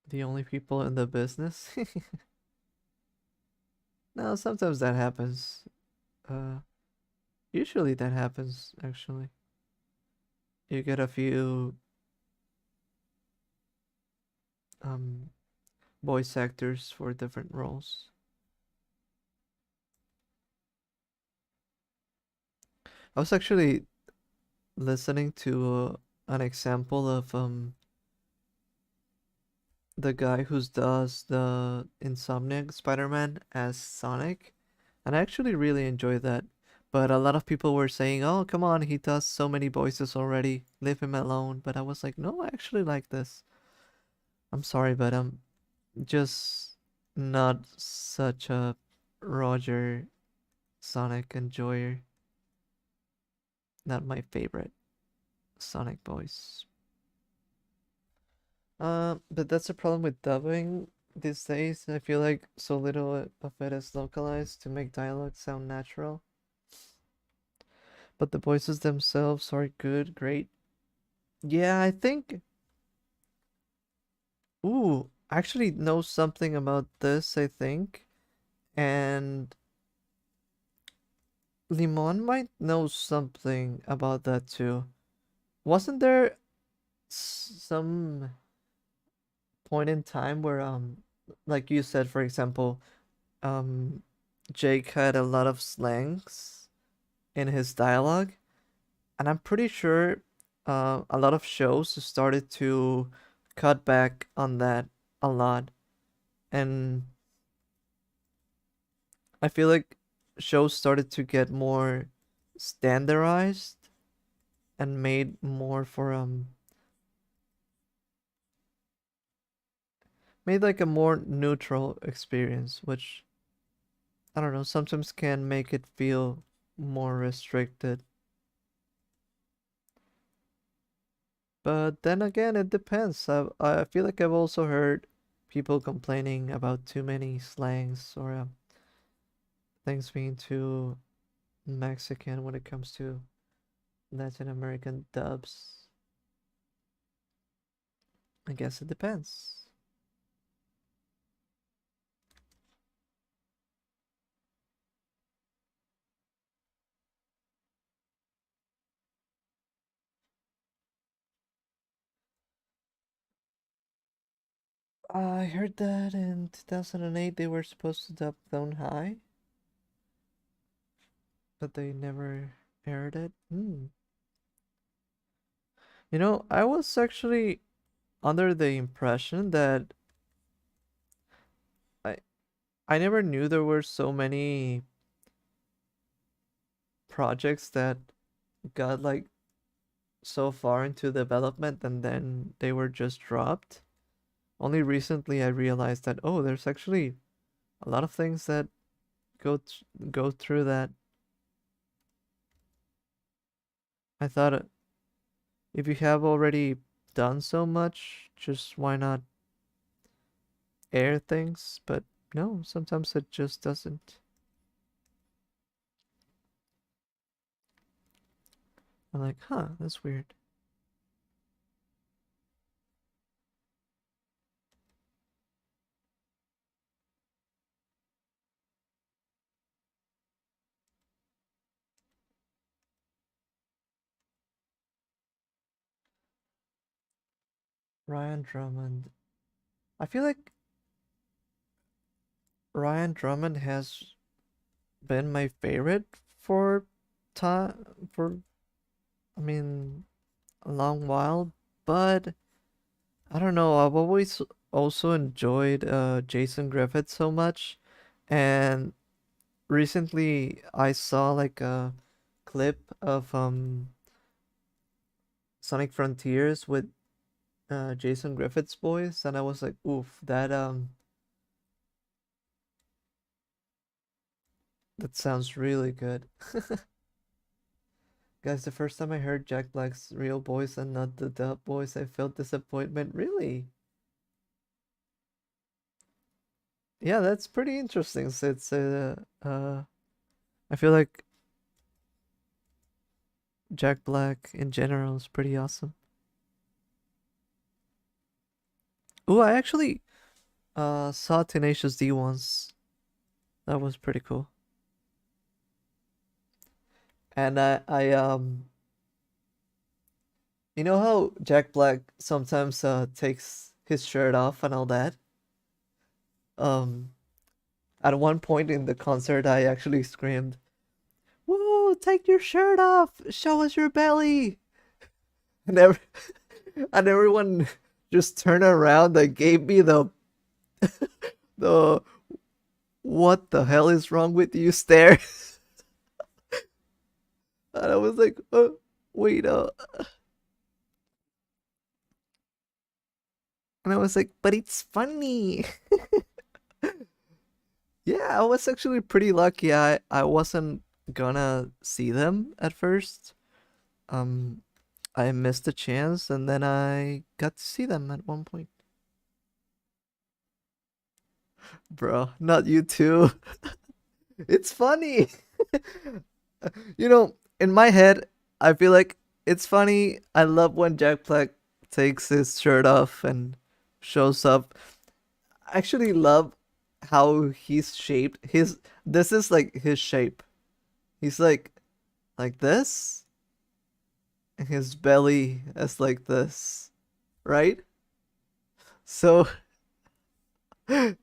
The only people in the business. No, sometimes that happens. Uh, Usually that happens actually. You get a few um voice actors for different roles. I was actually listening to an example of the guy who does the Insomniac Spider-Man as Sonic, and I actually really enjoy that. But a lot of people were saying, "Oh, come on, he does so many voices already. Leave him alone." But I was like, "No, I actually like this. I'm sorry, but I'm just not such a Roger Sonic enjoyer. Not my favorite Sonic voice." But that's a problem with dubbing these days. I feel like so little of it is localized to make dialogue sound natural. But the voices themselves are good, great. Yeah, I think. Ooh, I actually know something about this, I think. And Limon might know something about that too. Wasn't there some point in time where like you said, for example, um Jake had a lot of slangs in his dialogue, and I'm pretty sure a lot of shows started to cut back on that a lot. And I feel like shows started to get more standardized and made more for made like a more neutral experience, which I don't know, sometimes can make it feel more restricted. But then again, it depends. I feel like I've also heard people complaining about too many slangs or things being too Mexican when it comes to Latin American dubs. I guess it depends. I heard that in 2008 they were supposed to dub Tone High, but they never aired it. Hmm. You know, I was actually under the impression that I I never knew there were so many projects that got like so far into development and then they were just dropped. Only recently I realized that oh, there's actually a lot of things that go through that. I thought if you have already done so much, just why not air things? But no, sometimes it just doesn't. I'm like, huh, that's weird. Ryan Drummond. I feel like Ryan Drummond has been my favorite for time for I mean a long while, but I don't know. I've always also enjoyed Jason Griffith so much, and recently I saw like a clip of Sonic Frontiers with Jason Griffith's voice, and I was like, oof, that sounds really good. Guys, the first time I heard Jack Black's real voice and not the dub voice, I felt disappointment. Really? Yeah, that's pretty interesting. So it's I feel like Jack Black in general is pretty awesome. Oh, I actually saw Tenacious D once. That was pretty cool. And I you know how Jack Black sometimes takes his shirt off and all that? Um at one point in the concert I actually screamed, "Whoa, take your shirt off! Show us your belly!" And and everyone just turned around and gave me the what the hell is wrong with you stare. And I was like, wait, and I was like, but it's funny. Yeah, I was actually pretty lucky. I wasn't gonna see them at first. Um, I missed a chance, and then I got to see them at one point. Bro, not you too. It's funny. In my head, I feel like it's funny. I love when Jack Black takes his shirt off and shows up. I actually love how he's shaped. His This is like his shape. He's like this, and his belly is like this, right? So in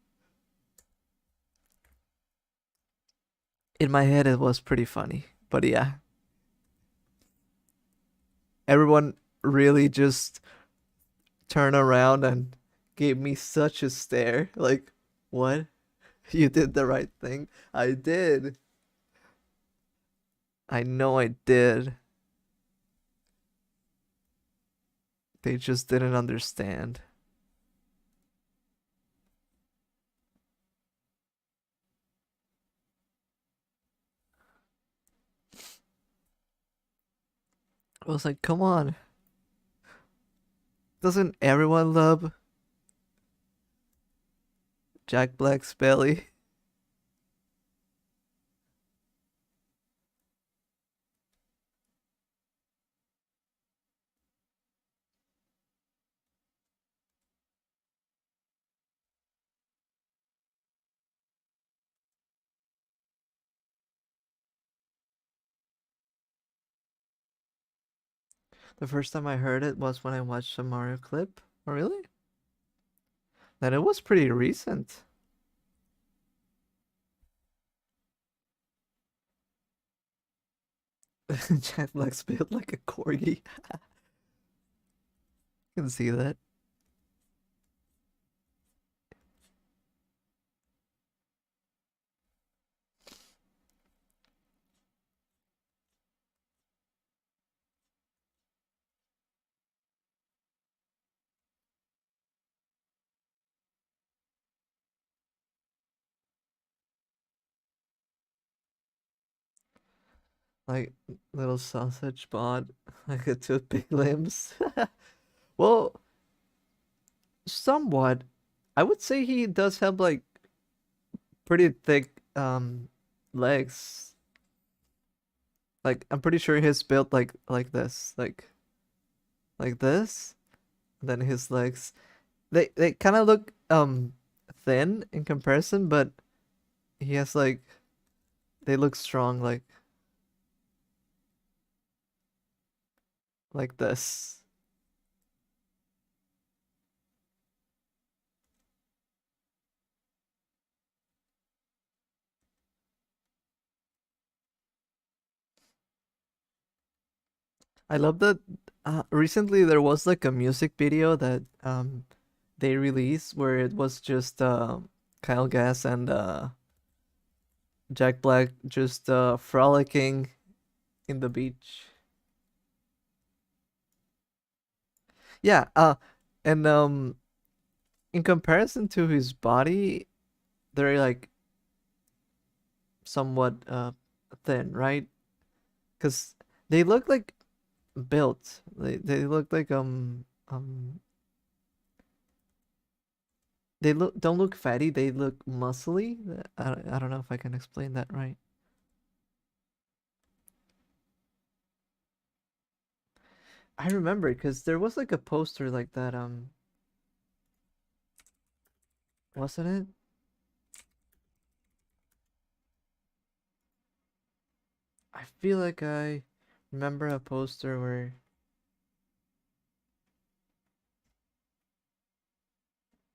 my head it was pretty funny. But yeah, everyone really just turned around and gave me such a stare. Like, what? You did the right thing. I did. I know I did. They just didn't understand. I was like, come on. Doesn't everyone love Jack Black's belly? The first time I heard it was when I watched a Mario clip. Oh, really? Then it was pretty recent. Jack Black's built like a corgi. You can see that. Like little sausage bot, like a toothpick limbs. Well, somewhat. I would say he does have like pretty thick legs. Like I'm pretty sure he's built like this, like this. And then his legs, they kind of look thin in comparison, but he has like they look strong like this. I love that recently there was like a music video that they released where it was just Kyle Gass and Jack Black just frolicking in the beach. Yeah, and in comparison to his body, they're like somewhat thin, right? Because they look like built. They look like they look don't look fatty. They look muscly. I don't know if I can explain that right. I remember because there was like a poster like that. Wasn't it? I feel like I remember a poster where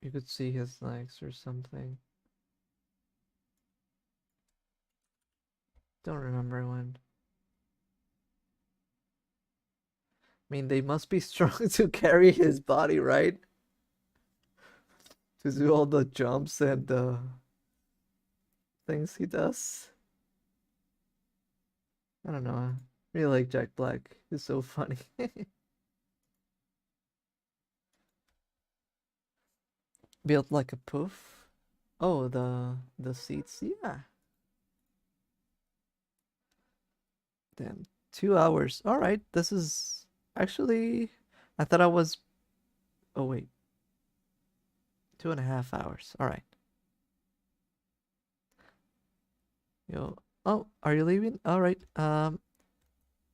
you could see his legs or something. Don't remember when. I mean, they must be strong to carry his body, right? To do all the jumps and things he does. I don't know. Really like Jack Black. He's so funny. Built like a poof. Oh, the seats. Yeah. Damn. 2 hours. All right. This is actually. I thought I was. Oh wait. 2.5 hours. All right. Yo. Oh, are you leaving? All right.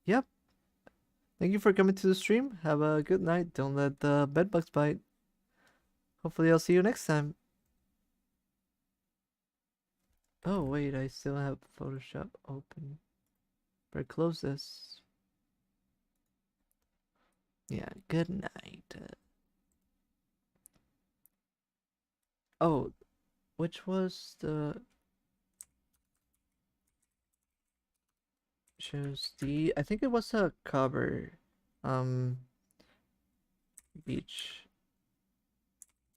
Yep. Thank you for coming to the stream. Have a good night. Don't let the bedbugs bite. Hopefully, I'll see you next time. Oh wait, I still have Photoshop open. Better close this. Yeah. Good night. Oh, which was the shows the? I think it was a cover. Um, beach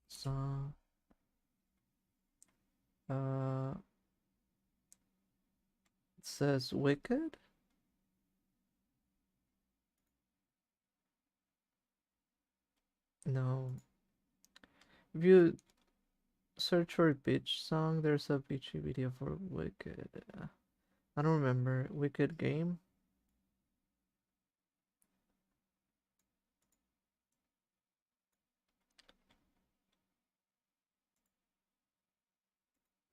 song. Uh, it says Wicked. No. If you search for beach song, there's a beachy video for Wicked. I don't remember. Wicked game.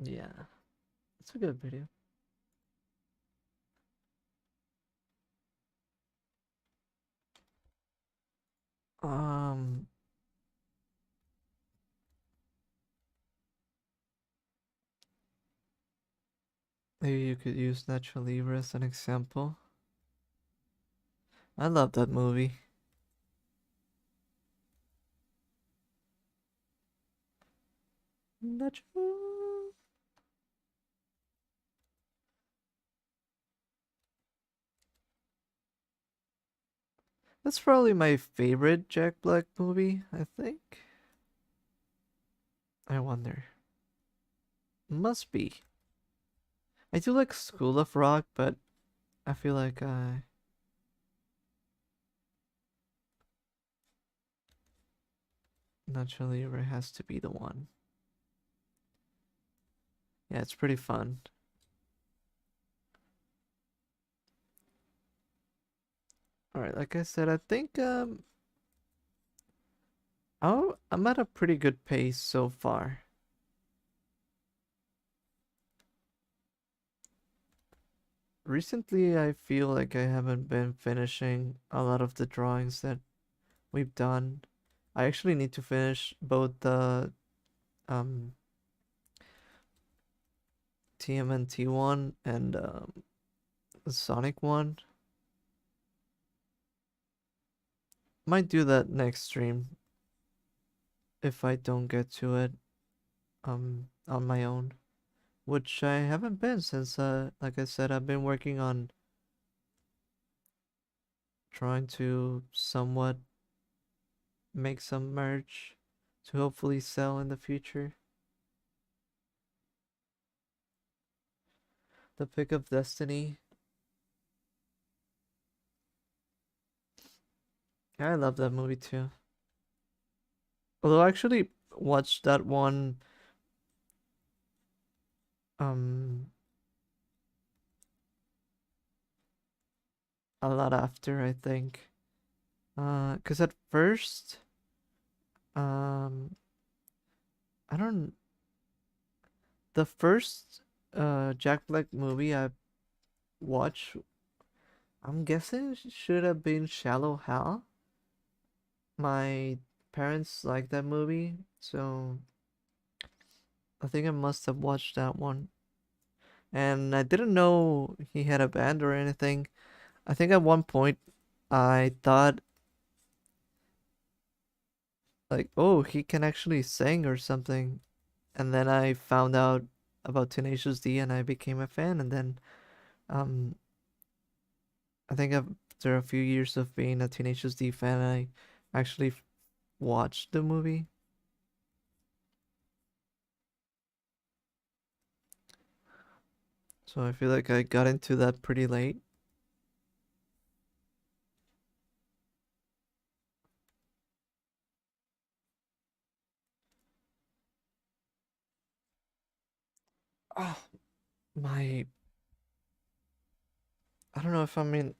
Yeah, it's a good video. Um, Maybe you could use Natural Libre as an example. I love that movie. Natural. That's probably my favorite Jack Black movie, I think. I wonder. Must be. I do like School of Rock, but I feel like Natural Libre has to be the one. Yeah, it's pretty fun. Alright, like I said, I think I'm at a pretty good pace so far. Recently, I feel like I haven't been finishing a lot of the drawings that we've done. I actually need to finish both the um TMNT one and the Sonic one. Might do that next stream if I don't get to it on my own, which I haven't been since like I said, I've been working on trying to somewhat make some merch to hopefully sell in the future. The Pick of Destiny. Yeah, I love that movie too. Although I actually watched that one um a lot after, I think. 'Cause at first um I don't the first Jack Black movie I watched, I'm guessing should have been Shallow Hal. My parents liked that movie, so I think I must have watched that one. And I didn't know he had a band or anything. I think at one point I thought like, oh, he can actually sing or something. And then I found out about Tenacious D and I became a fan. And then um, I think after a few years of being a Tenacious D fan, I actually watched the movie. So I feel like I got into that pretty late. my I don't know if I'm in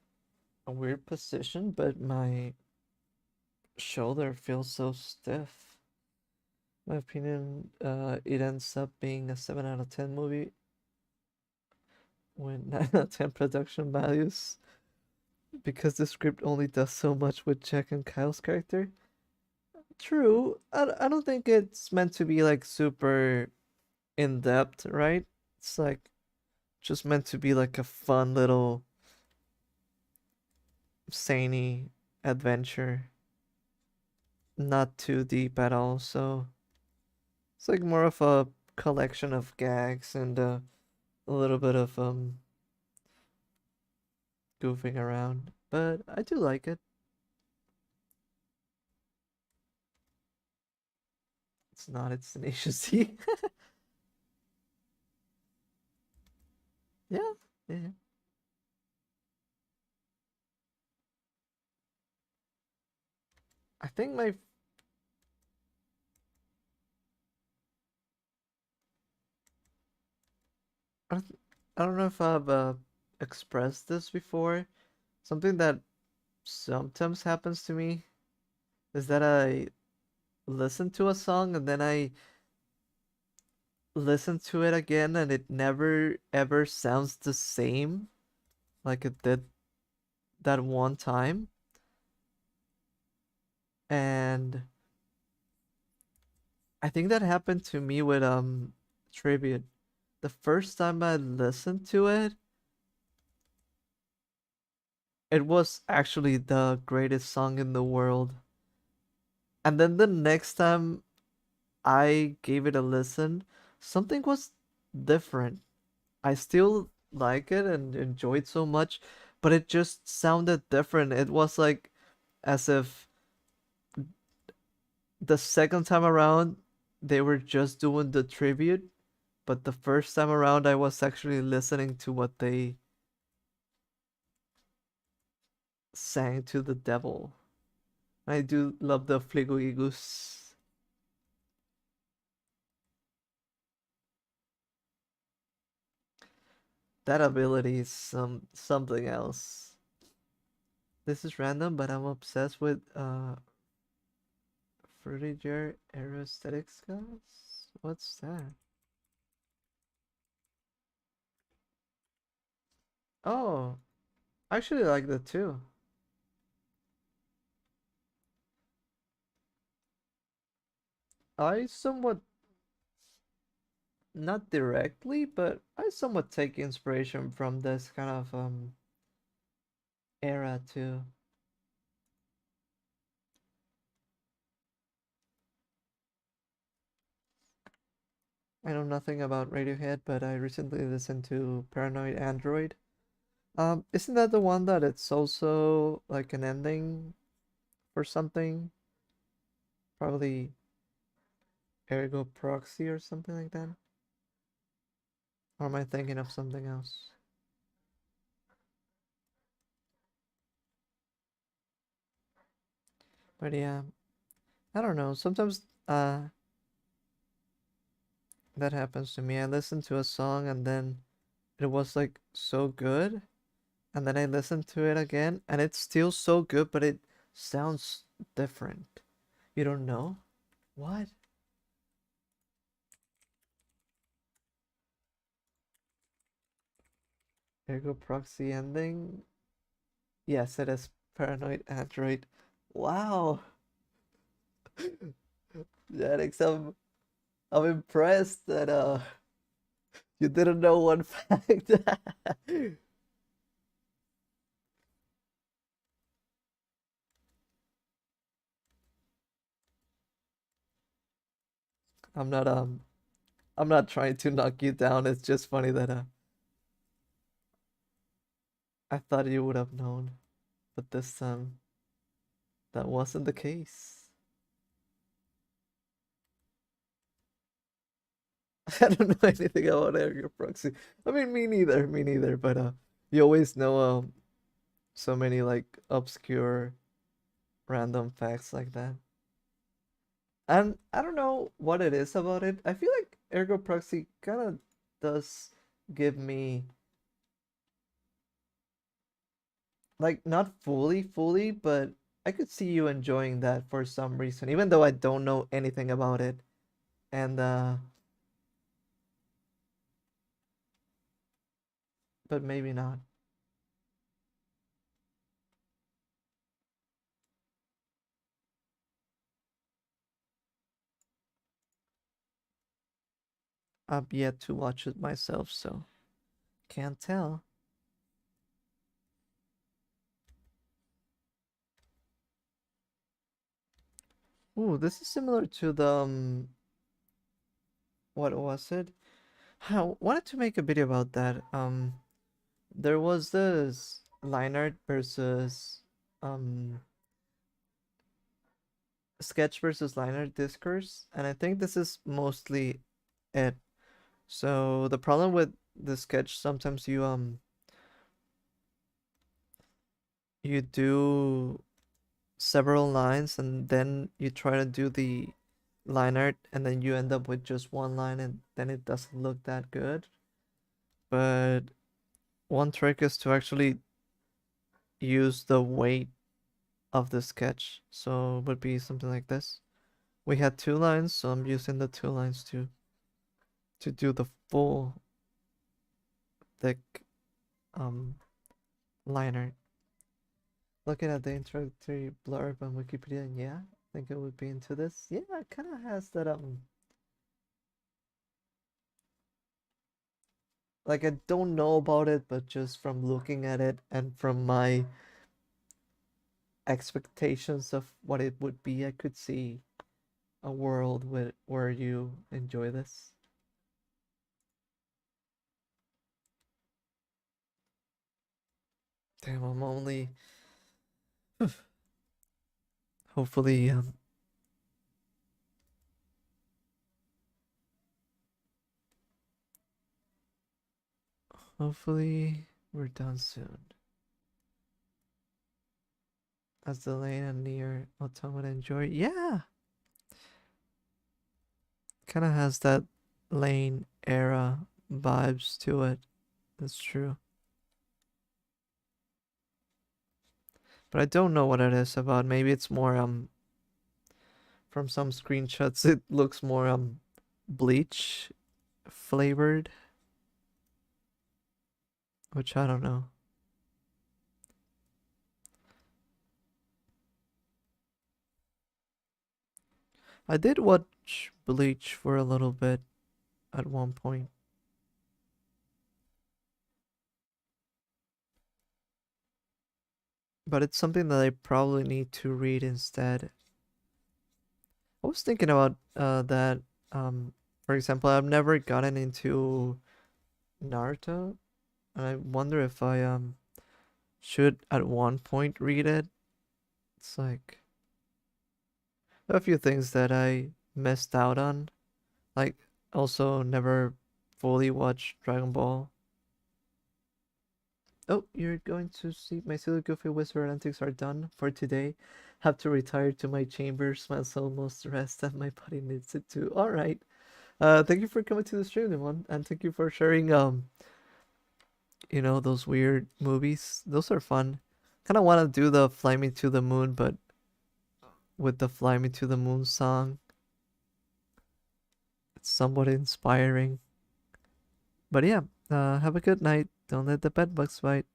a weird position, but my shoulder feels so stiff. My opinion, it ends up being a 7 out of 10 movie with 9 out of 10 production values because the script only does so much with Jack and Kyle's character. True, I don't think it's meant to be like super in depth, right? It's like just meant to be like a fun little zany adventure, not too deep at all. So it's like more of a collection of gags and a little bit of goofing around. But I do like it. It's not its Tenacious D. Yeah, yeah. I think my I don't I don't know if I've expressed this before. Something that sometimes happens to me is that I listen to a song and then I listen to it again and it never ever sounds the same like it did that one time. And I think that happened to me with Tribute. The first time I listened to it, it was actually the greatest song in the world. And then the next time I gave it a listen, something was different. I still like it and enjoyed so much, but it just sounded different. It was like as if the second time around they were just doing the tribute, but the first time around I was actually listening to what they sang to the devil. I do love the Fligoigus. That ability is something else. This is random, but I'm obsessed with Fruitiger aerostatics guys. What's that? Oh, I actually like that too. I somewhat, not directly, but I somewhat take inspiration from this kind of era too. I know nothing about Radiohead, but I recently listened to Paranoid Android. Isn't that the one that it's also like an ending for something? Probably Ergo Proxy or something like that? Or am I thinking of something else? But yeah, I don't know. Sometimes that happens to me. I listen to a song and then it was like so good, and then I listen to it again and it's still so good, but it sounds different. You don't know? What? Ergo Proxy ending? Yes, it is Paranoid Android. Wow. Janix, I'm impressed that you didn't know one fact. I'm not I'm not trying to knock you down. It's just funny that I thought you would have known, but this time that wasn't the case. I don't know anything about area proxy. I mean, me neither. But you always know so many like obscure random facts like that. And I don't know what it is about it. I feel like Ergo Proxy kind of does give me like not fully, but I could see you enjoying that for some reason, even though I don't know anything about it. And but maybe not. I've yet to watch it myself, so can't tell. Ooh, this is similar to the what was it? I wanted to make a video about that. There was this line art versus um sketch versus line art discourse, and I think this is mostly it. So the problem with the sketch, sometimes you do several lines and then you try to do the line art and then you end up with just one line and then it doesn't look that good. But one trick is to actually use the weight of the sketch. So it would be something like this. We had two lines, so I'm using the two lines to do the full thick um liner. Looking at the introductory blurb on Wikipedia, and yeah, I think it would be into this. Yeah, it kind of has that like I don't know about it, but just from looking at it and from my expectations of what it would be, I could see a world where you enjoy this. Damn, I'm only hopefully hopefully we're done soon. As the lane and near autumn enjoy. Yeah, kind of has that lane era vibes to it. That's true. But I don't know what it is about. Maybe it's more from some screenshots it looks more bleach flavored, which I don't know. I did watch Bleach for a little bit at one point, but it's something that I probably need to read instead. I was thinking about that for example, I've never gotten into Naruto, and I wonder if I should at one point read it. It's like a few things that I missed out on. Like also never fully watched Dragon Ball. Oh, you're going to see my silly goofy whisper antics are done for today. Have to retire to my chambers. My soul must rest and my body needs it too. All right. Thank you for coming to the stream, everyone, and thank you for sharing those weird movies. Those are fun. Kind of want to do the Fly Me to the Moon, but with the Fly Me to the Moon song, it's somewhat inspiring. But yeah, have a good night. Don't let the bed bugs bite.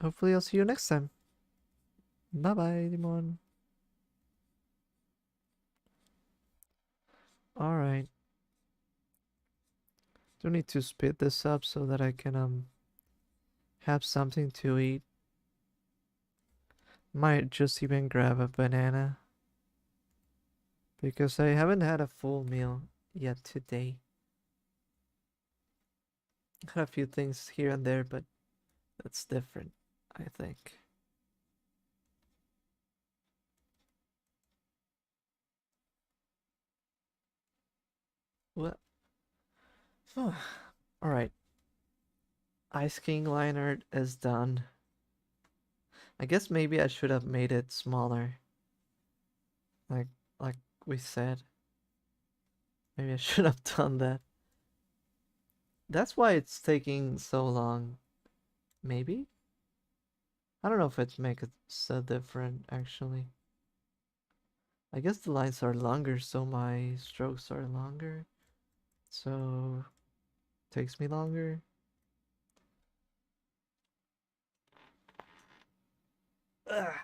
Hopefully, I'll see you next time. Bye bye, Dimon. Alright. Do need to speed this up so that I can have something to eat. Might just even grab a banana. Because I haven't had a full meal yet today. Had a few things here and there, but that's different, I think. Well, alright. Ice King line art is done. I guess maybe I should have made it smaller. Like like we said. Maybe I should have done that. That's why it's taking so long. Maybe? I don't know if it makes it so different, actually. I guess the lines are longer, so my strokes are longer. So, takes me longer. Ugh.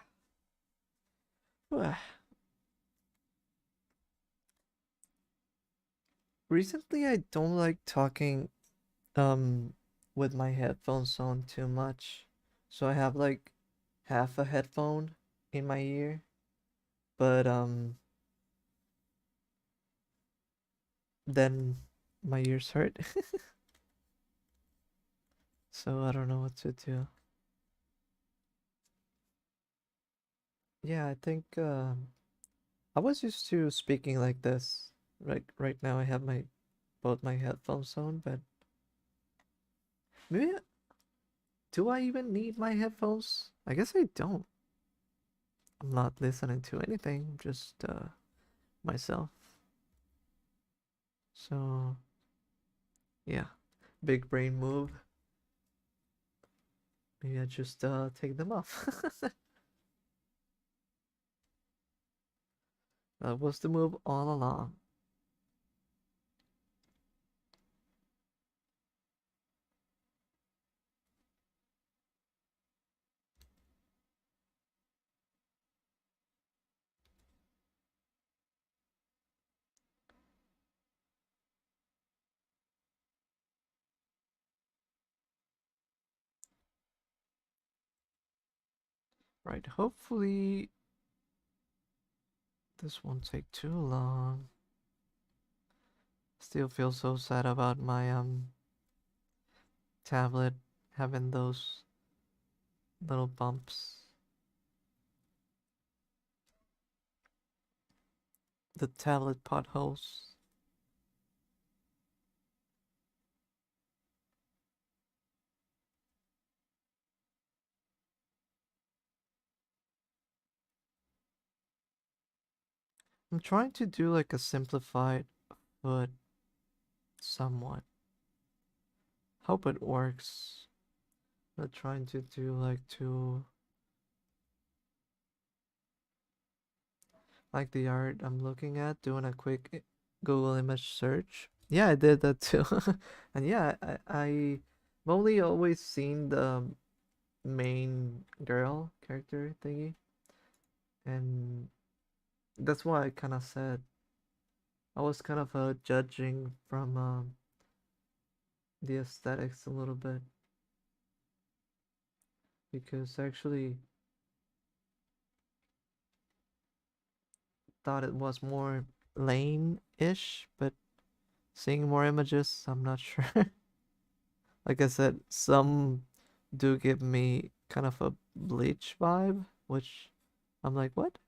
Recently, I don't like talking um with my headphones on too much. So I have like half a headphone in my ear, but then my ears hurt. So I don't know what to do. Yeah, I think I was used to speaking like this. Right now I have my both my headphones on, but maybe do I even need my headphones? I guess I don't. I'm not listening to anything, just myself. So yeah, big brain move. Maybe I just take them off. That was the move all along. Right, hopefully this won't take too long. Still feel so sad about my tablet having those little bumps. The tablet potholes. I'm trying to do like a simplified foot somewhat. Hope it works. But trying to do like like the art I'm looking at, doing a quick Google image search. Yeah, I did that too. And yeah, I've only always seen the main girl character thingy, and that's why I kind of said I was kind of judging from the aesthetics a little bit because I actually thought it was more lame-ish, but seeing more images, I'm not sure. Like I said, some do give me kind of a bleach vibe, which I'm like, what?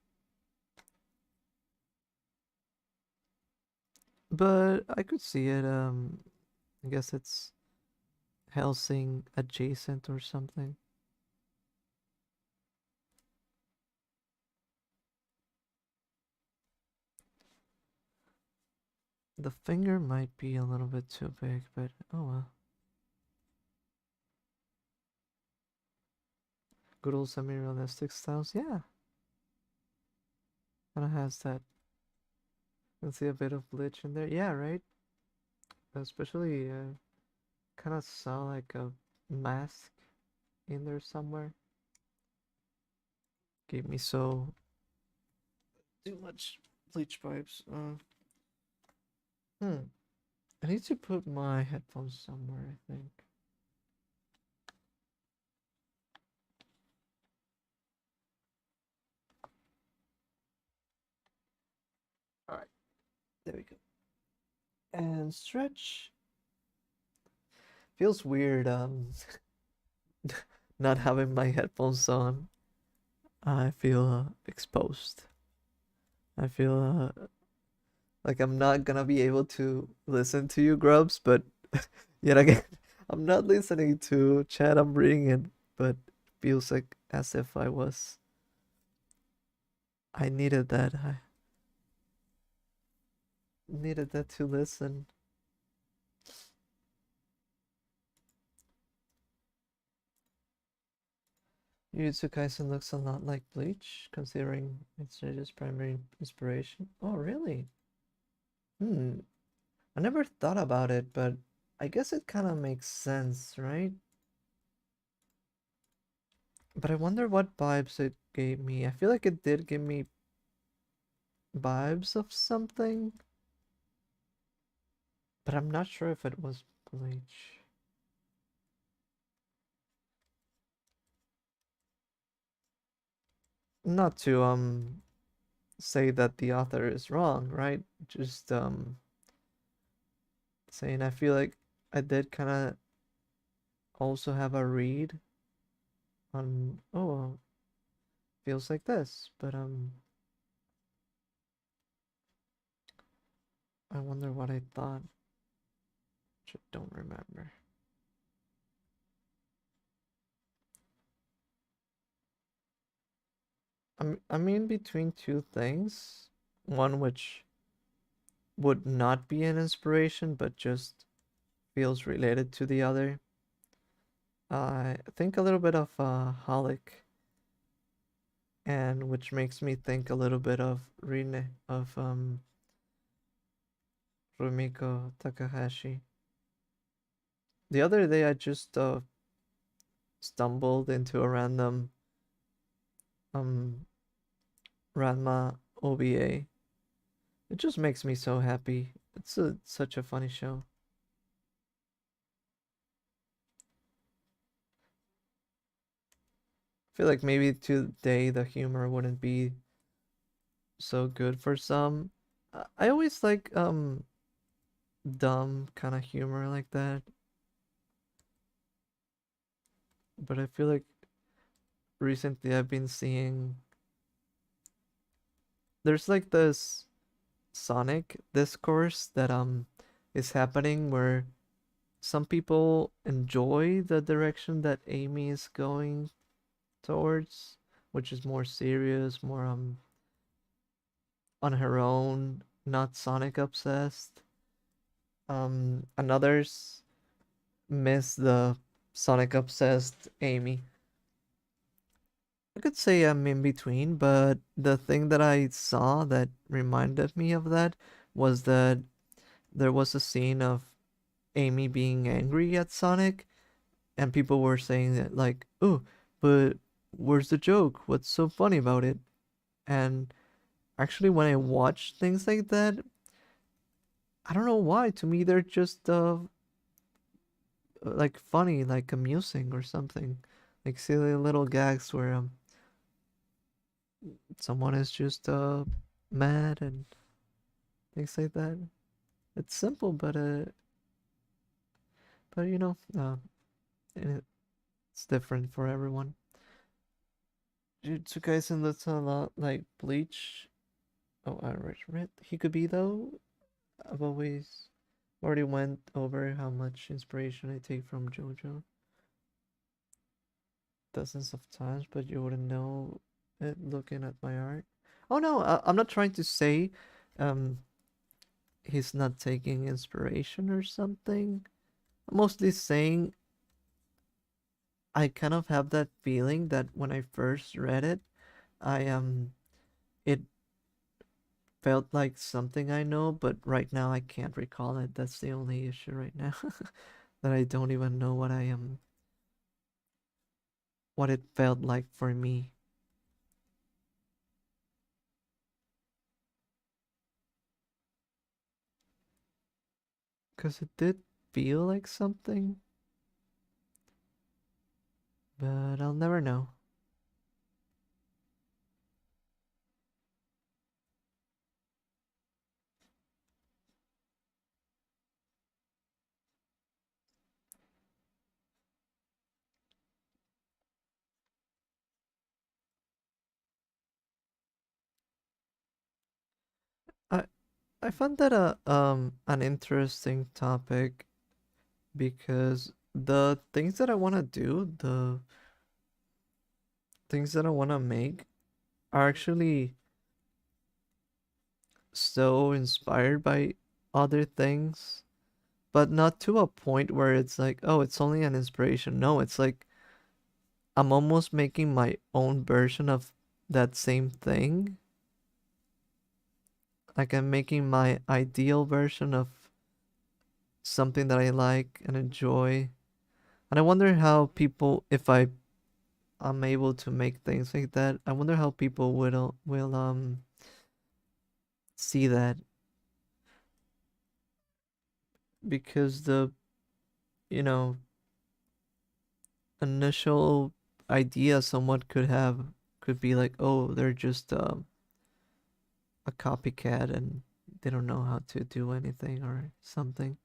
But I could see it. I guess it's Helsing adjacent or something. The finger might be a little bit too big, but oh well. Good old semi-realistic styles, yeah. Kinda has that. You can see a bit of bleach in there. Yeah, right? Especially, kind of saw like a mask in there somewhere. Gave me so too much bleach vibes. Hmm. I need to put my headphones somewhere, I think. Alright, there we go. And stretch. Feels weird, not having my headphones on. I feel exposed. I feel like I'm not gonna be able to listen to you, Grubs, but yet again, I'm not listening to chat, I'm reading it, but feels like as if I was. I needed that. needed that to listen. Jujutsu Kaisen looks a lot like Bleach, considering it's JoJo's primary inspiration. Oh, really? Hmm. I never thought about it, but I guess it kind of makes sense, right? But I wonder what vibes it gave me. I feel like it did give me vibes of something, but I'm not sure if it was Bleach. Not to say that the author is wrong, right? Just saying I feel like I did kind of also have a read on feels like this, but I wonder what I thought. Which I don't remember. I'm in between two things. One which would not be an inspiration, but just feels related to the other. I think a little bit of Holic, and which makes me think a little bit of Rine of Rumiko Takahashi. The other day, I just stumbled into a random um Ranma OVA. It just makes me so happy. Such a funny show. I feel like maybe today the humor wouldn't be so good for some. I always like dumb kind of humor like that, but I feel like recently I've been seeing there's like this Sonic discourse that is happening where some people enjoy the direction that Amy is going towards, which is more serious, more on her own, not Sonic obsessed. And others miss the Sonic obsessed Amy. I could say I'm in between, but the thing that I saw that reminded me of that was that there was a scene of Amy being angry at Sonic, and people were saying that, like, oh, but where's the joke? What's so funny about it? And actually, when I watch things like that, I don't know why. To me, they're just like funny, like amusing or something, like silly little gags where someone is just mad and things like that. It's simple, but and it's different for everyone. Jujutsu Kaisen looks a lot like Bleach. Oh, I read Hikubi though. I've always already went over how much inspiration I take from JoJo dozens of times, but you wouldn't know it looking at my art. Oh no, I'm not trying to say um he's not taking inspiration or something. I'm mostly saying I kind of have that feeling that when I first read it, I it felt like something I know, but right now I can't recall it. That's the only issue right now. That I don't even know what it felt like for me. Cause it did feel like something, but I'll never know. I I found that a an interesting topic because the things that I want to do, the things that I want to make are actually so inspired by other things, but not to a point where it's like, oh, it's only an inspiration. No, it's like I'm almost making my own version of that same thing. Like I'm making my ideal version of something that I like and enjoy. And I wonder how people, if I'm able to make things like that, I wonder how people will see that, because the, you know, initial idea someone could have could be like, oh, they're just a copycat and they don't know how to do anything or something.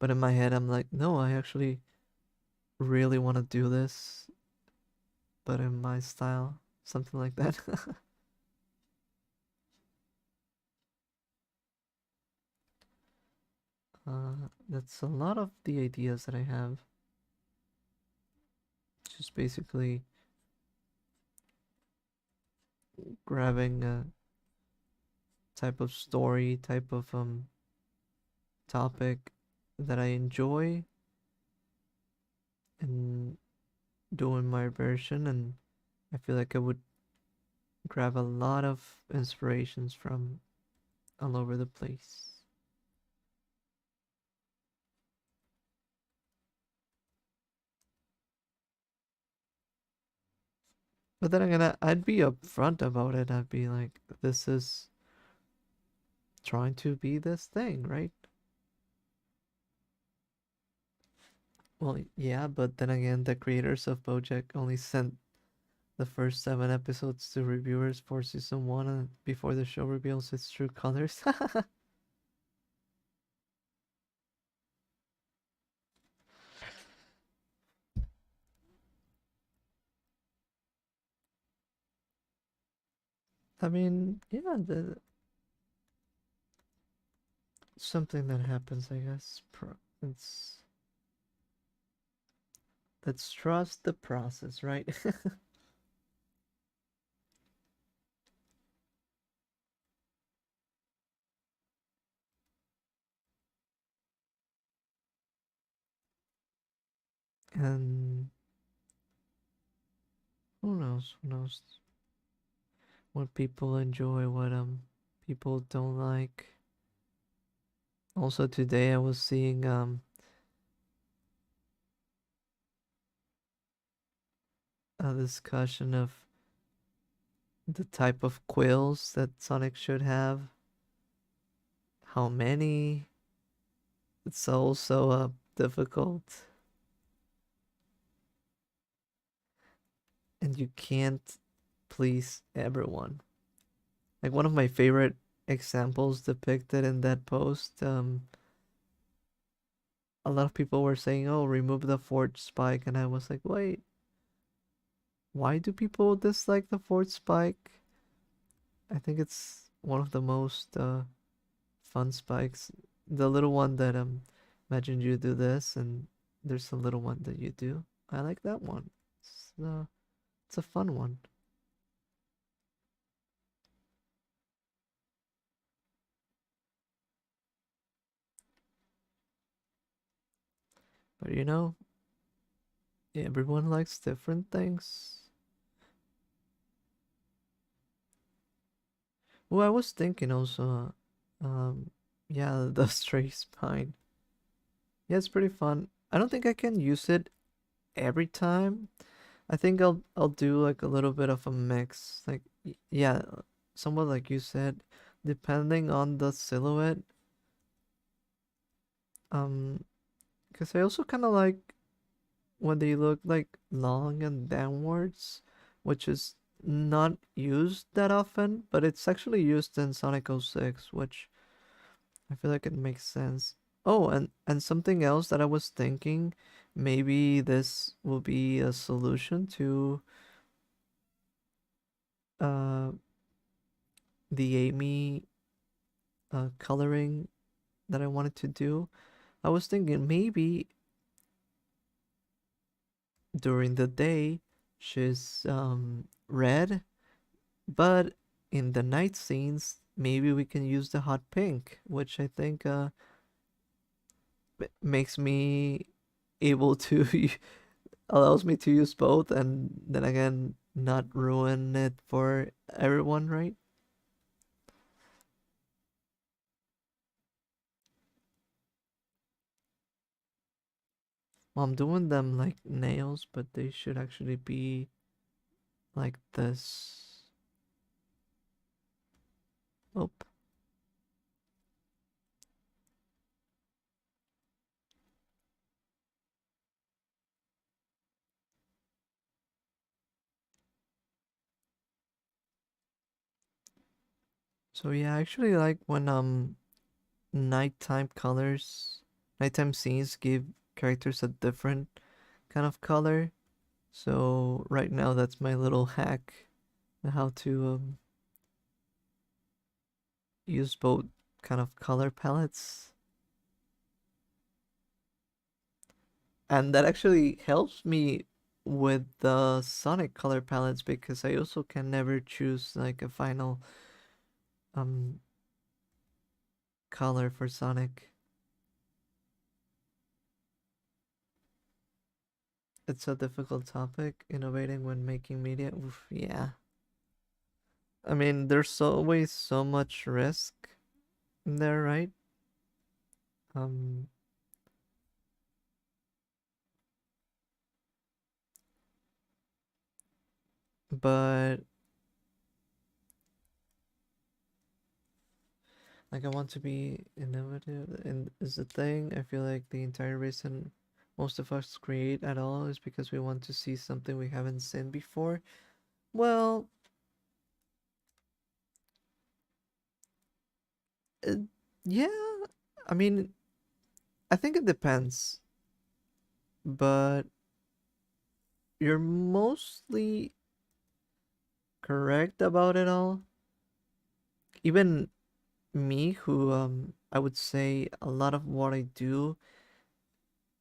But in my head, I'm like, no, I actually really want to do this, but in my style, something like that. That's a lot of the ideas that I have. Just basically grabbing a type of story, type of topic that I enjoy and doing my version, and I feel like I would grab a lot of inspirations from all over the place. But then again, I'd be upfront about it. I'd be like, this is trying to be this thing, right? Well, yeah, but then again, the creators of BoJack only sent the first 7 episodes to reviewers for season 1 and before the show reveals its true colors. I mean, yeah, something that happens, I guess. It's Let's trust the process, right? And who knows? Who knows what people enjoy, what people don't like. Also today I was seeing a discussion of the type of quills that Sonic should have, how many. It's also difficult, and you can't please everyone. Like one of my favorite examples depicted in that post, a lot of people were saying, "Oh, remove the fourth spike," and I was like, "Wait, why do people dislike the fourth spike?" I think it's one of the most fun spikes. The little one that imagine you do this, and there's a little one that you do. I like that one. It's a fun one. But everyone likes different things. Well, I was thinking also, yeah, the stray spine. Yeah, it's pretty fun. I don't think I can use it every time. I think I'll do like a little bit of a mix. Like yeah, somewhat like you said, depending on the silhouette. Um, because I also kind of like when they look like long and downwards, which is not used that often, but it's actually used in Sonic 06, which I feel like it makes sense. Oh, and something else that I was thinking, maybe this will be a solution to uh the Amy coloring that I wanted to do. I was thinking maybe during the day she's red, but in the night scenes maybe we can use the hot pink, which I think makes me able to allows me to use both, and then again not ruin it for everyone, right? Well, I'm doing them like nails, but they should actually be like this. Oh, so yeah, I actually like when nighttime colors, nighttime scenes give characters a different kind of color. So right now that's my little hack on how to use both kind of color palettes. And that actually helps me with the Sonic color palettes because I also can never choose like a final um color for Sonic. It's a difficult topic, innovating when making media. Oof, yeah. I mean, there's always so much risk in there, right? Um, but like I want to be innovative, and is the thing. I feel like the entire reason most of us create at all is because we want to see something we haven't seen before. Well, uh, yeah. I mean, I think it depends, but you're mostly correct about it all. Even me, who I would say a lot of what I do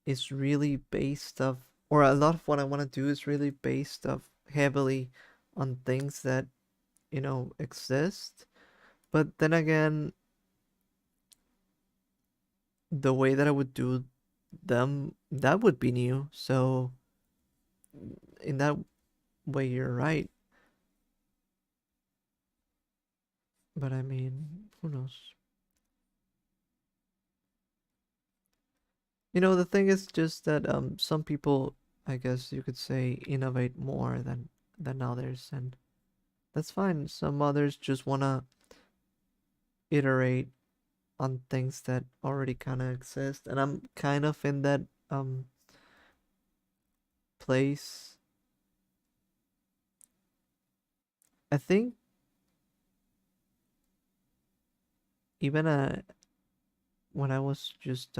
is really based off, or a lot of what I want to do is really based off heavily on things that exist. But then again, the way that I would do them, that would be new. So in that way, you're right. But I mean, who knows? The thing is just that some people, I guess you could say, innovate more than others, and that's fine. Some others just wanna iterate on things that already kind of exist, and I'm kind of in that um place. I think even when I was just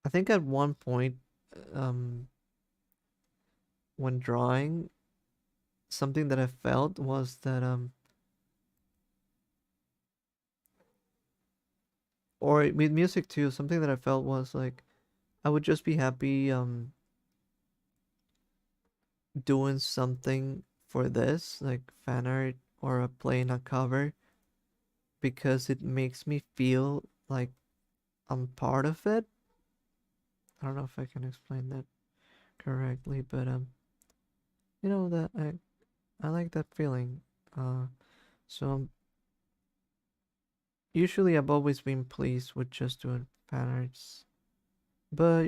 I think at one point um when drawing, something that I felt was that or with music too, something that I felt was like I would just be happy doing something for this, like fan art or playing a cover, because it makes me feel like I'm part of it. I don't know if I can explain that correctly, but that I like that feeling. Uh, so usually I've always been pleased with just doing fan arts, but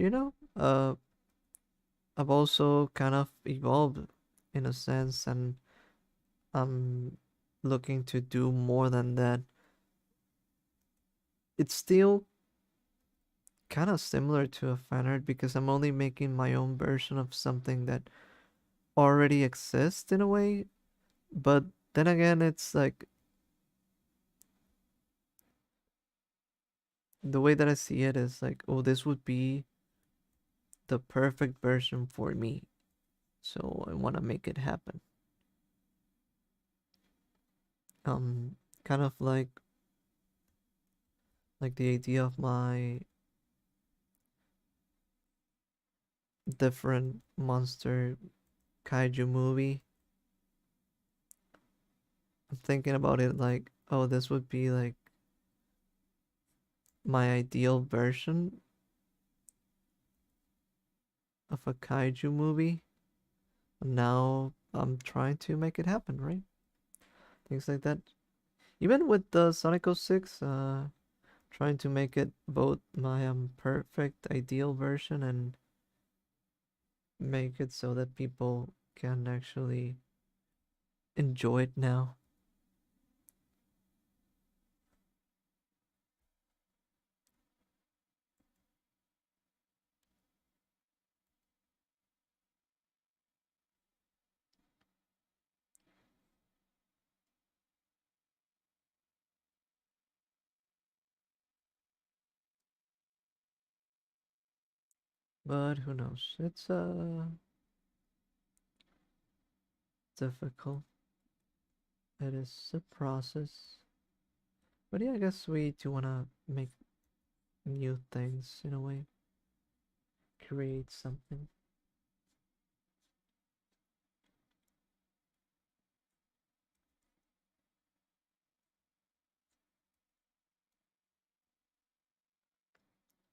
I've also kind of evolved in a sense, and I'm looking to do more than that. It's still kind of similar to a fan art because I'm only making my own version of something that already exists in a way. But then again, it's like the way that I see it is like, oh, this would be the perfect version for me. So I want to make it happen. Um, Kind of like the idea of my different monster kaiju movie. I'm thinking about it like, oh, this would be like my ideal version of a kaiju movie. Now I'm trying to make it happen, right? Things like that. Even with the Sonic 06, trying to make it both my perfect ideal version and make it so that people can actually enjoy it now. But who knows? It's difficult. It is a process. But yeah, I guess we do wanna make new things in a way. Create something.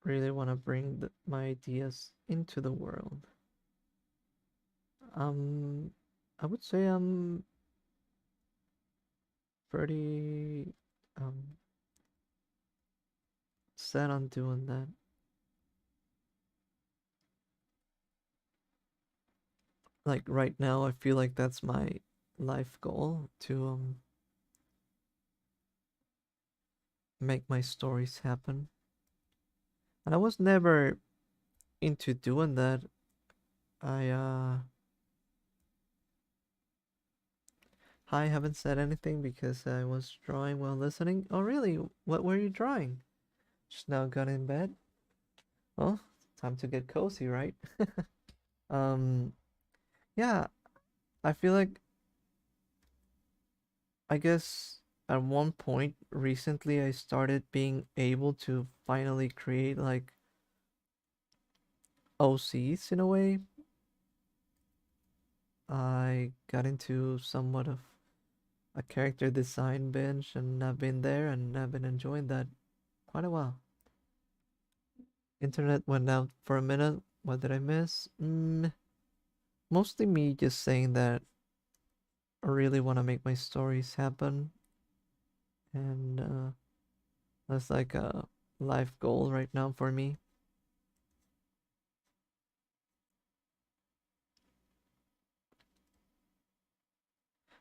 Really wanna bring my ideas into the world. Um, I would say I'm pretty set on doing that. Like right now, I feel like that's my life goal to make my stories happen. And I was never into doing that. I haven't said anything because I was drawing while listening. Oh really? What were you drawing? Just now got in bed? Well, time to get cozy, right? Um, yeah, I feel like I guess at one point recently I started being able to finally create like OCs in a way. I got into somewhat of a character design binge and I've been there and I've been enjoying that quite a while. Internet went out for a minute. What did I miss? Mostly me just saying that I really want to make my stories happen and that's like a life goal right now for me.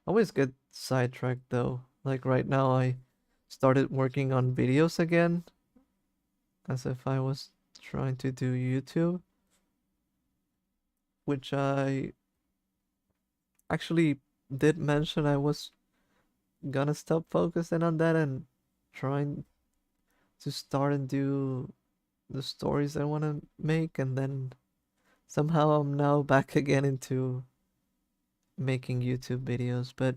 I always get sidetracked though. Like right now I started working on videos again as if I was trying to do YouTube, which I actually did mention I was gonna stop focusing on that and trying to start and do the stories I want to make, and then somehow I'm now back again into making YouTube videos. But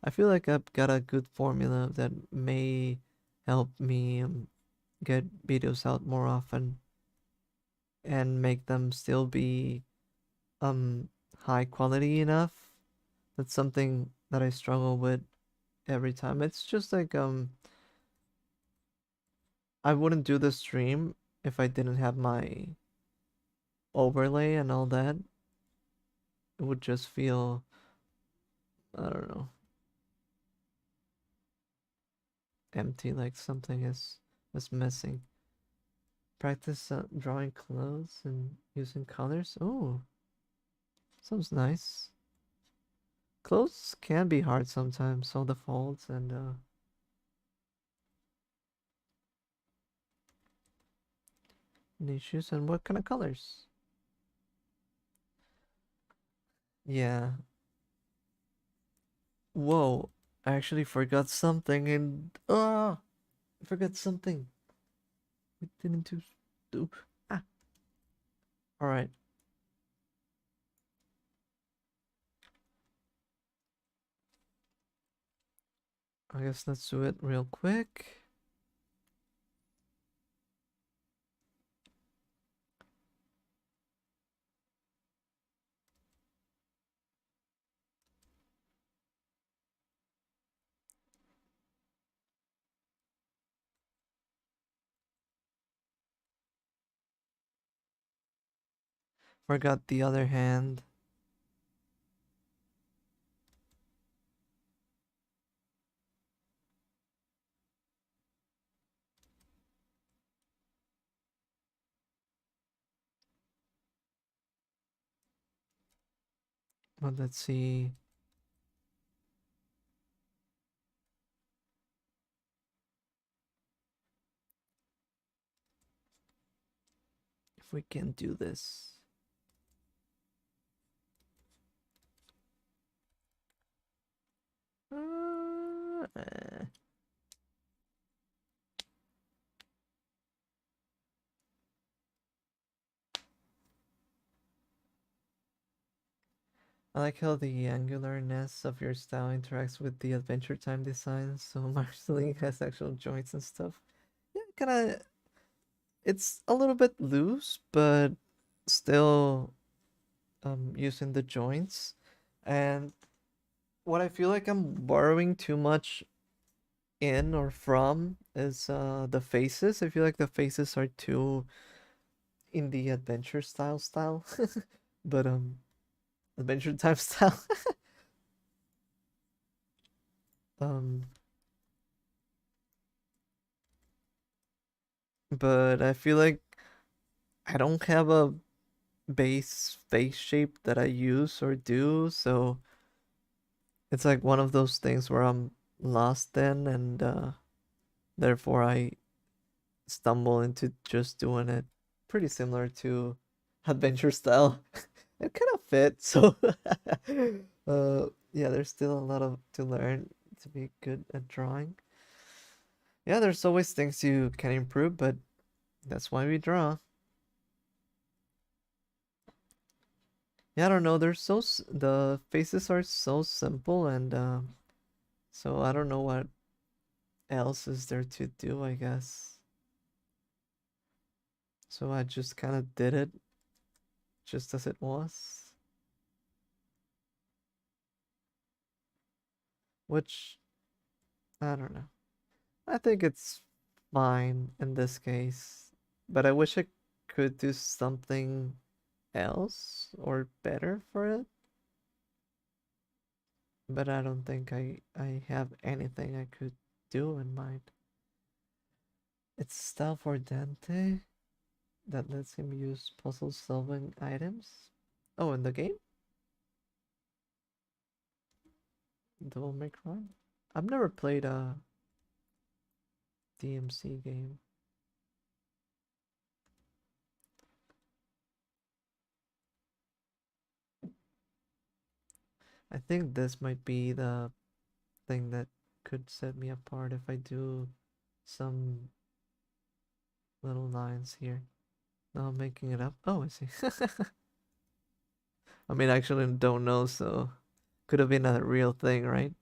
I feel like I've got a good formula that may help me get videos out more often and make them still be um high quality enough. That's something that I struggle with every time. It's just like I wouldn't do the stream if I didn't have my overlay and all that. It would just feel, I don't know, empty, like something is missing. Practice drawing clothes and using colors. Oh, sounds nice. Clothes can be hard sometimes, all the folds and issues. And what kind of colors? Yeah. Whoa, I actually forgot something and I forgot something. We didn't do. Ah, all right. I guess let's do it real quick. Forgot the other hand. Well, let's see. If we can do this. Eh. I like how the angularness of your style interacts with the Adventure Time design. So marshalling has actual joints and stuff. Yeah, kind of. It's a little bit loose, but still using the joints. And what I feel like I'm borrowing too much in or from is the faces. I feel like the faces are too in the adventure style, but Adventure Time style. um, but I feel like I don't have a base face shape that I use or do, so it's like one of those things where I'm lost in, and therefore I stumble into just doing it pretty similar to adventure style. It kind of fits, so yeah, there's still a lot of to learn to be good at drawing. Yeah, there's always things you can improve, but that's why we draw. Yeah, I don't know. They're the faces are so simple, and so I don't know what else is there to do, I guess. So I just kind of did it just as it was, which I don't know. I think it's fine in this case, but I wish I could do something else or better for it. But I don't think I have anything I could do in mind. It's style for Dante that lets him use puzzle solving items. Oh, in the game? Devil May Cry? I've never played a DMC game. I think this might be the thing that could set me apart if I do some little lines here. No, I'm making it up. Oh, I see. I mean, I actually don't know, so could have been a real thing, right?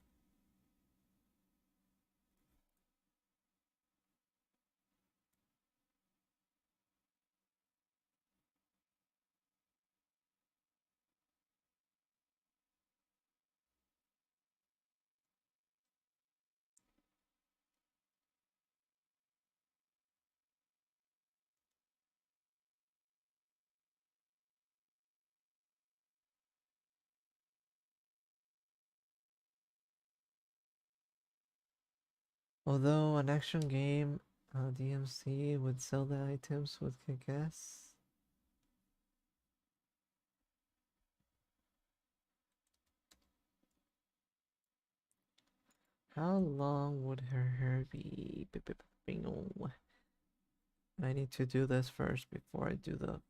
Although an action game, DMC would sell the items with kick-ass. How long would her hair be? I need to do this first before I do the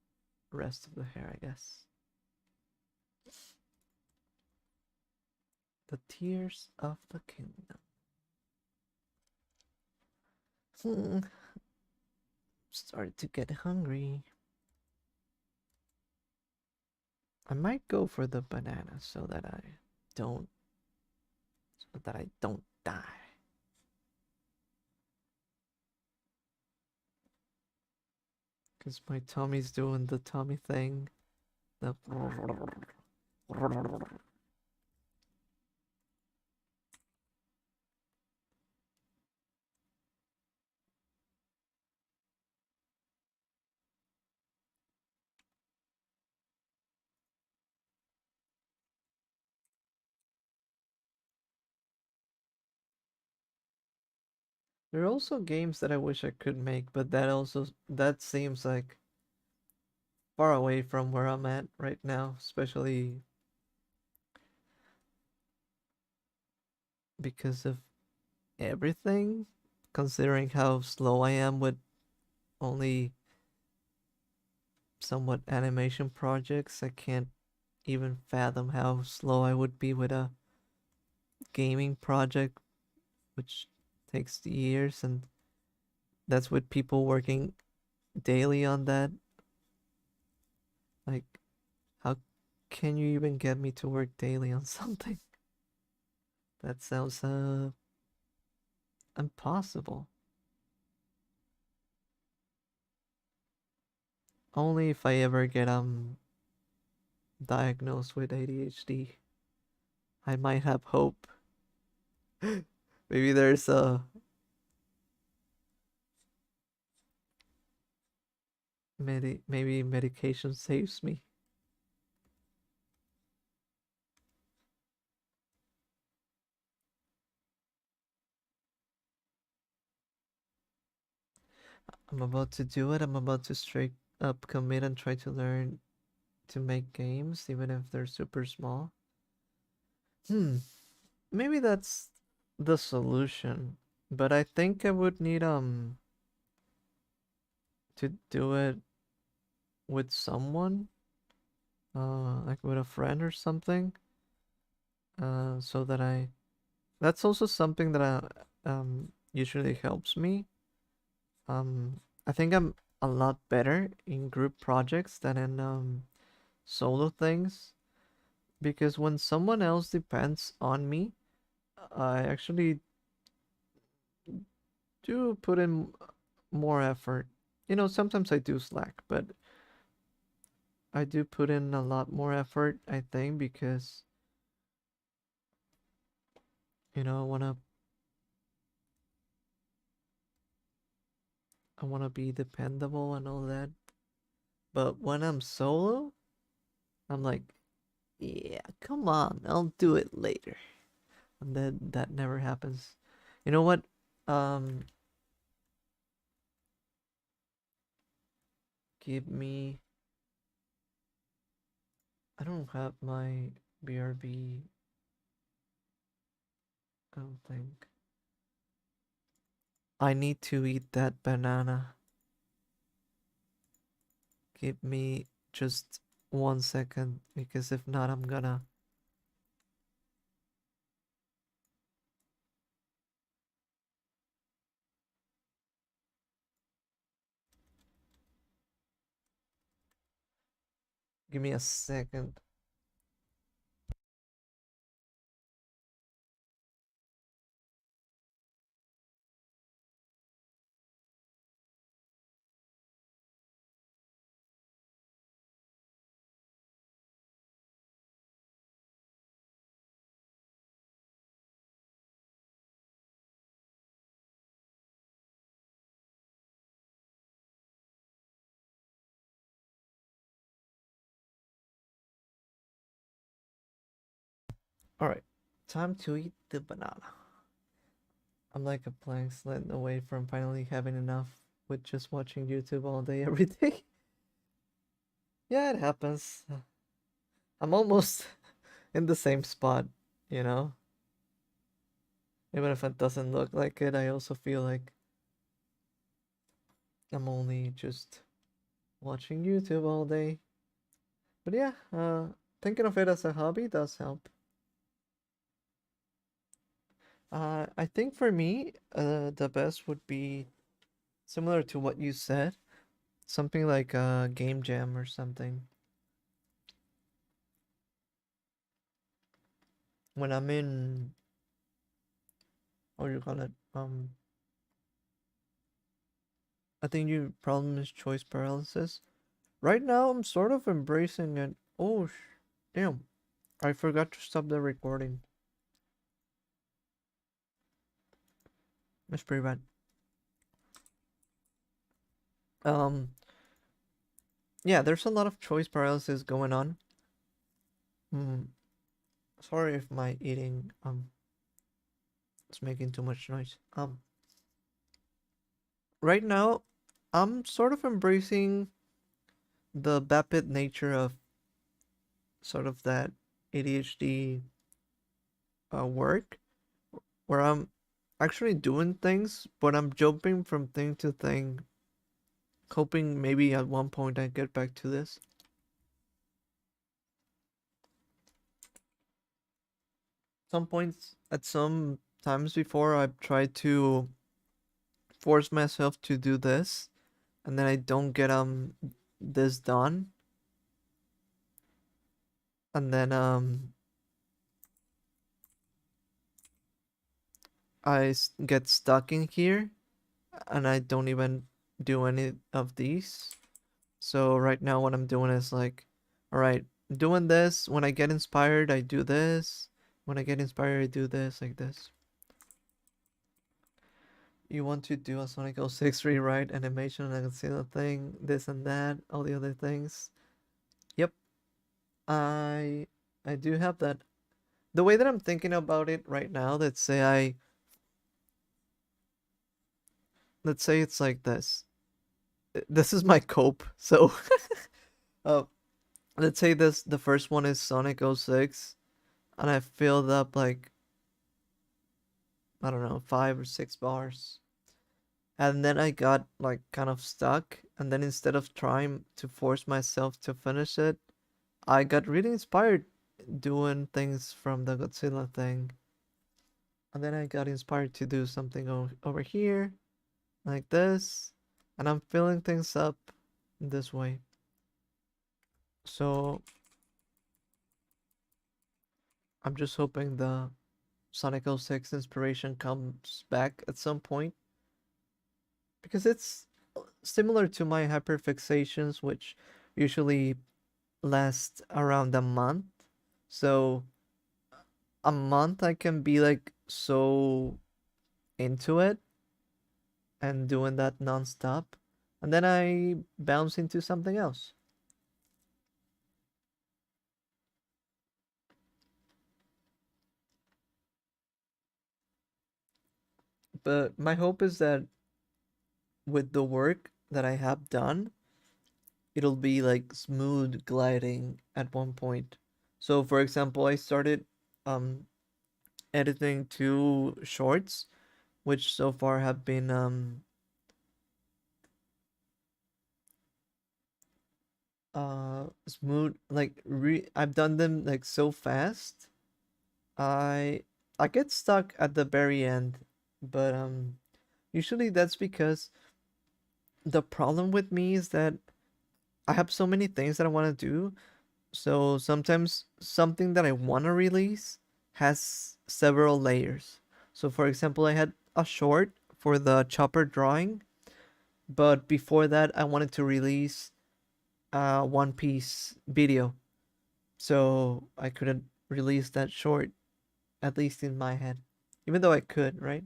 rest of the hair, I guess. The Tears of the Kingdom. Started to get hungry. I might go for the banana don't so that I don't die. Cause my tummy's doing the tummy thing. The There are also games that I wish I could make, but that seems like far away from where I'm at right now, especially because of everything, considering how slow I am with only somewhat animation projects. I can't even fathom how slow I would be with a gaming project, which takes years, and that's with people working daily on that. Like, how can you even get me to work daily on something? That sounds impossible. Only if I ever get diagnosed with ADHD, I might have hope. Maybe there's a maybe medication saves me. I'm about to do it. I'm about to straight up commit and try to learn to make games, even if they're super small. Hmm, maybe that's the solution. But I think I would need to do it with someone, like with a friend or something. So that that's also something that usually helps me. I think I'm a lot better in group projects than in solo things, because when someone else depends on me, I actually do put in more effort. You know, sometimes I do slack, but I do put in a lot more effort, I think, because I wanna be dependable and all that. But when I'm solo, I'm like, yeah, come on, I'll do it later. And then that never happens. You know what? Um, give me. I don't have my BRB. I don't think. I need to eat that banana. Give me just 1 second, because if not, I'm gonna. Give me a second. Alright, time to eat the banana. I'm like a blank slate away from finally having enough with just watching YouTube all day, every day. Yeah, it happens. I'm almost in the same spot, you know? Even if it doesn't look like it, I also feel like I'm only just watching YouTube all day. But yeah, thinking of it as a hobby does help. I think for me, the best would be similar to what you said, something like a game jam or something. When I'm in, what do you call it? I think your problem is choice paralysis. Right now, I'm sort of embracing it. Oh, damn! I forgot to stop the recording. That's pretty bad. Um, yeah, there's a lot of choice paralysis going on. Hmm. Sorry if my eating is making too much noise. right now I'm sort of embracing the vapid nature of sort of that ADHD work where I'm actually doing things, but I'm jumping from thing to thing, hoping maybe at one point I get back to this. Some points, at some times before, I've tried to force myself to do this, and then I don't get this done, and then get stuck in here, and I don't even do any of these. So right now what I'm doing is like, all right, doing this. When I get inspired, I do this. When I get inspired, I do this, like this. You want to do a Sonic 06 rewrite, animation, and conceal thing, this and that, all the other things. Yep, I I do have that. The way that I'm thinking about it right now, let's say it's like this. This is my cope. So, uh, let's say the first one is Sonic 06, and I filled up like, I don't know, 5 or 6 bars. And then I got like kind of stuck, and then instead of trying to force myself to finish it, I got really inspired doing things from the Godzilla thing. And then I got inspired to do something over here, like this. And I'm filling things up this way. So I'm just hoping the Sonic 06 inspiration comes back at some point. Because it's similar to my hyperfixations, which usually last around a month. So a month I can be like so into it and doing that nonstop, and then I bounce into something else. But my hope is that with the work that I have done, it'll be like smooth gliding at one point. So for example, I started um editing 2 shorts, which so far have been smooth, like I've done them like so fast. I I get stuck at the very end, but usually that's because the problem with me is that I have so many things that I want to do. So sometimes something that I want to release has several layers. So for example, I had a short for the chopper drawing, but before that I wanted to release a One Piece video. So I couldn't release that short, at least in my head. Even though I could, right?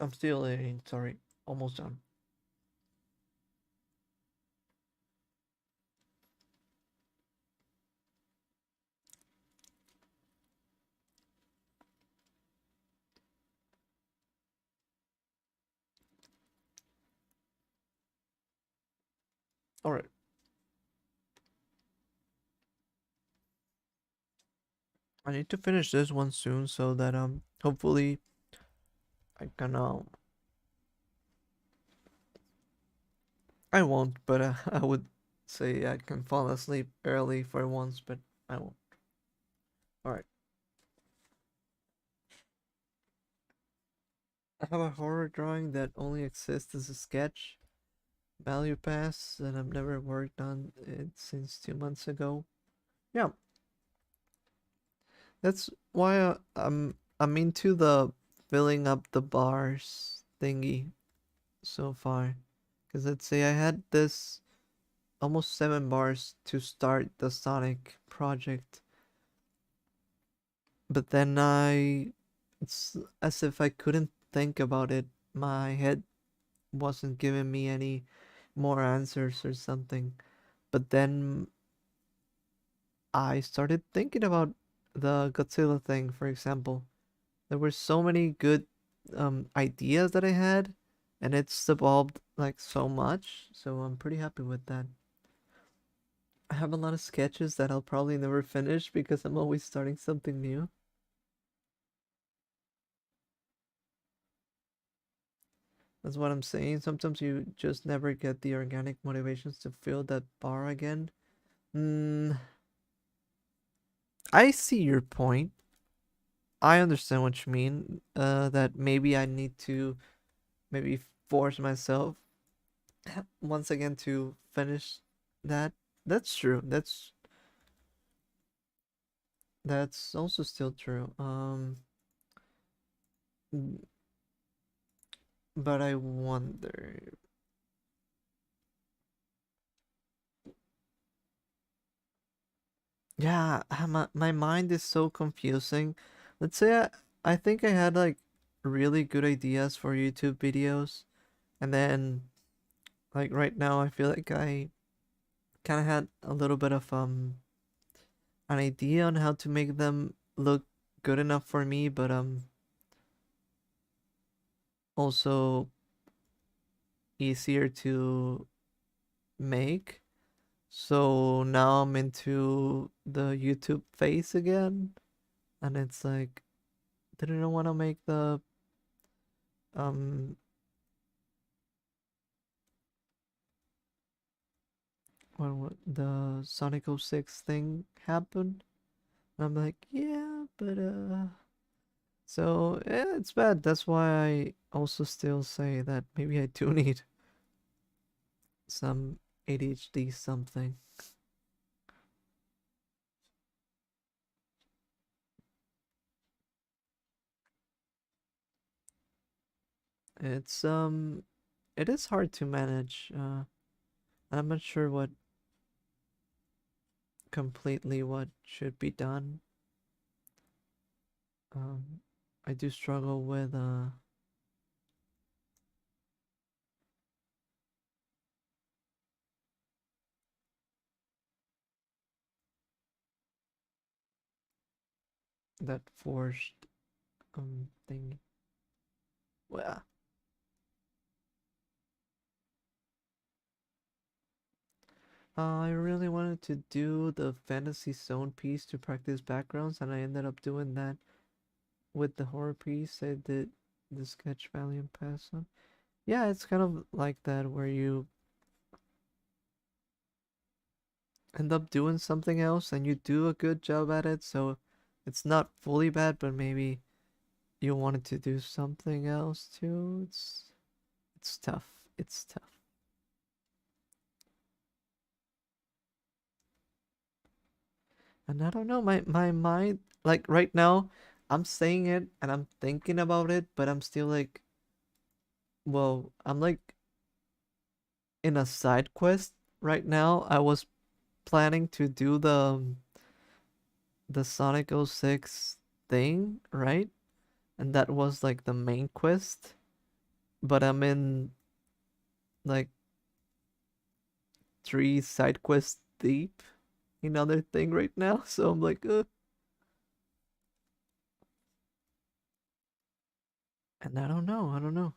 I'm still editing, sorry. Almost done. Alright. I need to finish this one soon so that hopefully I can I won't, but I would say I can fall asleep early for once, but I won't. Alright. I have a horror drawing that only exists as a sketch. Value pass that I've never worked on it since 2 months ago. Yeah, that's why I'm into the filling up the bars thingy so far. Because let's say I had this almost 7 bars to start the Sonic project, but then it's as if I couldn't think about it. My head wasn't giving me any more answers or something. But then I started thinking about the Godzilla thing, for example. There were so many good ideas that I had, and it's evolved like so much, so I'm pretty happy with that. I have a lot of sketches that I'll probably never finish because I'm always starting something new. That's what I'm saying. Sometimes you just never get the organic motivations to fill that bar again. Mm, I see your point. I understand what you mean. That maybe I need to maybe force myself once again to finish that. That's true. That's also still true. But I wonder. Yeah, my mind is so confusing. Let's say I think I had like really good ideas for YouTube videos, and then like right now I feel like I kind of had a little bit of an idea on how to make them look good enough for me, but also easier to make. So now I'm into the YouTube phase again, and it's like, didn't I want to make the um the Sonic 06 thing happen? And I'm like, yeah, but so yeah, it's bad. That's why I also still say that maybe I do need some ADHD something. It's it is hard to manage. I'm not sure what completely what should be done. Um, I do struggle with that forced thing. Well, I really wanted to do the fantasy zone piece to practice backgrounds, and I ended up doing that with the horror piece. I did the sketch Valiant Pass on. Yeah, it's kind of like that where you end up doing something else and you do a good job at it, so it's not fully bad, but maybe you wanted to do something else too. It's tough. It's tough. And I don't know, my mind like right now, I'm saying it and I'm thinking about it, but I'm still like, well, I'm like in a side quest right now. I was planning to do the Sonic 06 thing, right? And that was like the main quest, but I'm in like three side quests deep in other thing right now, so I'm like, and I don't know.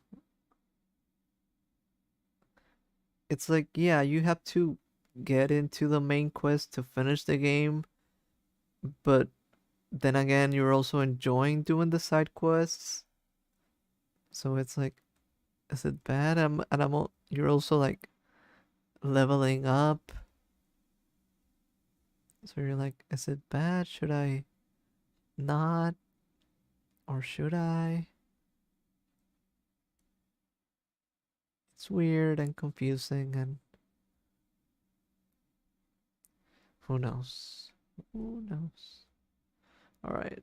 It's like, yeah, you have to get into the main quest to finish the game, but then again, you're also enjoying doing the side quests. So it's like, is it bad? You're also like leveling up. So you're like, is it bad? Should I not? Or should I? It's weird and confusing, and who knows? Who knows? All right.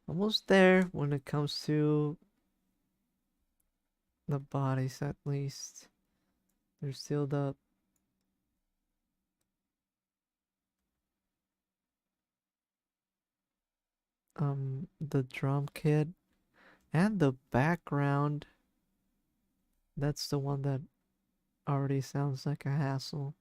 Almost there when it comes to the bodies, at least. There's still the drum kit and the background. That's the one that already sounds like a hassle.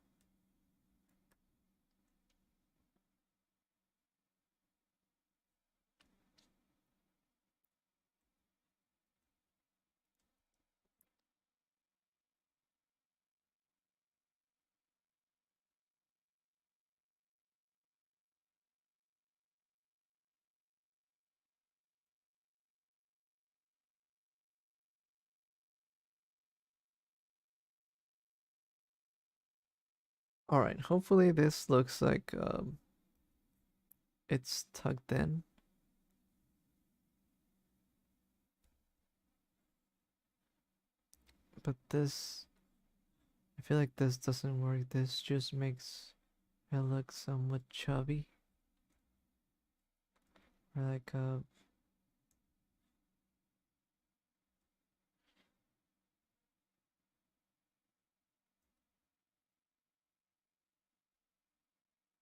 All right, hopefully this looks like it's tucked in. But this, I feel like this doesn't work. This just makes it look somewhat chubby. Or like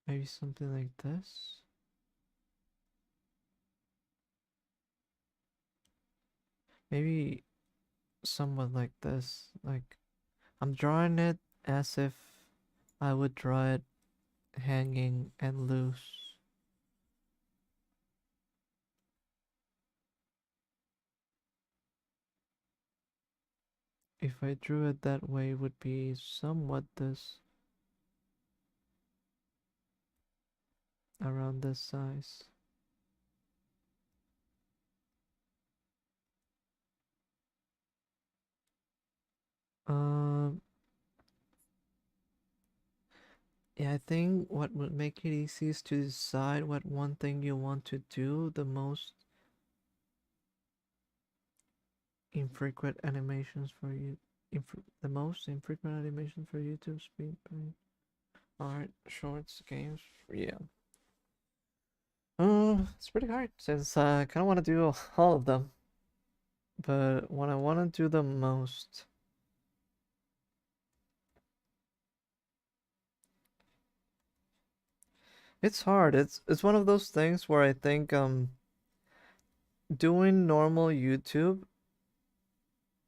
maybe something like this. Maybe somewhat like this. Like I'm drawing it as if I would draw it hanging and loose. If I drew it that way, it would be somewhat this, around this size. Um, yeah, I think what would make it easy is to decide what one thing you want to do the most infrequent animations for you. The most infrequent animations for YouTube speed paint. Alright, shorts, games, yeah. It's pretty hard since I kind of want to do all of them. But what I want to do the most, it's hard. It's one of those things where I think doing normal YouTube,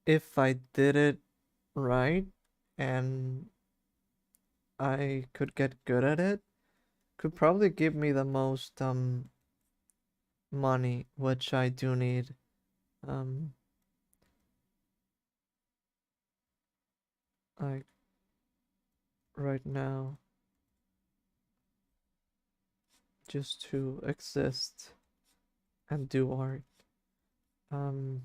if I did it right and I could get good at it, could probably give me the most money, which I do need um like right now just to exist and do art. Um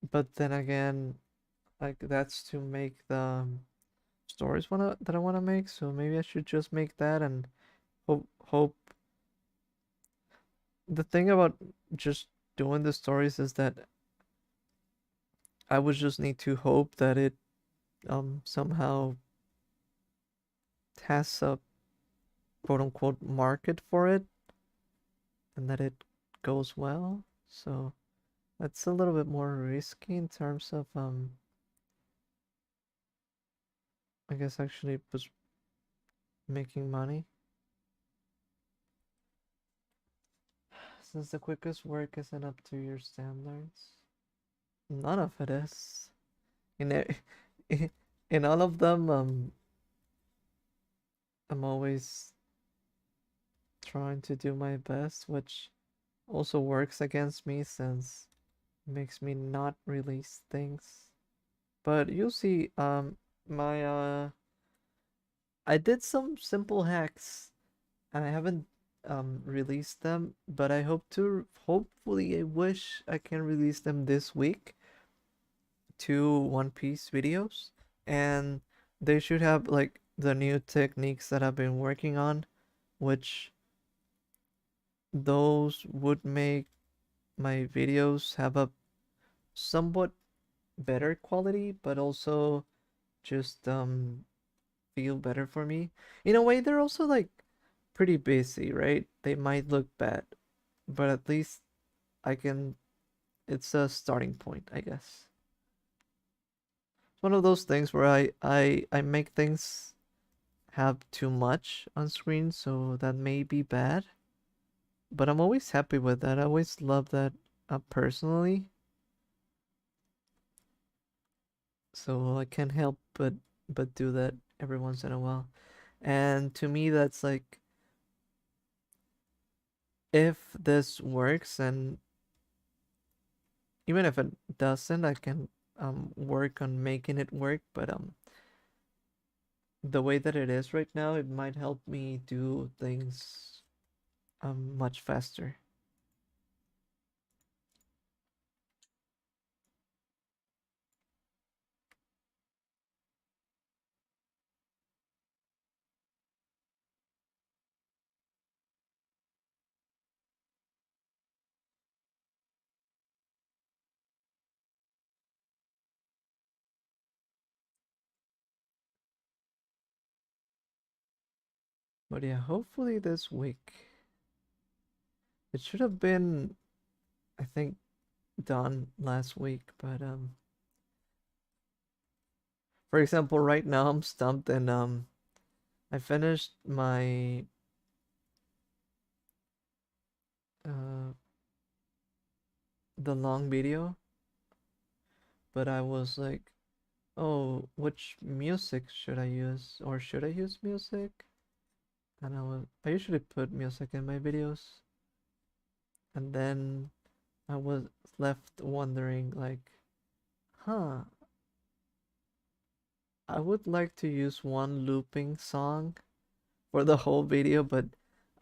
but then again, like that's to make the stories wanna that I wanna make, so maybe I should just make that and hope. The thing about just doing the stories is that I would just need to hope that it somehow has a quote unquote market for it and that it goes well. So that's a little bit more risky in terms of I guess actually was making money. Since the quickest work isn't up to your standards. None of it is. In in all of them, I'm always trying to do my best, which also works against me since it makes me not release things. But you'll see, my I did some simple hacks and I haven't released them, but I hope to hopefully I wish I can release them this week. 2 One Piece videos, and they should have like the new techniques that I've been working on, which those would make my videos have a somewhat better quality, but also just feel better for me. In a way, they're also like pretty busy, right? They might look bad, but at least I can. It's a starting point, I guess. It's one of those things where I make things have too much on screen, so that may be bad. But I'm always happy with that. I always love that personally. So I can't help but do that every once in a while. And to me that's like, if this works, and even if it doesn't, I can work on making it work, but the way that it is right now, it might help me do things much faster. But yeah, hopefully this week. It should have been, I think, done last week, but for example, right now I'm stumped, and I finished my uh the long video, but I was like, oh, which music should I use, or should I use music? And I usually put music in my videos, and then I was left wondering like, huh, I would like to use one looping song for the whole video, but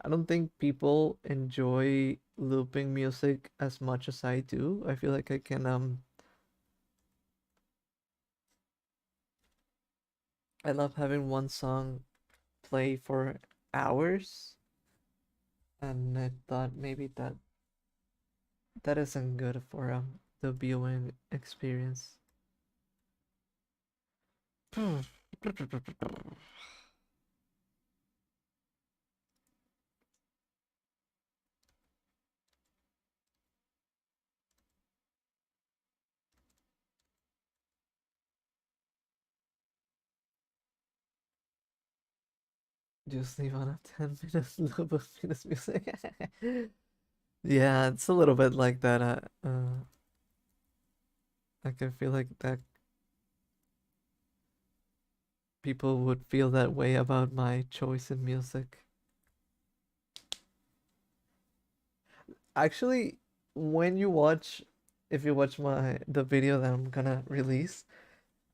I don't think people enjoy looping music as much as I do. I feel like I love having one song play for hours, and I thought maybe that isn't good for the viewing experience. Just leave on a 10 minute loop of Venus music. Yeah, it's a little bit like that. I can feel like that people would feel that way about my choice in music. Actually, when you watch, if you watch the video that I'm gonna release,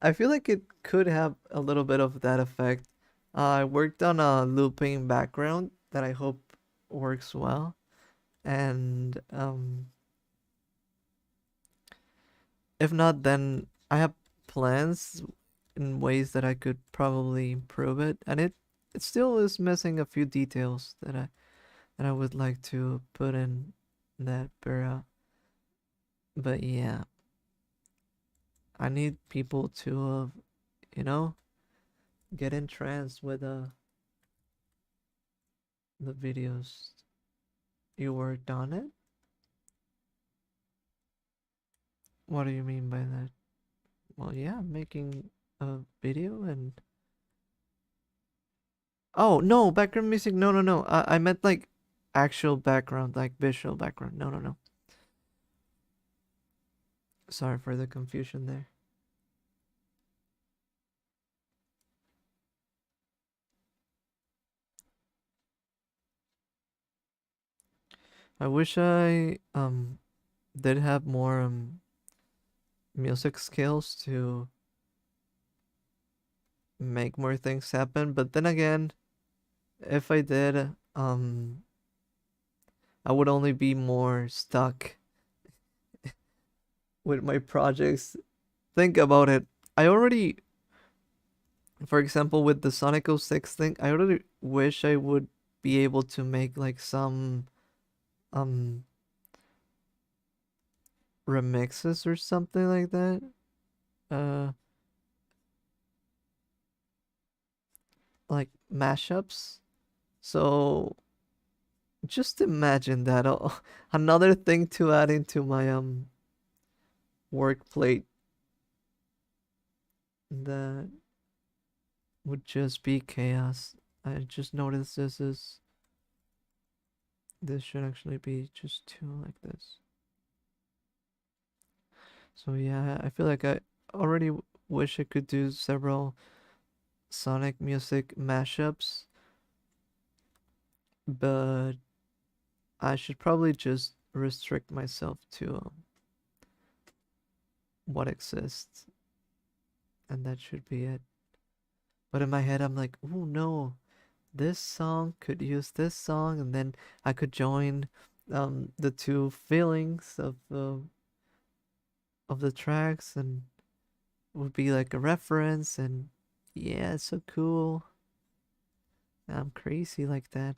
I feel like it could have a little bit of that effect. I worked on a looping background that I hope works well, and if not, then I have plans in ways that I could probably improve it, and it still is missing a few details that I would like to put in that, but yeah, I need people to you know get entranced with the videos. You worked on it? What do you mean by that? Well, yeah, making a video and, oh no, background music. No, no, no. I meant like actual background, like visual background. No, no, no. Sorry for the confusion there. I wish I did have more music skills to make more things happen, but then again, if I did, I would only be more stuck with my projects. Think about it. I already, for example, with the Sonic 06 thing, I already wish I would be able to make like some um remixes or something like that. Uh like mashups. So just imagine that. Oh, another thing to add into my work plate, that would just be chaos. I just noticed this should actually be just two like this. So yeah, I feel like I already wish I could do several Sonic music mashups, but I should probably just restrict myself to what exists, and that should be it. But in my head, I'm like, oh no, this song could use this song, and then I could join the two feelings of the tracks, and would be like a reference, and yeah, it's so cool. I'm crazy like that.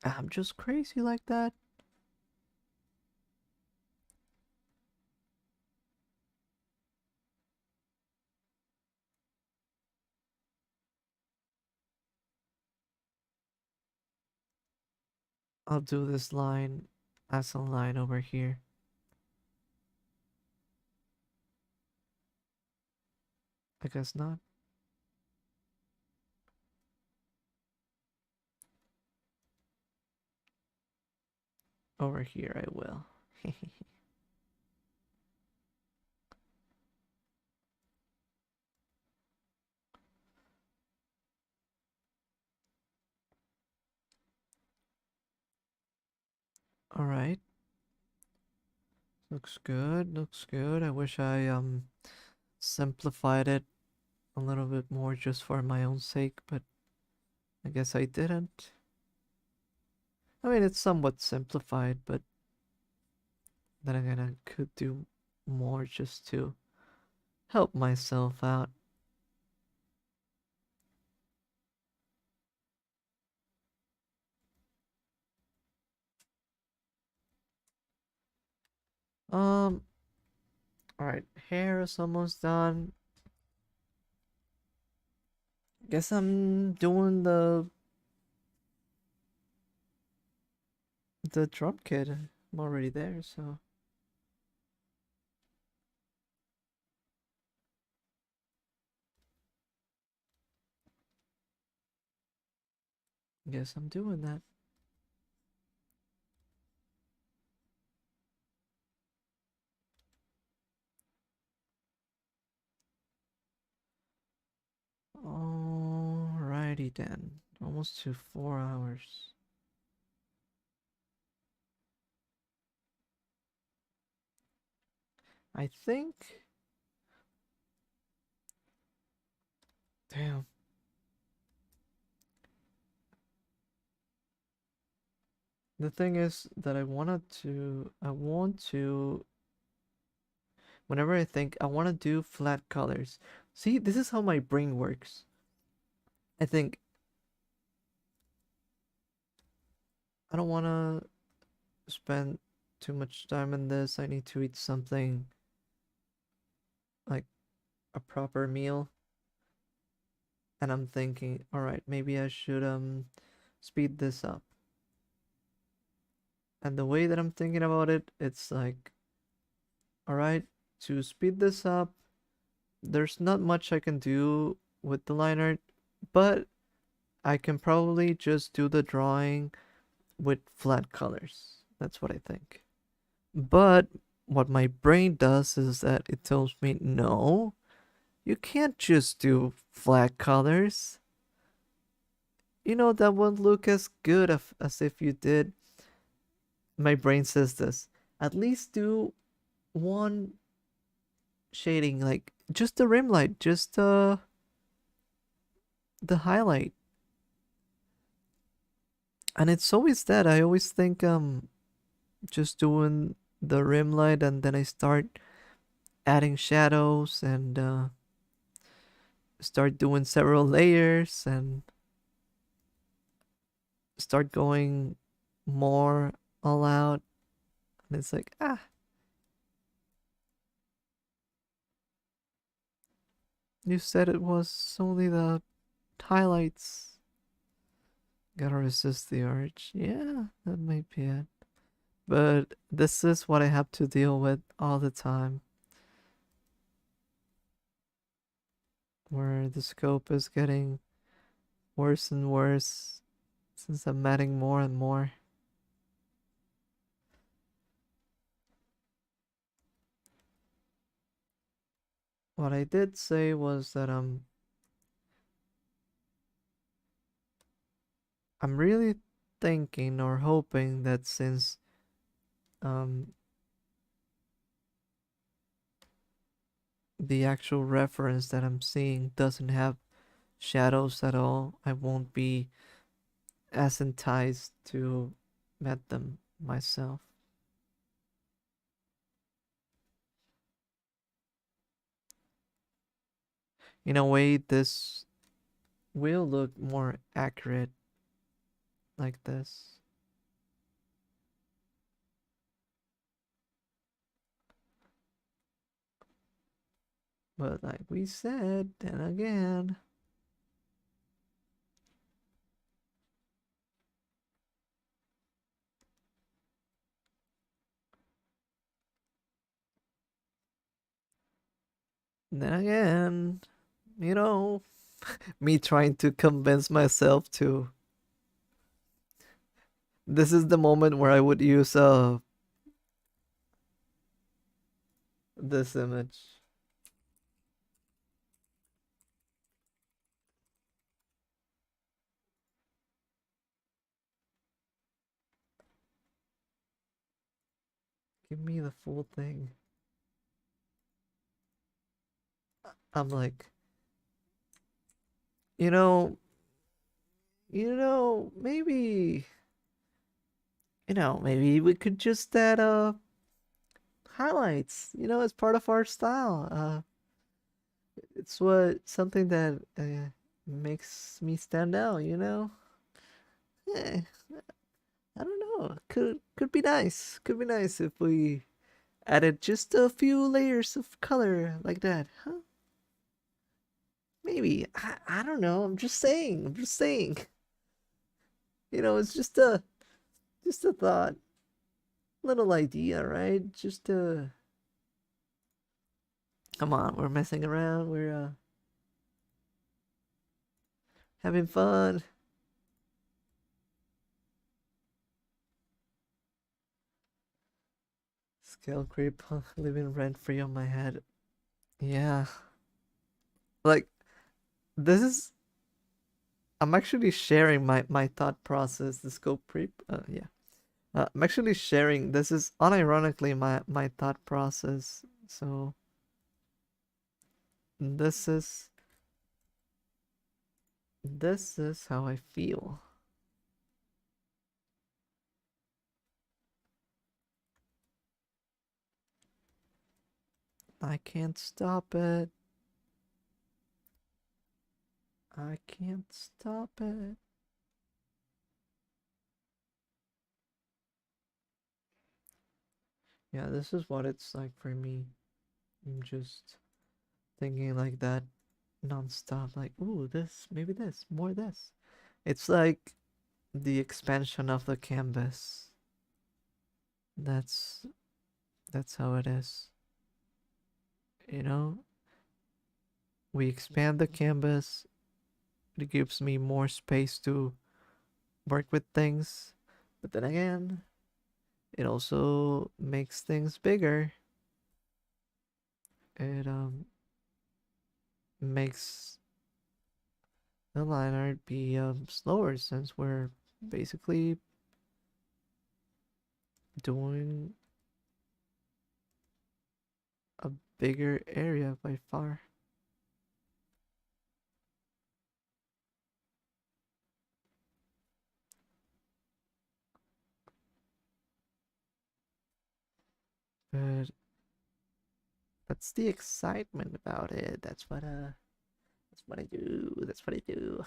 I'm just crazy like that. I'll do this line as a line over here. I guess not. Over here I will. All right. Looks good. Looks good. I wish I simplified it a little bit more just for my own sake, but I guess I didn't. I mean, it's somewhat simplified, but then again, I could do more just to help myself out. Um, all right, hair is almost done. Guess I'm doing the drum kit. I'm already there, so guess I'm doing that. Alrighty then. Almost to 4 hours. I think. Damn. The thing is that I want to, whenever I think, I want to do flat colors. See, this is how my brain works. I think, I don't want to spend too much time in this. I need to eat something like a proper meal. And I'm thinking, all right, maybe I should speed this up. And the way that I'm thinking about it, it's like, all right, to speed this up, there's not much I can do with the line art, but I can probably just do the drawing with flat colors. That's what I think. But what my brain does is that it tells me, no, you can't just do flat colors. You know, that won't look as good as if you did. My brain says this. At least do one shading, like just the rim light, just the highlight. And it's always that. I always think just doing the rim light, and then I start adding shadows, and start doing several layers, and start going more all out. And it's like, you said it was only the highlights. Gotta resist the urge. Yeah, that might be it. But this is what I have to deal with all the time, where the scope is getting worse and worse. since I'm adding more and more. What I did say was that I'm really thinking or hoping that since um the actual reference that I'm seeing doesn't have shadows at all, I won't be as enticed to met them myself. In a way, this will look more accurate like this. But like we said, then again, then again, you know, me trying to convince myself to. This is the moment where I would use this image. Give me the full thing. I'm like, you know, maybe, maybe we could just add highlights, as part of our style. It's something that makes me stand out. Eh, I don't know. Could be nice. Could be nice if we added just a few layers of color like that, huh? Maybe. I don't know. I'm just saying. I'm just saying. It's just a thought, little idea, right? Just come on, we're messing around. We're having fun. Scale creep living rent free on my head. Yeah. Like this is I'm actually sharing my thought process, the scope creep. Yeah. I'm actually sharing this is unironically my thought process. So this is this is how I feel. I can't stop it. I can't stop it. Yeah, this is what it's like for me. I'm just thinking like that nonstop, like, ooh, this, maybe this, more this. It's like the expansion of the canvas. That's that's how it is. You know, we expand the canvas, it gives me more space to work with things. But then again, it also makes things bigger. It makes the line art be slower since we're basically doing a bigger area by far. But that's the excitement about it. That's what I do. That's what I do.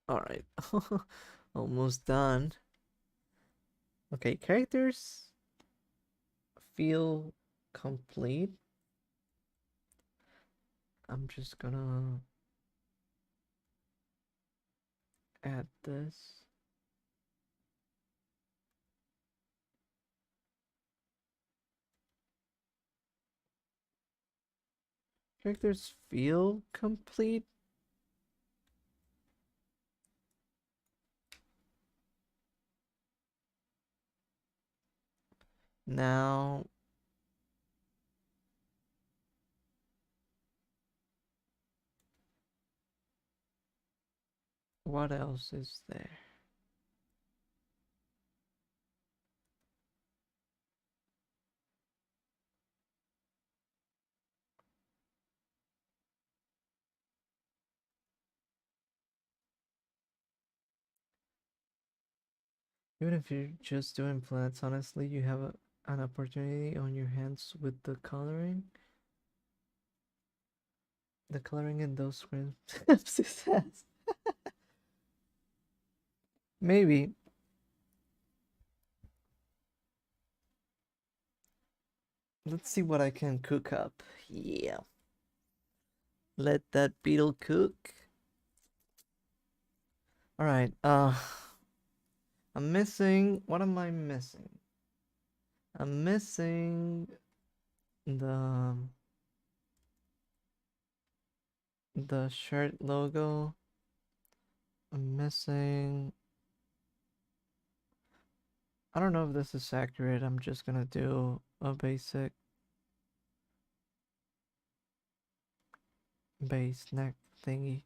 All right. Almost done. Okay, characters feel complete. I'm just gonna add this. characters feel complete. Now, what else is there? Even if you're just doing plants, honestly, you have an opportunity on your hands with the coloring. The coloring in those screens. Maybe. Let's see what I can cook up. Yeah. Let that beetle cook. Alright, I'm missing. What am I missing? I'm missing the the shirt logo. I'm missing. I don't know if this is accurate. I'm just gonna do a basic base neck thingy.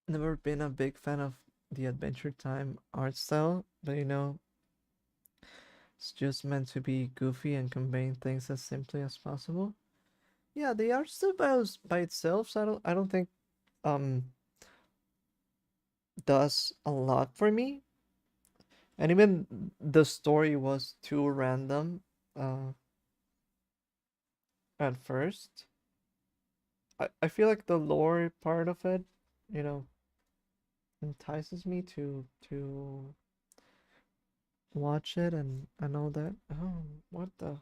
Never been a big fan of the Adventure Time art style, but you know, it's just meant to be goofy and conveying things as simply as possible. Yeah, the art style by itself, so I don't think um does a lot for me. And even the story was too random uh at first. I feel like the lore part of it, you know, entices me to watch it and all that. Oh, what the? I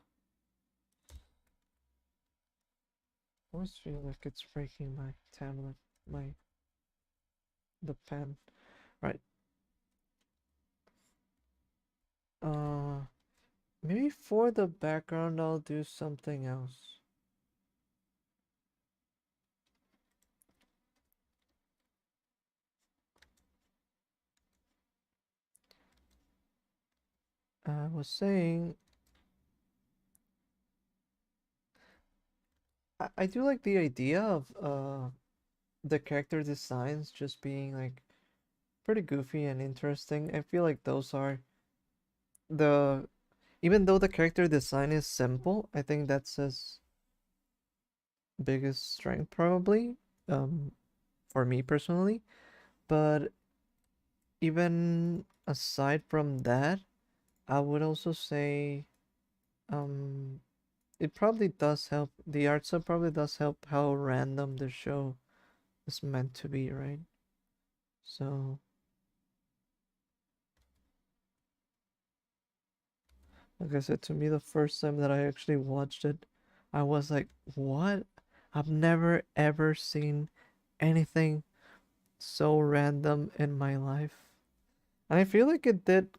always feel like it's breaking my tablet, my the pen. Right. Uh, maybe for the background I'll do something else. I was saying I do like the idea of the character designs just being like pretty goofy and interesting. I feel like those are the even though the character design is simple, I think that's his biggest strength probably. Um, for me personally. But even aside from that, I would also say um it probably does help. The art style probably does help how random the show is meant to be, right? So, like I said, to me, the first time that I actually watched it, I was like, what? I've never ever seen anything so random in my life. And I feel like it did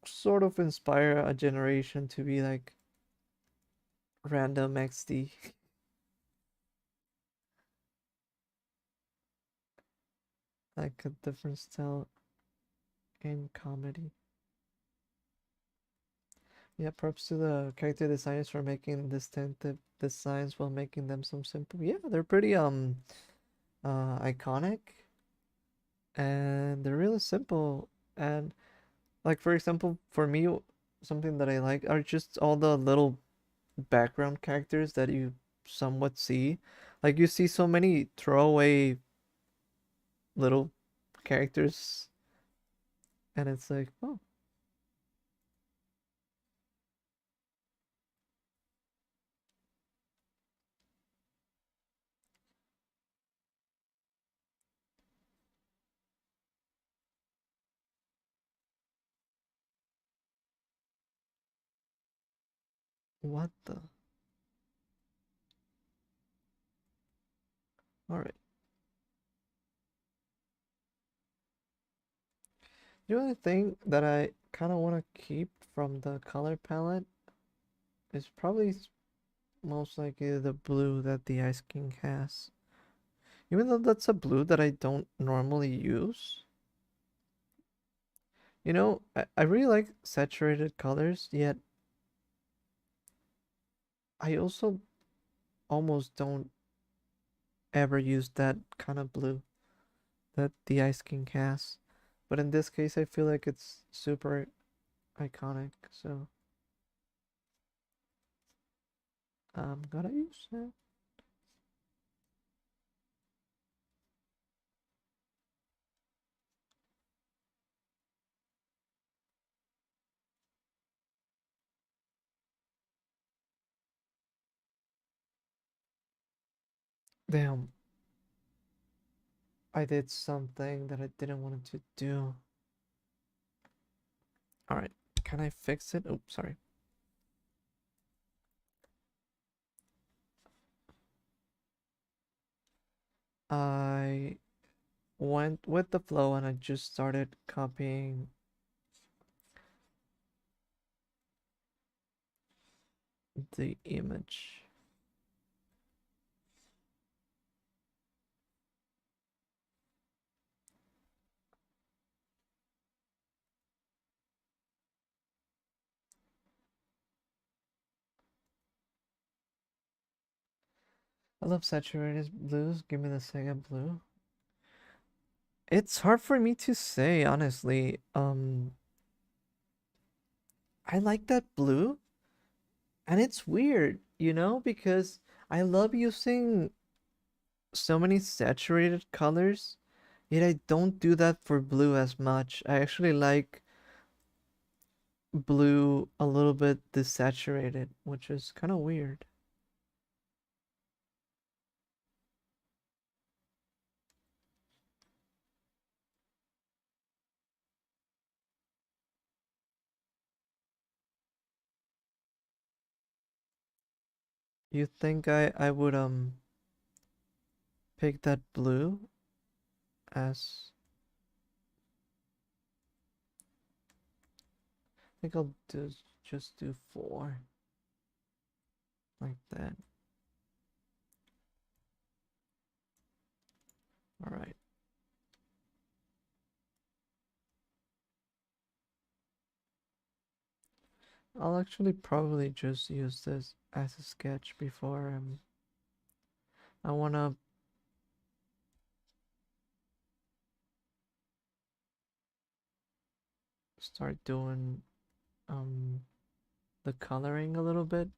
sort of inspire a generation to be like random XD, like a different style in comedy. Yeah, props to the character designers for making distinctive designs while making them some simple. Yeah, they're pretty iconic and they're really simple. And like for example, for me, something that I like are just all the little background characters that you somewhat see. Like you see so many throwaway little characters, and it's like, oh, what the? All right. The only thing that I kind of want to keep from the color palette is probably most likely the blue that the Ice King has. Even though that's a blue that I don't normally use. You know, I really like saturated colors, yet I also almost don't ever use that kind of blue that the Ice King has. But in this case, I feel like it's super iconic, so I'm gonna use it. Damn, I did something that I didn't want to do. Alright, can I fix it? Oops, sorry. I went with the flow and I just started copying the image. I love saturated blues. Give me the second blue. It's hard for me to say, honestly. I like that blue, and it's weird, you know, because I love using so many saturated colors, yet I don't do that for blue as much. I actually like blue a little bit desaturated, which is kind of weird. You think I would pick that blue as I think I'll just do 4 like that. All right. I'll actually probably just use this as a sketch before I wanna start doing um the coloring a little bit.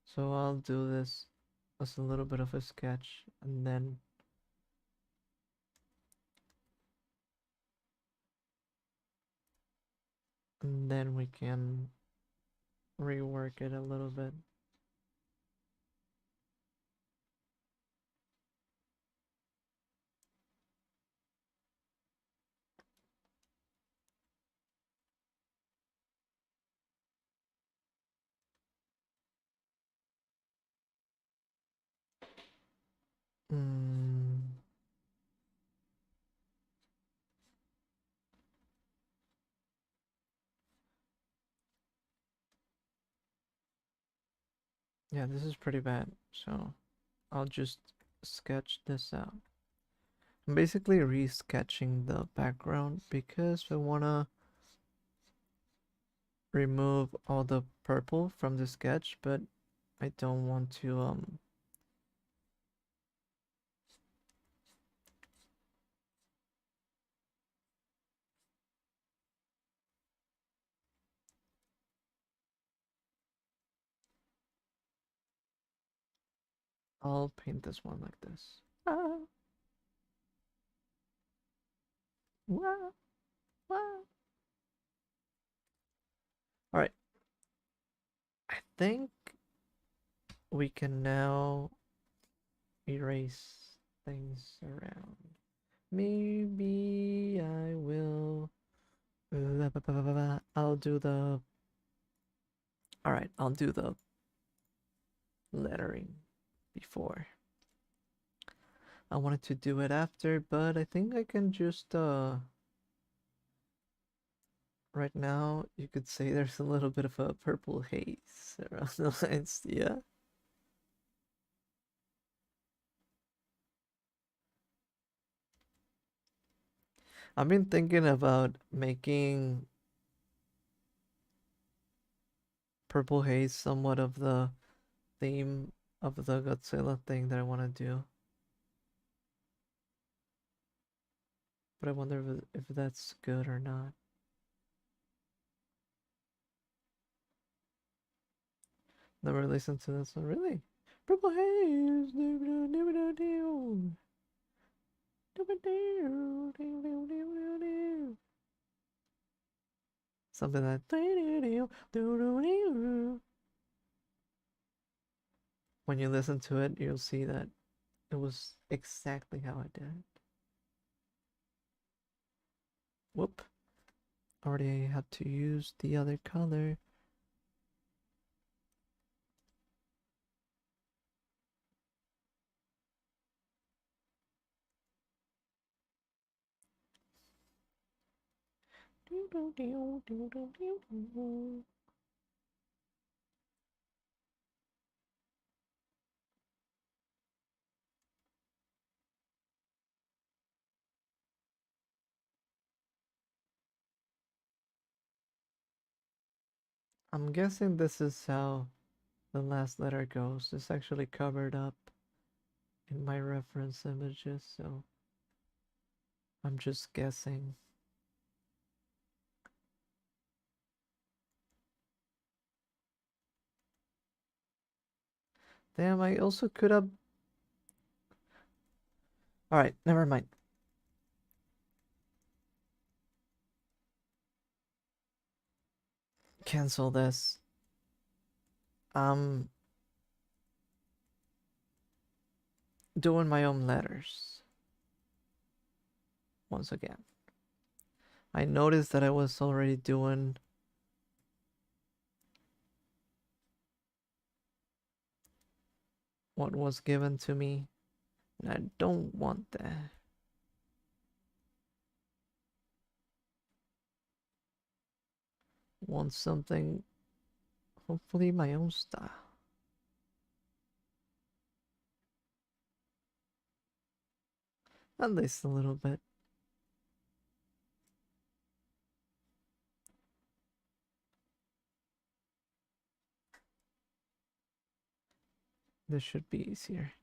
So I'll do this as a little bit of a sketch and then we can rework it a little bit. Mm, yeah, this is pretty bad. So I'll just sketch this out. I'm basically re-sketching the background because I wanna remove all the purple from the sketch, but I don't want to I'll paint this one like this. Ah, wow, wow. All right, I think we can now erase things around. Maybe I will. I'll do the. All right, I'll do the lettering before. I wanted to do it after, but I think I can just right now you could say there's a little bit of a purple haze around the lines. Yeah. I've been thinking about making purple haze somewhat of the theme of the Godzilla thing that I want to do. But I wonder if that's good or not. Never listened to this one, really. Purple haze. Something like when you listen to it, you'll see that it was exactly how I did it. Whoop. Already had to use the other color. I'm guessing this is how the last letter goes. It's actually covered up in my reference images, so I'm just guessing. Damn, I also could have. Alright, never mind. Cancel this. I'm doing my own letters. Once again. I noticed that I was already doing what was given to me, and I don't want that. Want something, hopefully my own style. At least a little bit. This should be easier.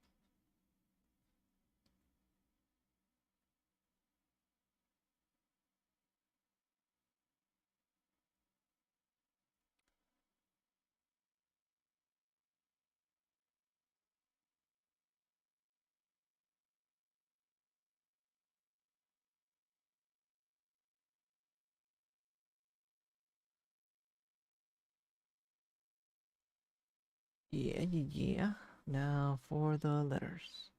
Yeah. Now for the letters.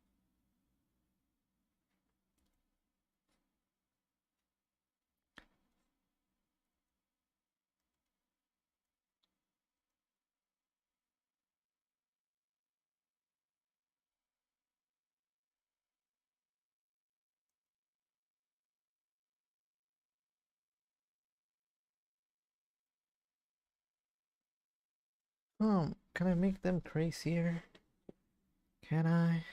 Can I make them crazier? Can I?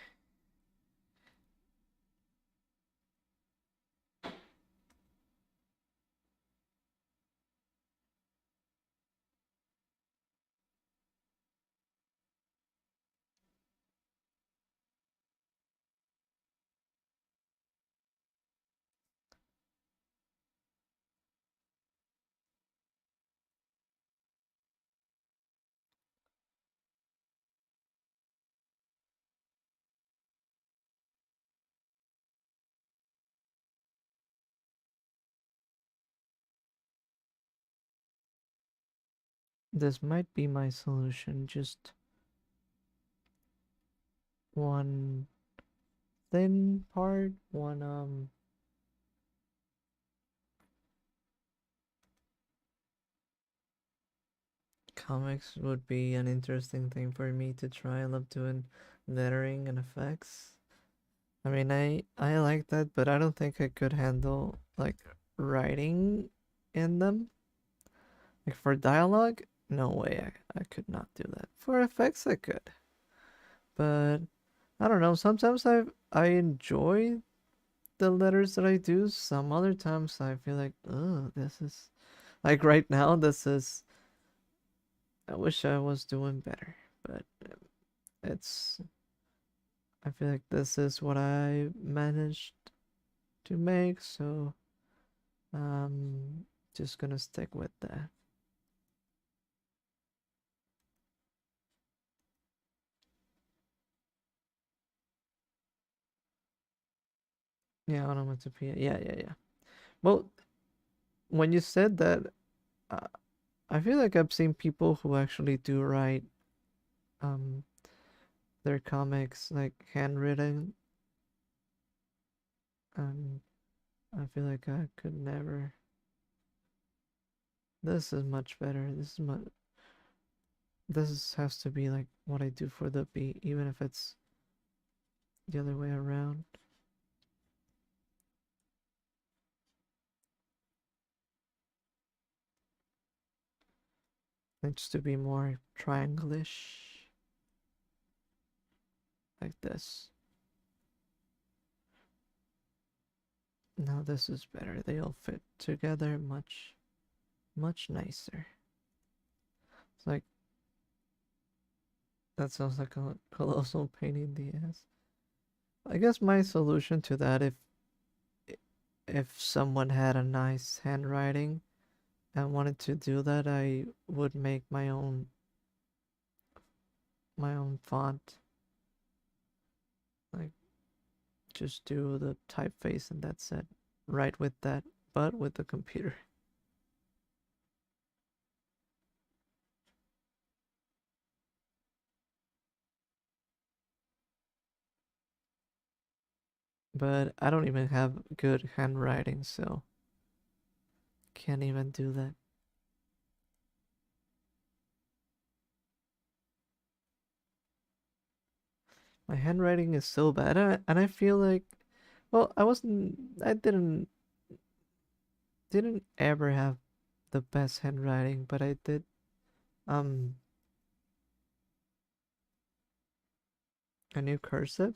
This might be my solution. Just one thin part, one comics would be an interesting thing for me to try. I love doing lettering and effects. I mean, I like that, but I don't think I could handle like writing in them. Like for dialogue, no way, I could not do that. For effects, I could, but I don't know. Sometimes I enjoy the letters that I do. Some other times I feel like, oh, this is like right now. This is. I wish I was doing better, but it's. I feel like this is what I managed to make, so just gonna stick with that. Yeah, onomatopoeia. Yeah, yeah, yeah. Well, when you said that, uh, I feel like I've seen people who actually do write um their comics like handwritten, and I feel like I could never. This is much better. Has to be like what I do for the beat, even if it's the other way around. Needs to be more triangle-ish, like this. Now this is better. They all fit together much nicer. It's like that sounds like a colossal pain in the ass. I guess my solution to that, if someone had a nice handwriting and wanted to do that, I would make my own font. Like just do the typeface and that's it. Write with that, but with the computer. But I don't even have good handwriting, so can't even do that. My handwriting is so bad, and I feel like, well, I didn't ever have the best handwriting, but I did, um, a new cursive.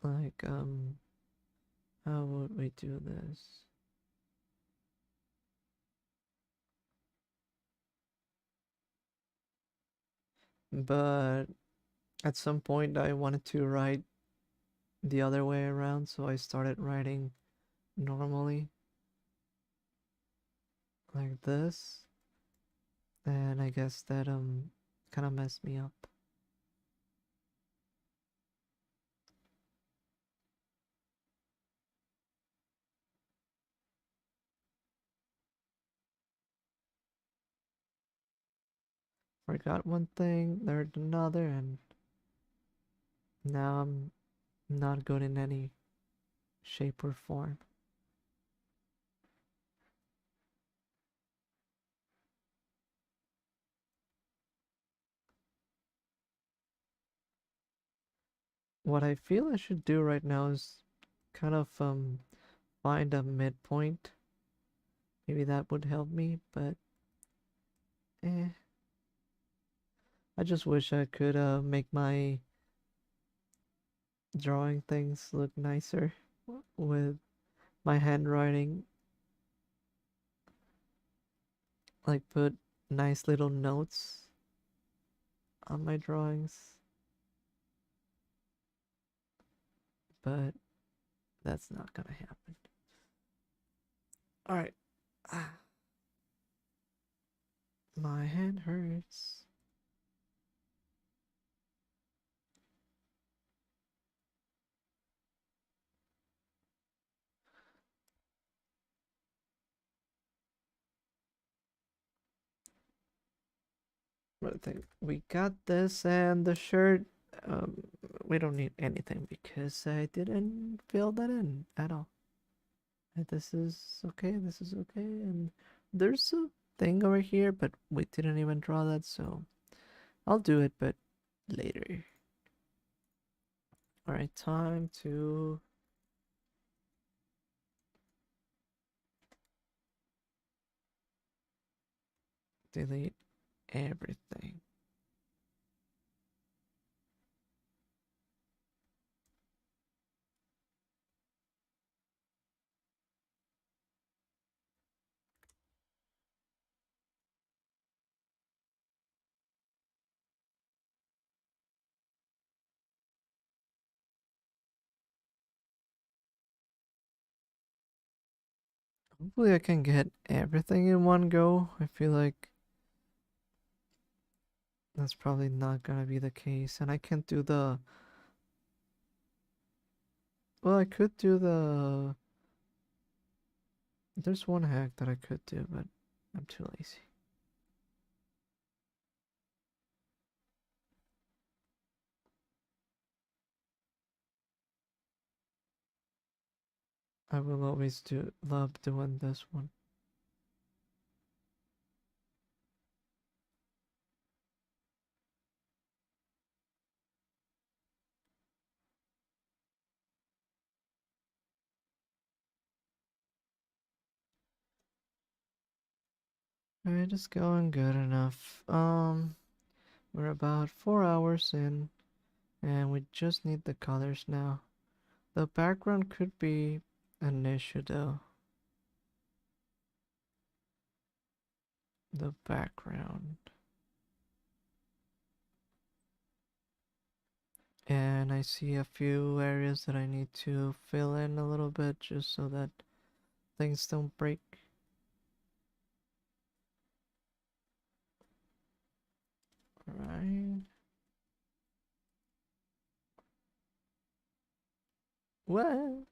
Like, how would we do this? But at some point, I wanted to write the other way around, so I started writing normally, like this, and I guess that, kind of messed me up. Forgot one thing, learned another, and now I'm not good in any shape or form. What I feel I should do right now is kind of find a midpoint. Maybe that would help me, but eh. I just wish I could make my drawing things look nicer with my handwriting. Like put nice little notes on my drawings. But that's not gonna happen. Alright. Ah, my hand hurts. But I think we got this, and the shirt, um, we don't need anything because I didn't fill that in at all. This is okay, this is okay, and there's a thing over here, but we didn't even draw that, so I'll do it, but later. Alright, time to... delete everything. Hopefully I can get everything in one go. I feel like that's probably not gonna be the case. And I can't do the... Well, I could do the... There's one hack that I could do, but I'm too lazy. I will always love doing this one. Alright, it's going good enough. We're about 4 hours in, and we just need the colors now. The background could be an issue though. The background. And I see a few areas that I need to fill in a little bit just so that things don't break. Right. What?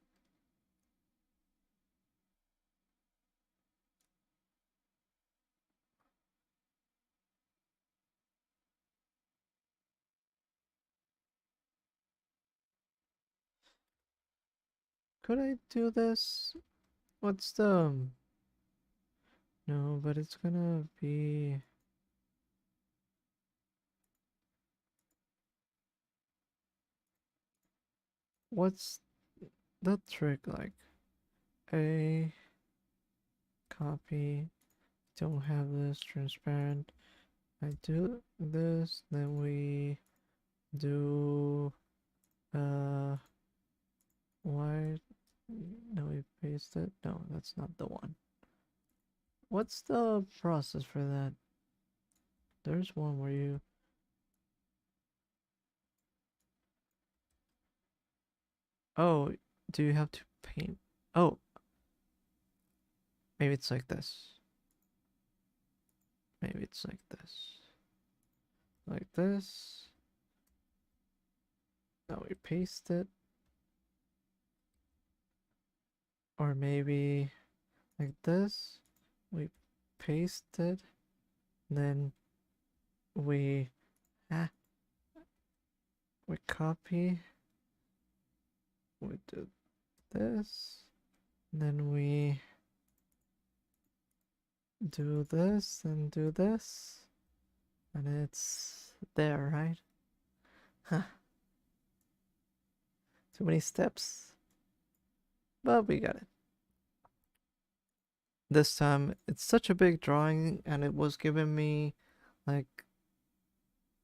Could I do this? What's the... No, but it's gonna be... What's the trick like? A copy, don't have this transparent. I do this, then we do why no we paste it? No, that's not the one. What's the process for that? There's one where you... Oh, do you have to paint? Oh, maybe it's like this. Maybe it's like this. Like this. Now we paste it. Or maybe like this. We paste it. Then we ah, we copy. We do this. Then we do this and do this. And it's there, right? Huh. Too many steps. But we got it. This time it's such a big drawing and it was giving me like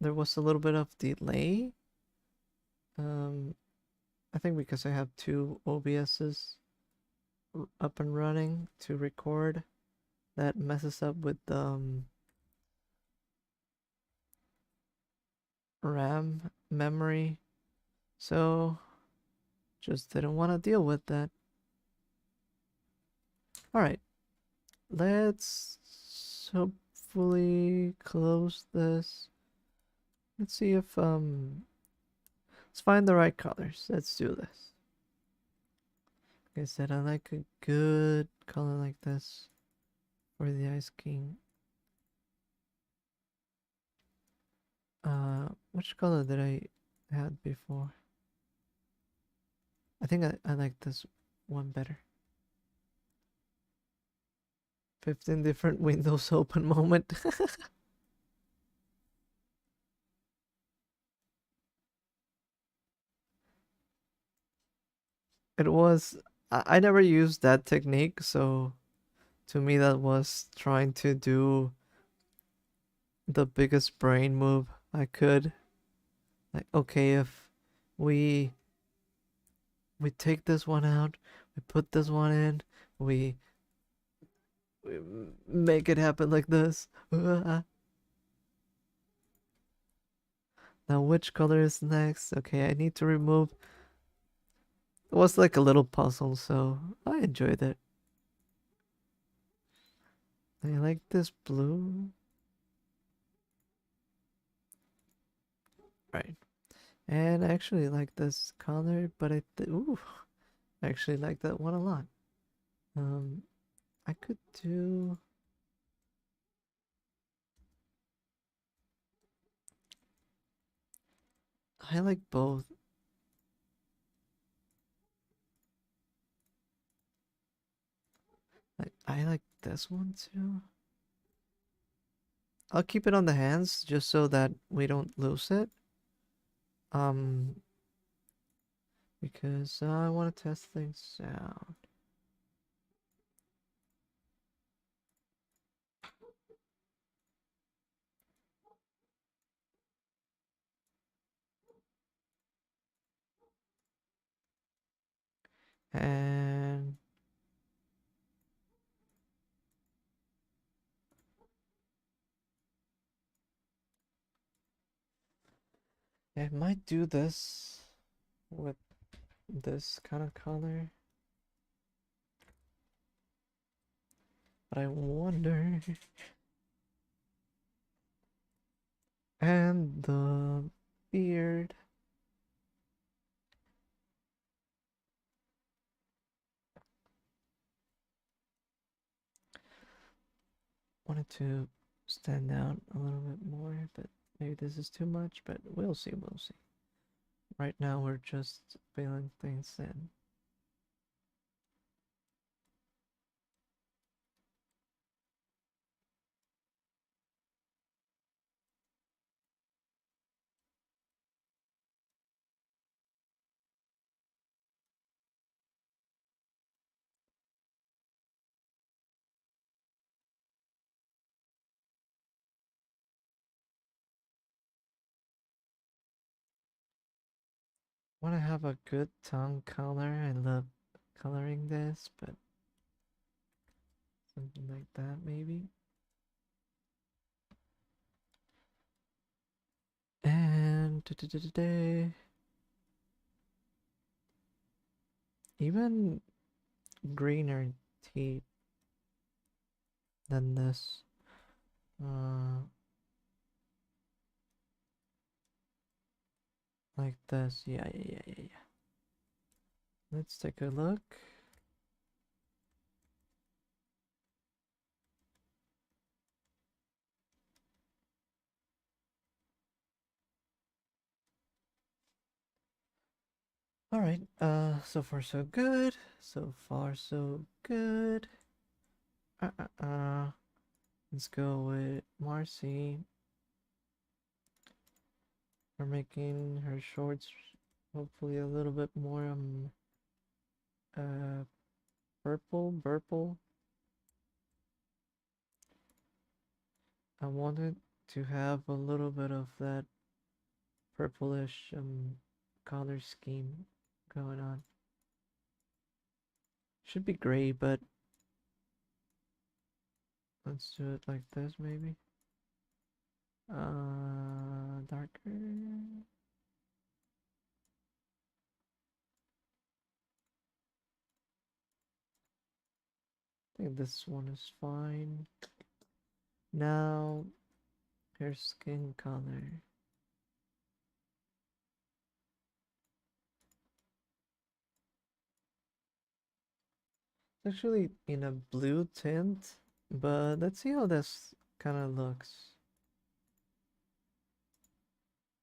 there was a little bit of delay. I think because I have two OBSs up and running to record, that messes up with RAM memory. So just didn't want to deal with that. Alright, let's hopefully close this. Let's see if let's find the right colors. Let's do this. Like I said, I like a good color like this for the Ice King. Which color did I had before? I think I like this one better. 15 different windows open moment. It was... I never used that technique, so to me that was trying to do the biggest brain move I could. Like, okay, if we we take this one out, we put this one in, we, we make it happen like this. Now which color is next? Okay, I need to remove. It was like a little puzzle, so I enjoyed it. I like this blue. Right. And I actually like this color, but ooh, I actually like that one a lot. Um, I could do. I like both. I like this one too. I'll keep it on the hands just so that we don't lose it. Um, because I want to test things out. And I might do this with this kind of color. But I wonder. And the beard. Wanted to stand out a little bit more, but maybe this is too much, but we'll see, we'll see. Right now we're just filling things in. Want to have a good tongue color. I love coloring this, but something like that maybe. And even greener teeth than this. Uh, like this. Yeah, yeah, yeah, yeah, yeah. Let's take a look. All right. So far so good. So far so good. Uh, uh, uh. Let's go with Marcy. We're making her shorts hopefully a little bit more uh purple. I wanted to have a little bit of that purplish color scheme going on. Should be gray, but let's do it like this maybe. Darker. I think this one is fine. Now, her skin color. It's actually in a blue tint, but let's see how this kind of looks.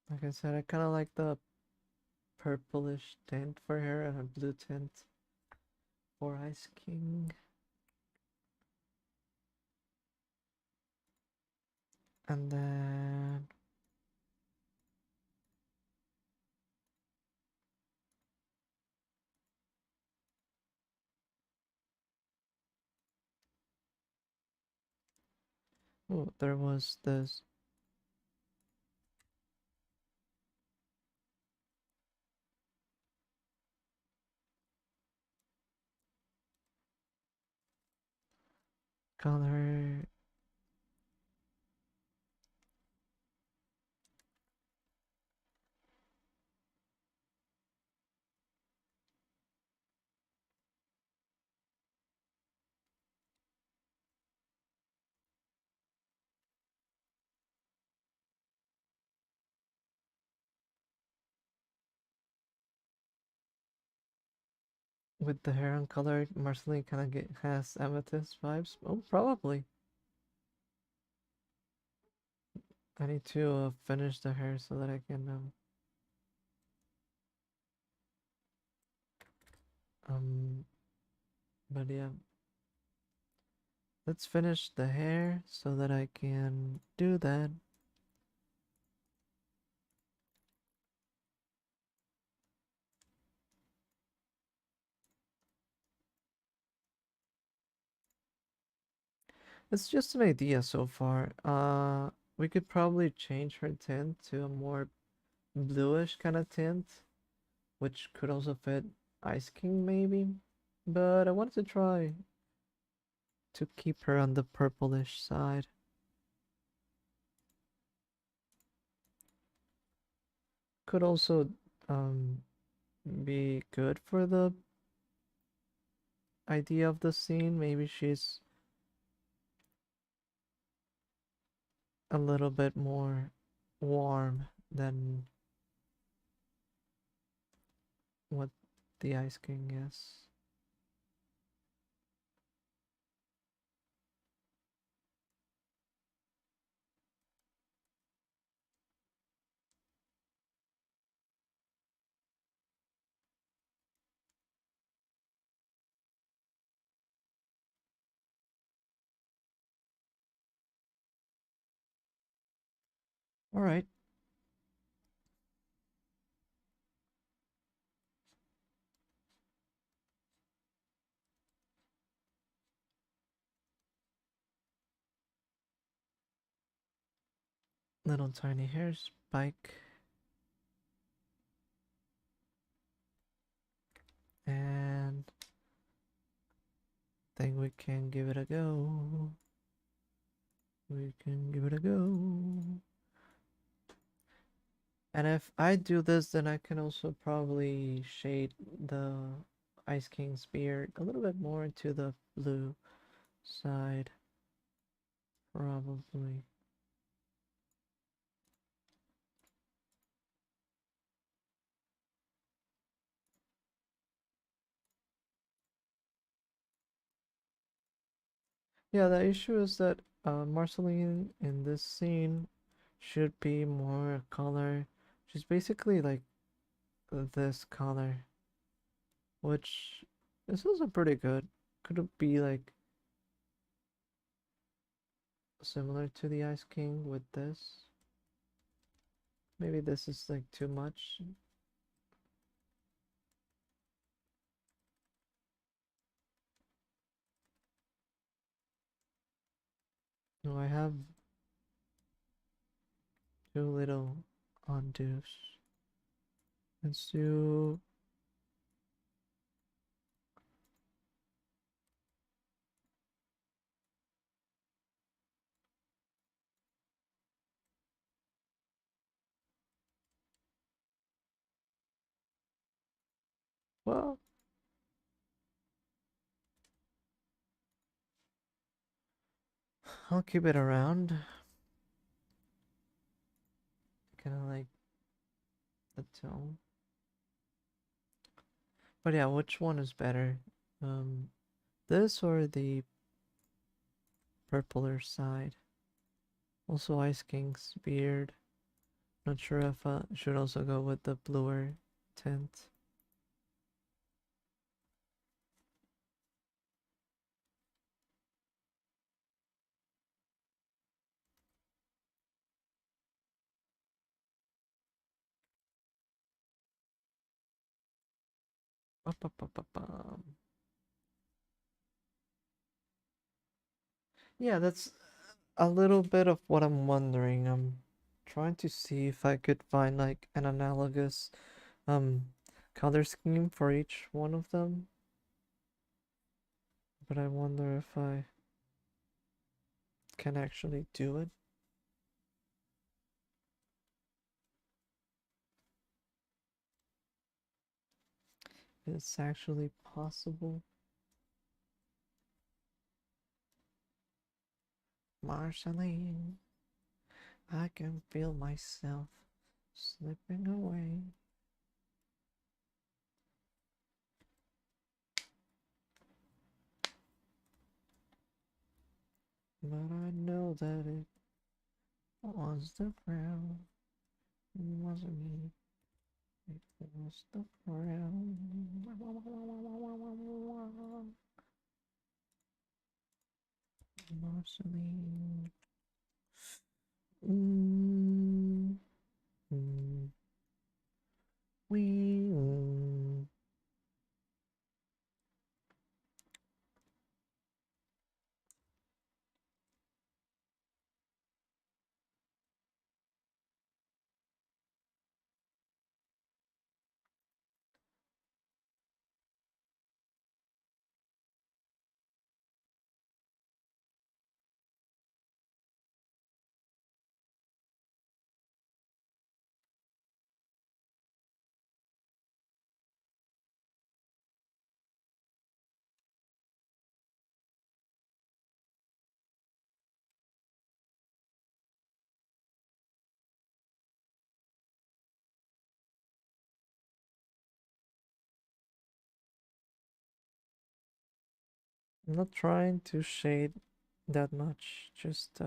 Like I said, I kind of like the purplish tint for her and a blue tint for Ice King. And then oh, there was this. color. With the hair uncolored, Marceline kind of has amethyst vibes. Oh, probably. I need to finish the hair so that I can um but yeah, let's finish the hair so that I can do that. It's just an idea so far. We could probably change her tint to a more bluish kind of tint, which could also fit Ice King maybe. But I wanted to try to keep her on the purplish side. Could also um be good for the idea of the scene. Maybe she's a little bit more warm than what the Ice King is. All right. Little tiny hair spike. And think we can give it a go. We can give it a go. And if I do this, then I can also probably shade the Ice King's beard a little bit more to the blue side. Probably. Yeah, the issue is that Marceline in this scene should be more color. She's basically like this color, which this is a pretty good. Could it be like similar to the Ice King with this? Maybe this is like too much. No, I have too little undos. Let's do. Well, I'll keep it around. Kind of like the tone. But yeah, which one is better? Um, this or the purpler side? Also, Ice King's beard. Not sure if I should also go with the bluer tint. Ba-ba-ba-ba-bum. Yeah, that's a little bit of what I'm wondering. I'm trying to see if I could find like an analogous um color scheme for each one of them. But I wonder if I can actually do it. It's actually possible. Marceline, I can feel myself slipping away. But I know that it was the ground. It wasn't me. It was the ground. Marceline. Mm, mm, we. I'm not trying to shade that much, just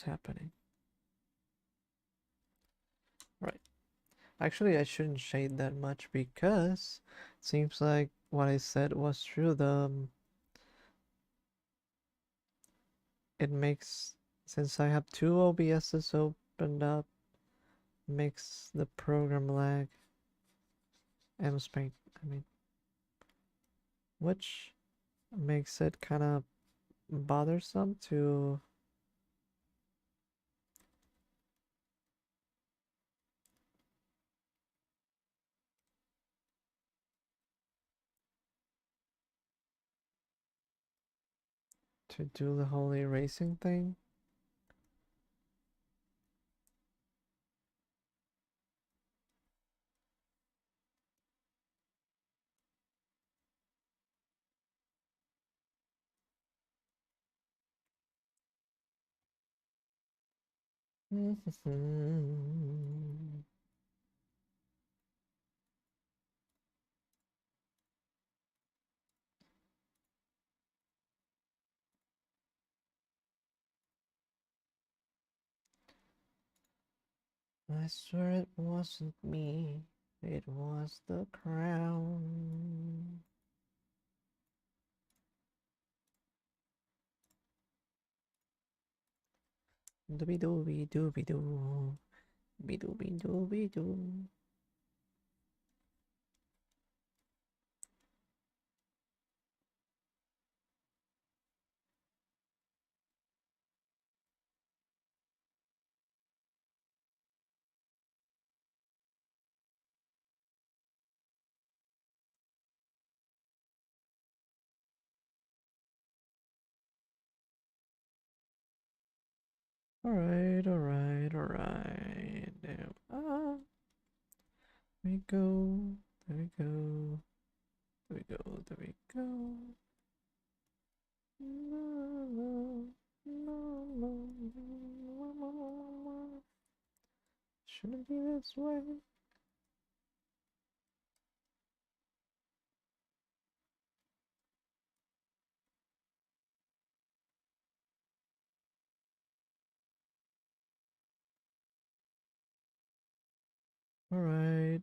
happening. Right. Actually, I shouldn't shade that much because it seems like what I said was true. It makes, since I have two OBSs opened up, makes the program lag. Mspaint, I mean, which makes it kind of bothersome to do the whole erasing thing. I swear it wasn't me, it was the crown. Dooby dooby dooby doo, be dooby dooby doo. Alright, alright, alright. There we go, there we go, there we go, there we go. No, no, no, no. Shouldn't be this way. Alright.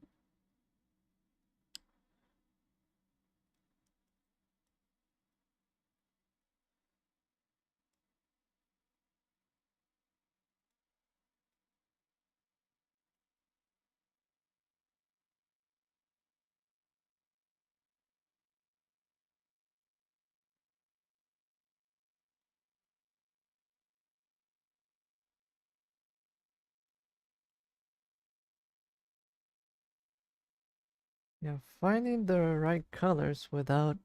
Yeah, finding the right colors without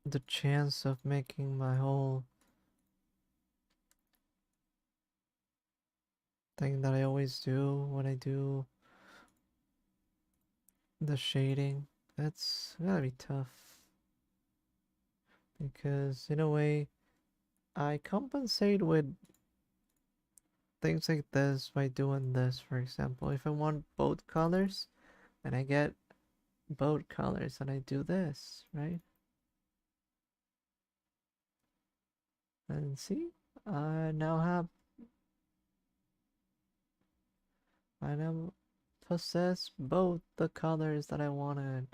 the chance of making my whole thing that I always do when I do the shading. That's gotta be tough because in a way I compensate with things like this by doing this. For example, if I want both colors, then I get both colors and I do this, right? And see, I now have I now possess both the colors that I wanted.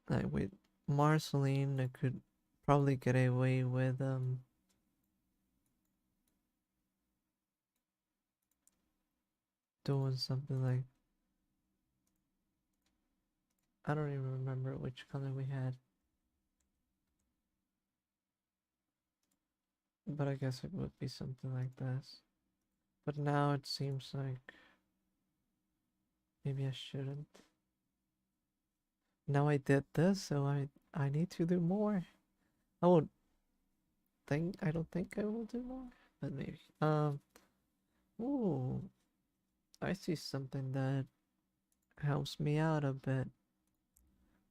Like with Marceline, I could probably get away with doing something like, I don't even remember which color we had, but I guess it would be something like this. But now it seems like maybe I shouldn't. Now I did this, so I need to do more. I would I don't think I will do more, but maybe. Ooh, I see something that helps me out a bit.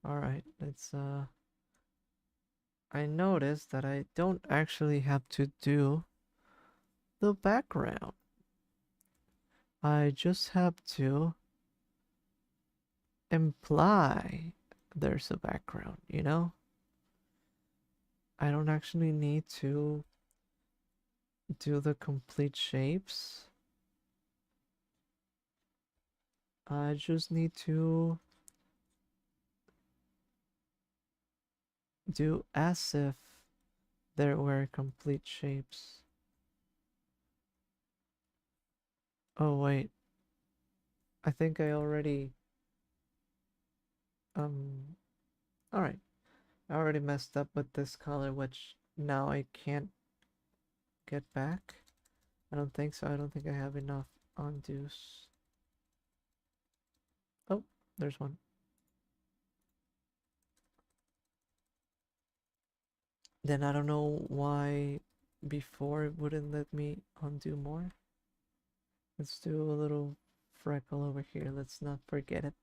All right, let's I noticed that I don't actually have to do the background. I just have to imply there's a background, you know? I don't actually need to do the complete shapes. I just need to do as if there were complete shapes. Oh wait, I think I already um alright. I already messed up with this color, which now I can't get back. I don't think so. I don't think I have enough undos. Oh, there's one. Then I don't know why before it wouldn't let me undo more. Let's do a little freckle over here. Let's not forget it.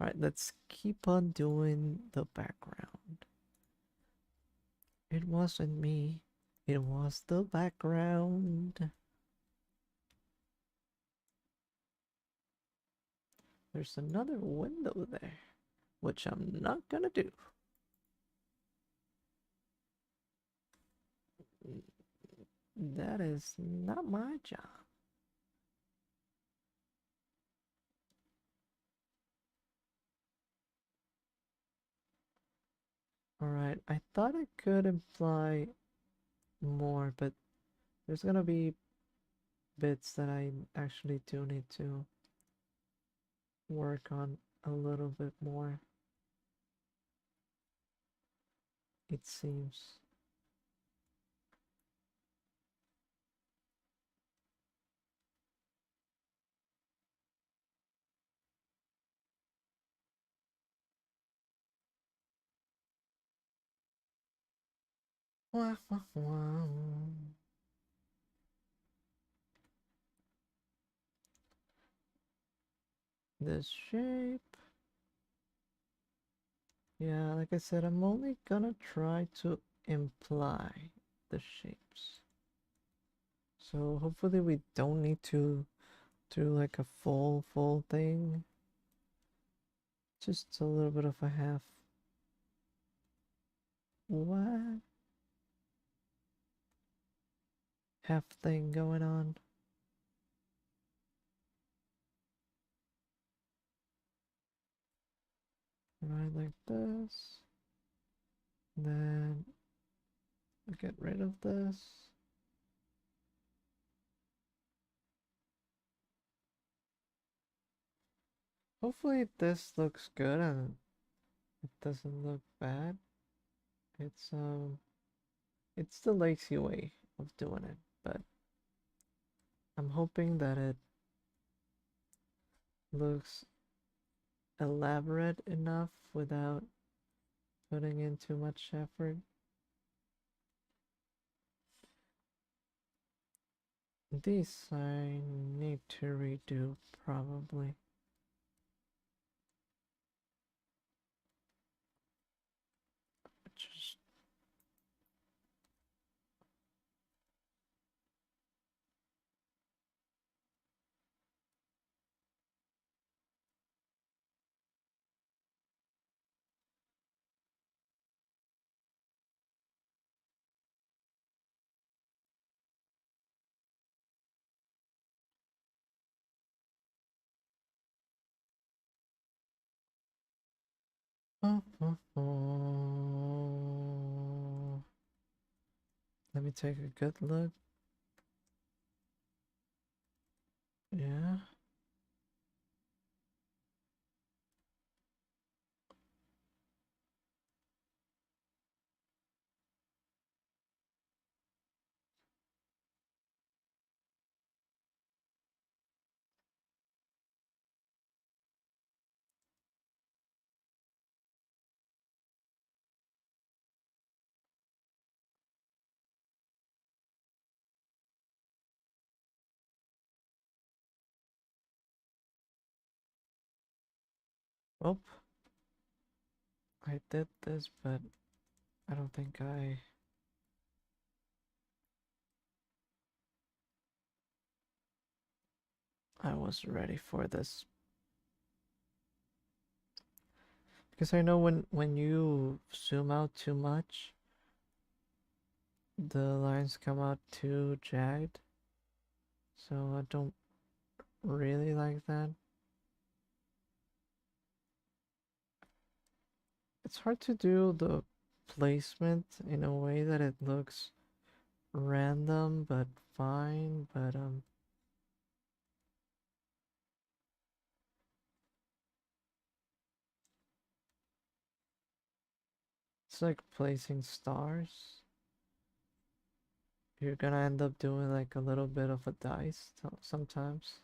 Alright, let's keep on doing the background. It wasn't me. It was the background. There's another window there, which I'm not gonna do. That is not my job. Alright, I thought I could imply more, but there's gonna be bits that I actually do need to work on a little bit more, it seems. Wah, wah, wah. This shape. Yeah, like I said, I'm only gonna try to imply the shapes. So hopefully we don't need to do like a full thing. Just a little bit of a what? Half thing going on. Right like this. Then get rid of this. Hopefully this looks good and it doesn't look bad. It's the lazy way of doing it, but I'm hoping that it looks elaborate enough without putting in too much effort. These I need to redo probably. Just let me take a good look. Yeah. Oh, I did this, but I don't think I was ready for this. Because I know when you zoom out too much, the lines come out too jagged. So I don't really like that. It's hard to do the placement in a way that it looks random but fine, but it's like placing stars. You're gonna end up doing like a little bit of a dice sometimes.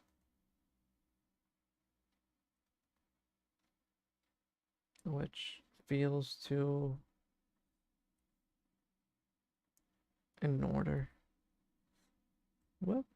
Which feels too in order. Whoop.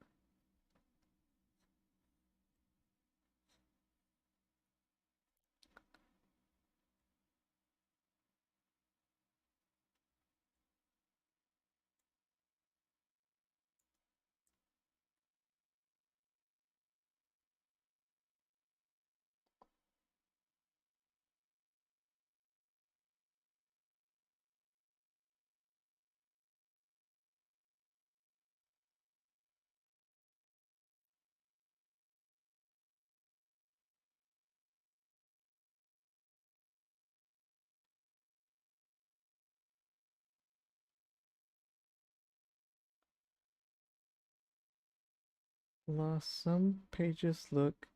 Some pages look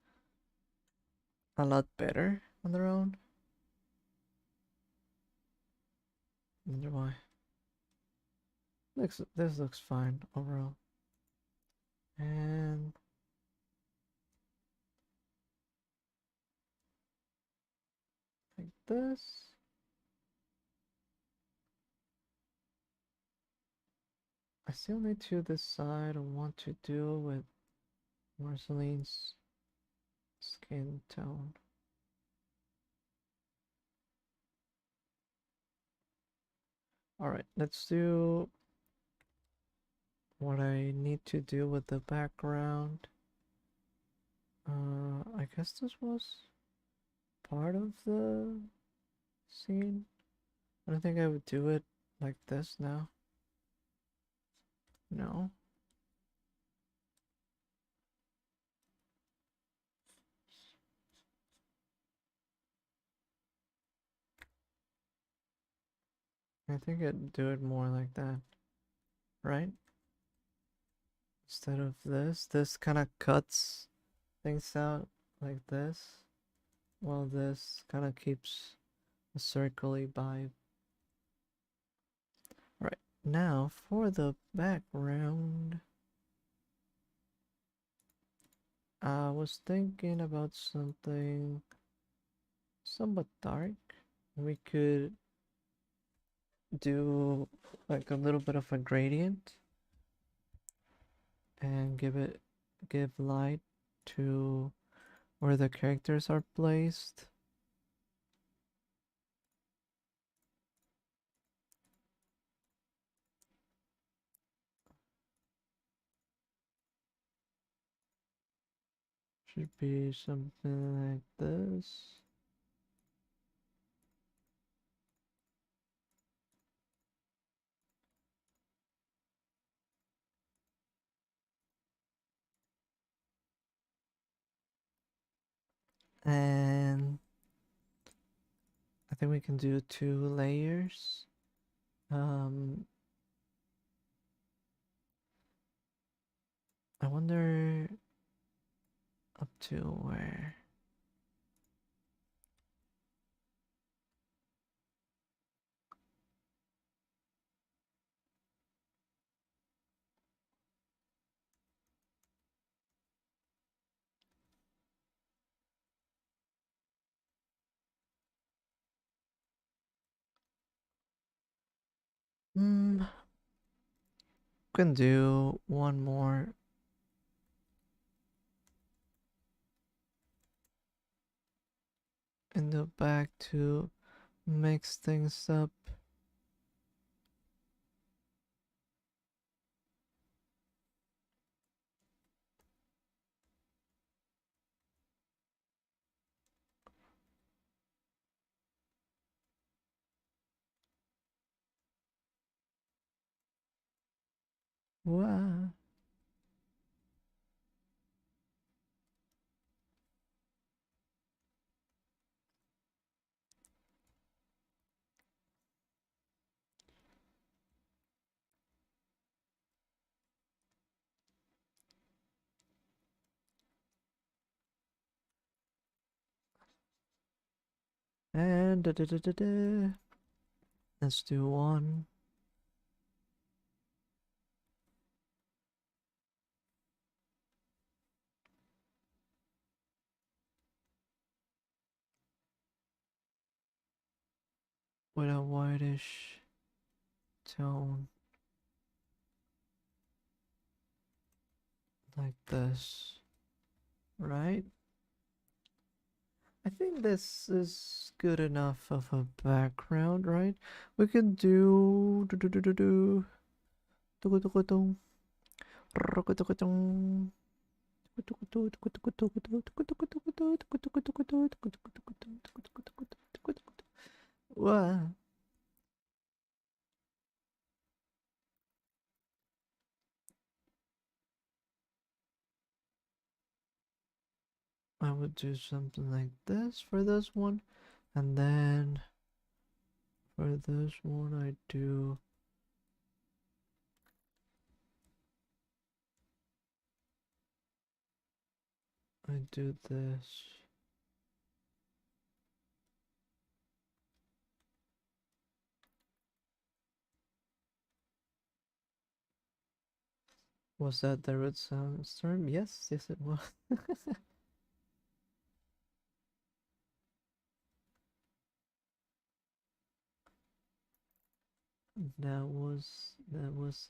a lot better on their own. Wonder why. This looks fine overall. And like this. I still need to decide on what to do with Marceline's skin tone. Alright, let's do what I need to do with the background. I guess this was part of the scene. I don't think I would do it like this now. No. I think I'd do it more like that, right? Instead of this kind of cuts things out like this, while this kind of keeps a circly vibe. Right, now for the background, I was thinking about something somewhat dark. We could do like a little bit of a gradient and give light to where the characters are placed. Should be something like this. And I think we can do 2 layers. I wonder up to where. Can do one more. In the back to mix things up. Wow. And let's do one. With a whitish tone. Like this. Right? I think this is good enough of a background, right? We can do Wow. I would do something like this for this one, and then for this one I do this. Was that the red sandstorm? Yes, yes it was. That was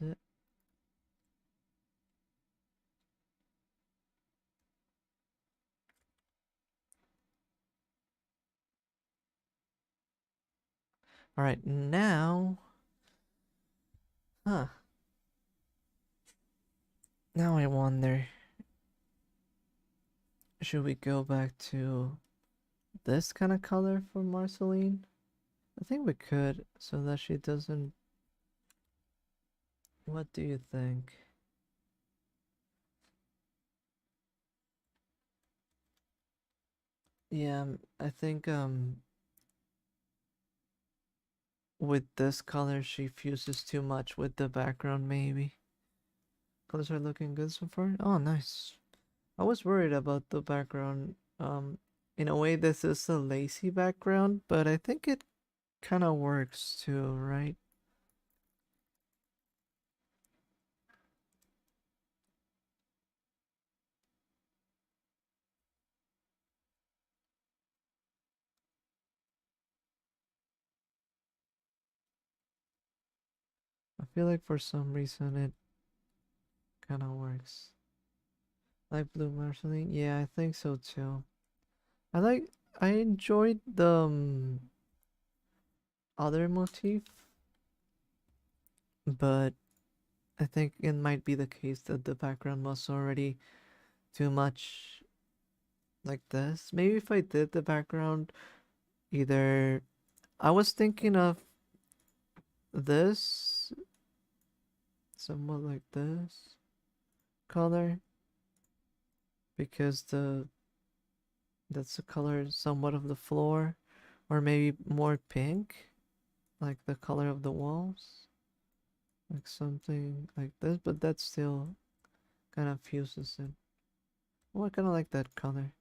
it. All right, now, huh? Now I wonder, should we go back to this kind of color for Marceline? I think we could, so that she doesn't. What do you think? Yeah, I think with this color she fuses too much with the background maybe. Colors are looking good so far. Oh, nice. I was worried about the background. In a way this is a lazy background, but I think it kind of works too, right? feel like for some reason it kind of works. Like blue marceling? Yeah, I think so too. I like, I enjoyed the other motif, but I think it might be the case that the background was already too much like this. Maybe if I did the background, either I was thinking of this, somewhat like this color, because that's the color somewhat of the floor, or maybe more pink, like the color of the walls, like something like this, but that still kind of fuses it. Oh, I kind of like that color.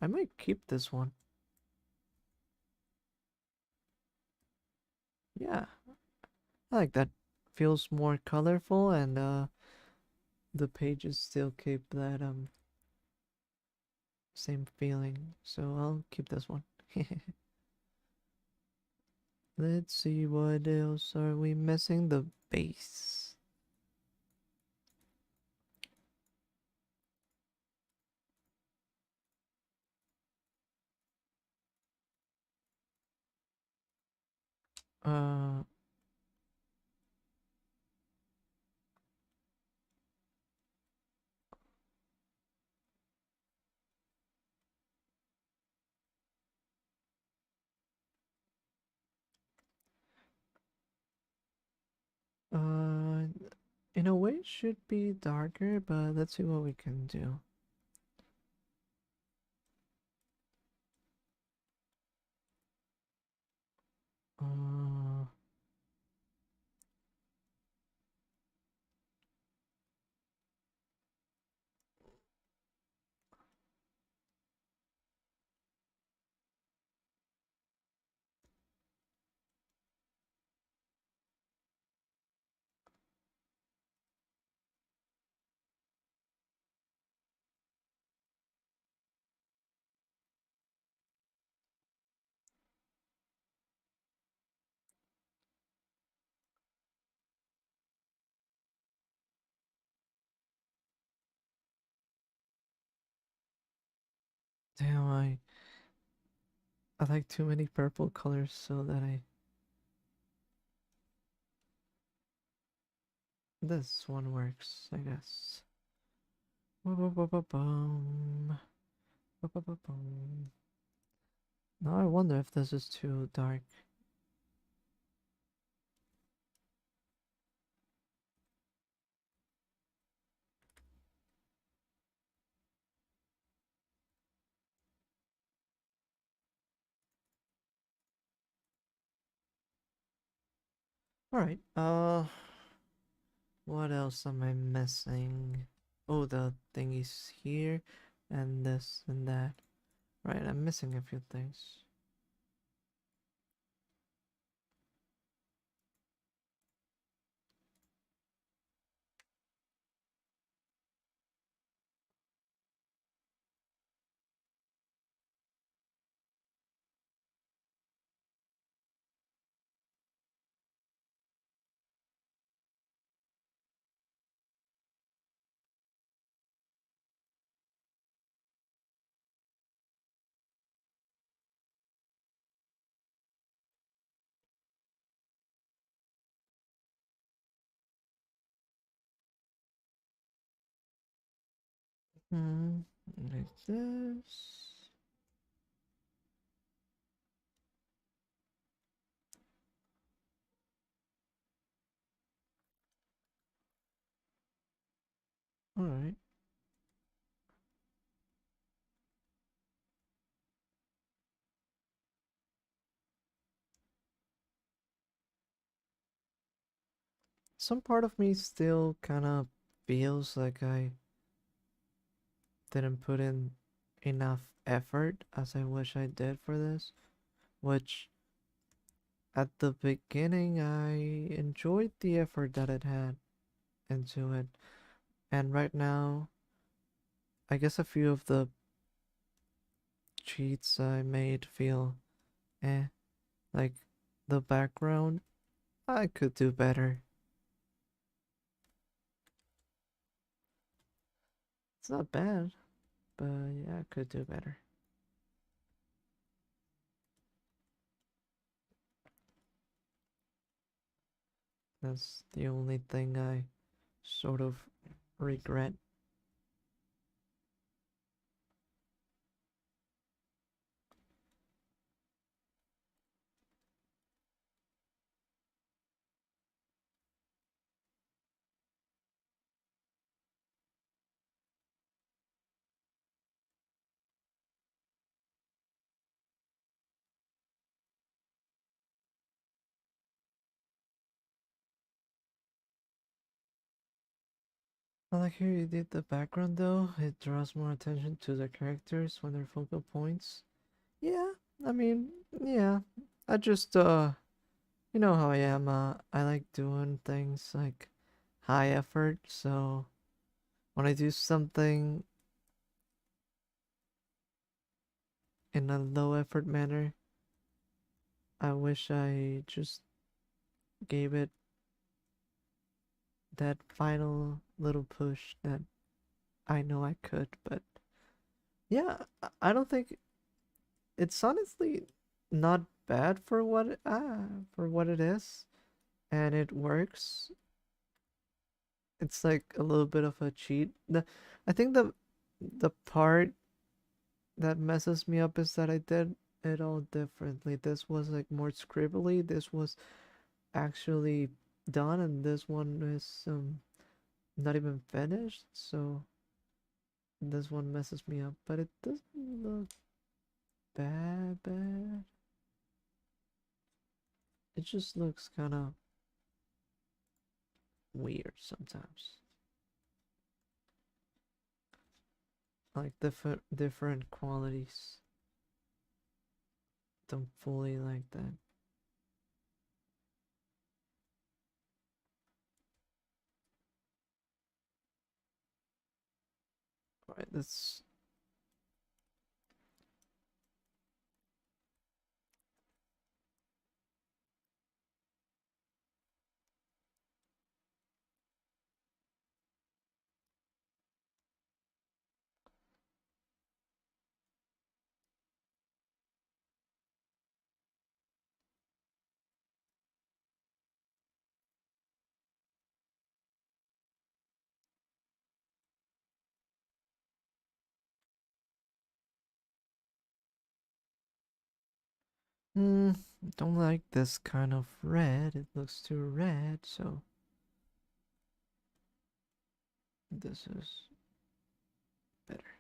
I might keep this one. Yeah, I like that. Feels more colorful, and the pages still keep that same feeling. So I'll keep this one. Let's see, what else are we missing? The base. Uh, uh, in a way, it should be darker, but let's see what we can do. Uh, damn, I like too many purple colors so that this one works, I guess. Ba-ba-ba-ba-bum. Ba-ba-ba-bum. Now I wonder if this is too dark. Alright, what else am I missing? Oh, the thingies here, and this and that. Right, I'm missing a few things. Hmm, like this. Alright. Some part of me still kind of feels like I didn't put in enough effort as I wish I did for this, which at the beginning I enjoyed the effort that it had into it, and right now I guess a few of the cheats I made feel eh, like the background. I could do better. It's not bad, but yeah, I could do better. That's the only thing I sort of regret. I like how you did the background though. It draws more attention to the characters when they're focal points. Yeah, I mean, yeah. I just you know how I am. I like doing things like high effort, so when I do something in a low effort manner, I wish I just gave it that final little push that I know I could, but yeah, I don't think it's honestly not bad for what it is, and it works. It's like a little bit of a cheat. I think the part that messes me up is that I did it all differently. This was like more scribbly. This was actually done, and this one is not even finished. So this one messes me up, but it doesn't look bad. It just looks kind of weird sometimes. Like different qualities don't fully like that. Right, that's hmm. Don't like this kind of red. It looks too red, so this is better.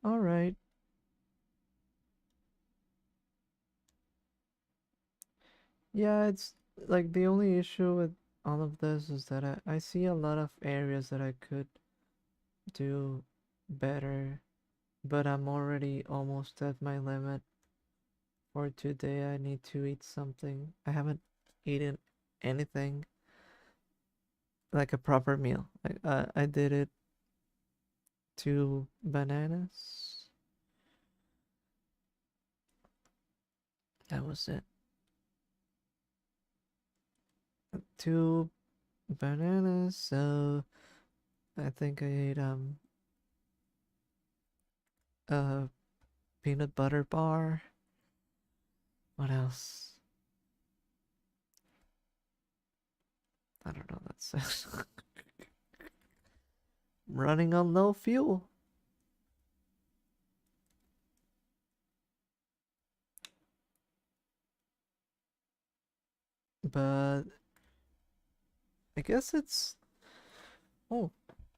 All right. Yeah, it's like the only issue with all of this is that I see a lot of areas that I could do better, but I'm already almost at my limit for today. I need to eat something. I haven't eaten anything like a proper meal. I did it 2 bananas. That was it. 2 bananas. So I think I ate a peanut butter bar. What else? I don't know. That's running on low fuel. But I guess it's oh,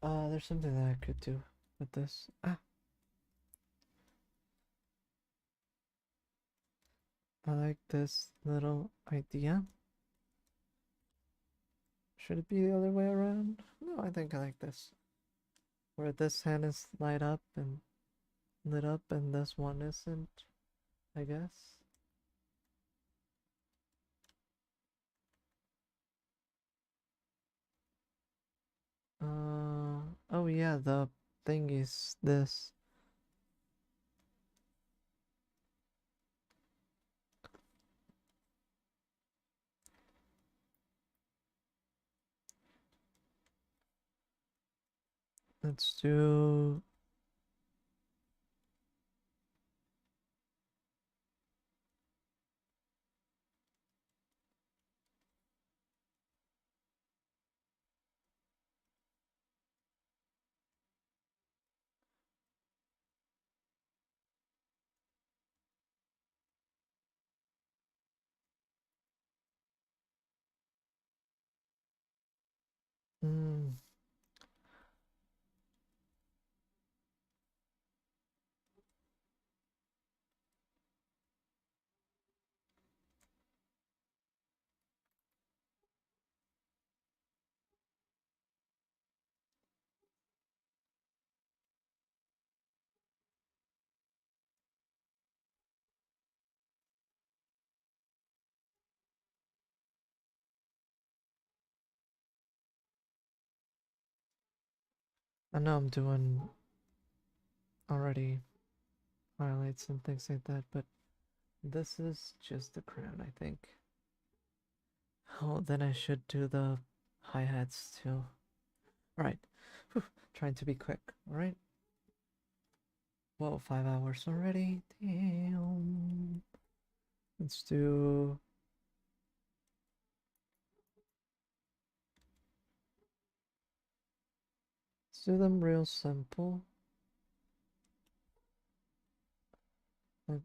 there's something that I could do with this. I like this little idea. Should it be the other way around? No, I think I like this. Where this hand is light up and lit up and this one isn't, I guess. Oh yeah, the thing is this. Let's do. Mm, I know I'm doing already highlights and things like that, but this is just the crown, I think. Oh, then I should do the hi-hats too. Alright. Trying to be quick, alright? Whoa, 5 hours already. Damn. Let's do them real simple. Like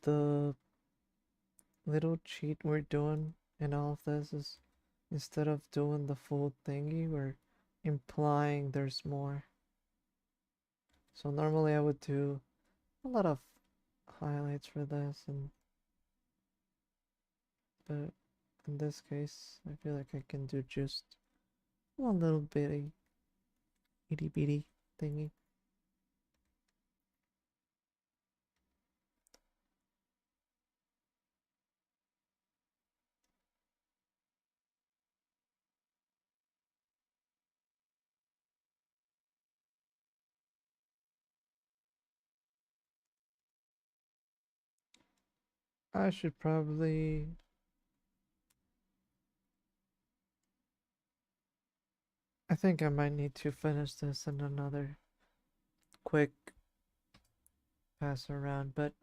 the little cheat we're doing in all of this is instead of doing the full thingy, we're implying there's more. So normally I would do a lot of highlights for this, and but in this case, I feel like I can do just one little bitty itty bitty thingy. I should probably. I think I might need to finish this in another quick pass around, but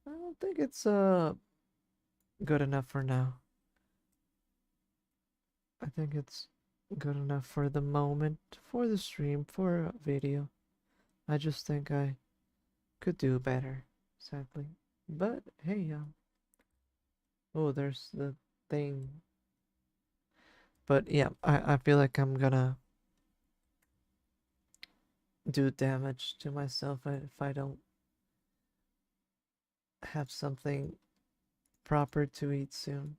I don't think it's good enough for now. I think it's good enough for the moment, for the stream, for a video. I just think I could do better, sadly. But hey, oh, there's the thing. But yeah, I feel like I'm gonna do damage to myself if I don't have something proper to eat soon.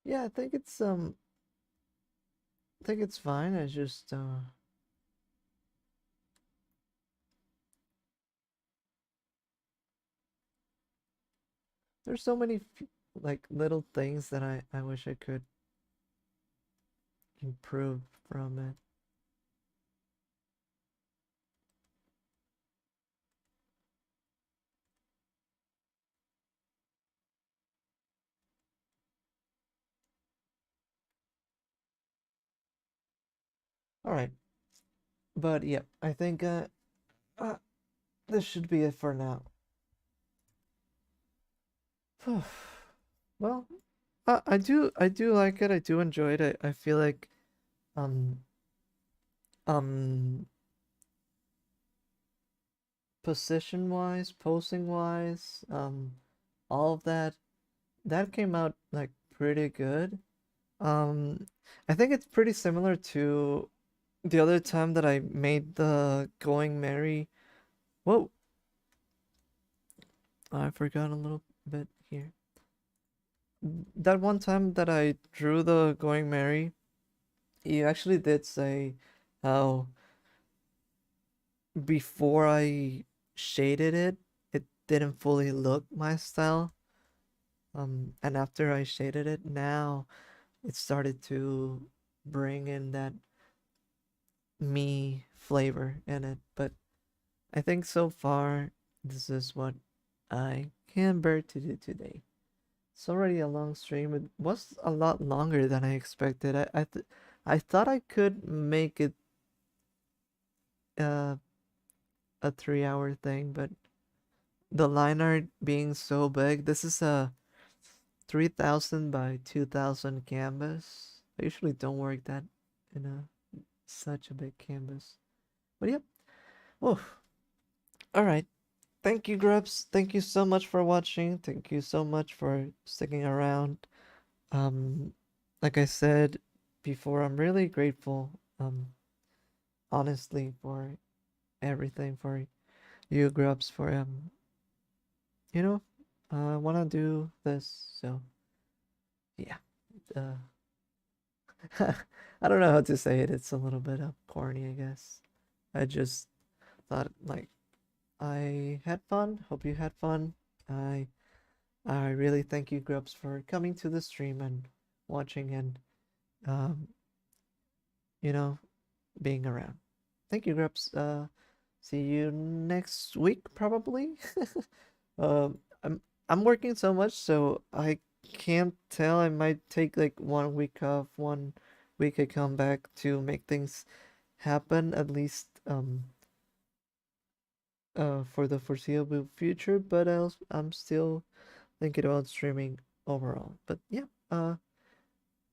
Yeah, I think it's fine. I just there's so many like little things that I wish I could improve from it. All right. But yeah, I think uh this should be it for now. Well, I do like it. I do enjoy it. I feel like um um position wise, posing wise, all of that came out like pretty good. Um I think it's pretty similar to the other time that I made the going merry. Whoa, I forgot a little bit here. That one time that I drew the going merry, you actually did say how before I shaded it, it didn't fully look my style. And after I shaded it, now it started to bring in that me flavor in it. But I think so far, this is what I can bear to do today. It's already a long stream. It was a lot longer than I expected. I thought I could make it uh, a 3 hour thing, but the line art being so big, this is a 3000 by 2000 canvas. I usually don't work that in a such a big canvas. But yep. Oh, all right. Thank you, Grubs. Thank you so much for watching. Thank you so much for sticking around. Um, like I said before, I'm really grateful, honestly, for everything, for you, Grubs, for you know, I wanna do this, so yeah. Uh, I don't know how to say it. It's a little bit corny, I guess. I just thought like I had fun. Hope you had fun. I I really thank you, Grubs, for coming to the stream and watching and um, you know, being around. Thank you, Grubs. See you next week probably. um, I'm working so much, so I can't tell. I might take like 1 week off, 1 week I come back to make things happen at least for the foreseeable future. But I'm still thinking about streaming overall. But yeah,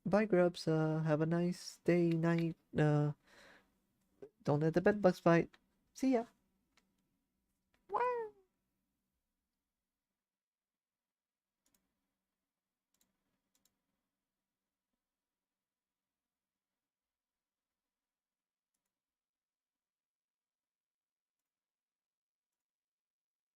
bye, Grubs. Have a nice day, night. Don't let the bed bugs bite. See ya.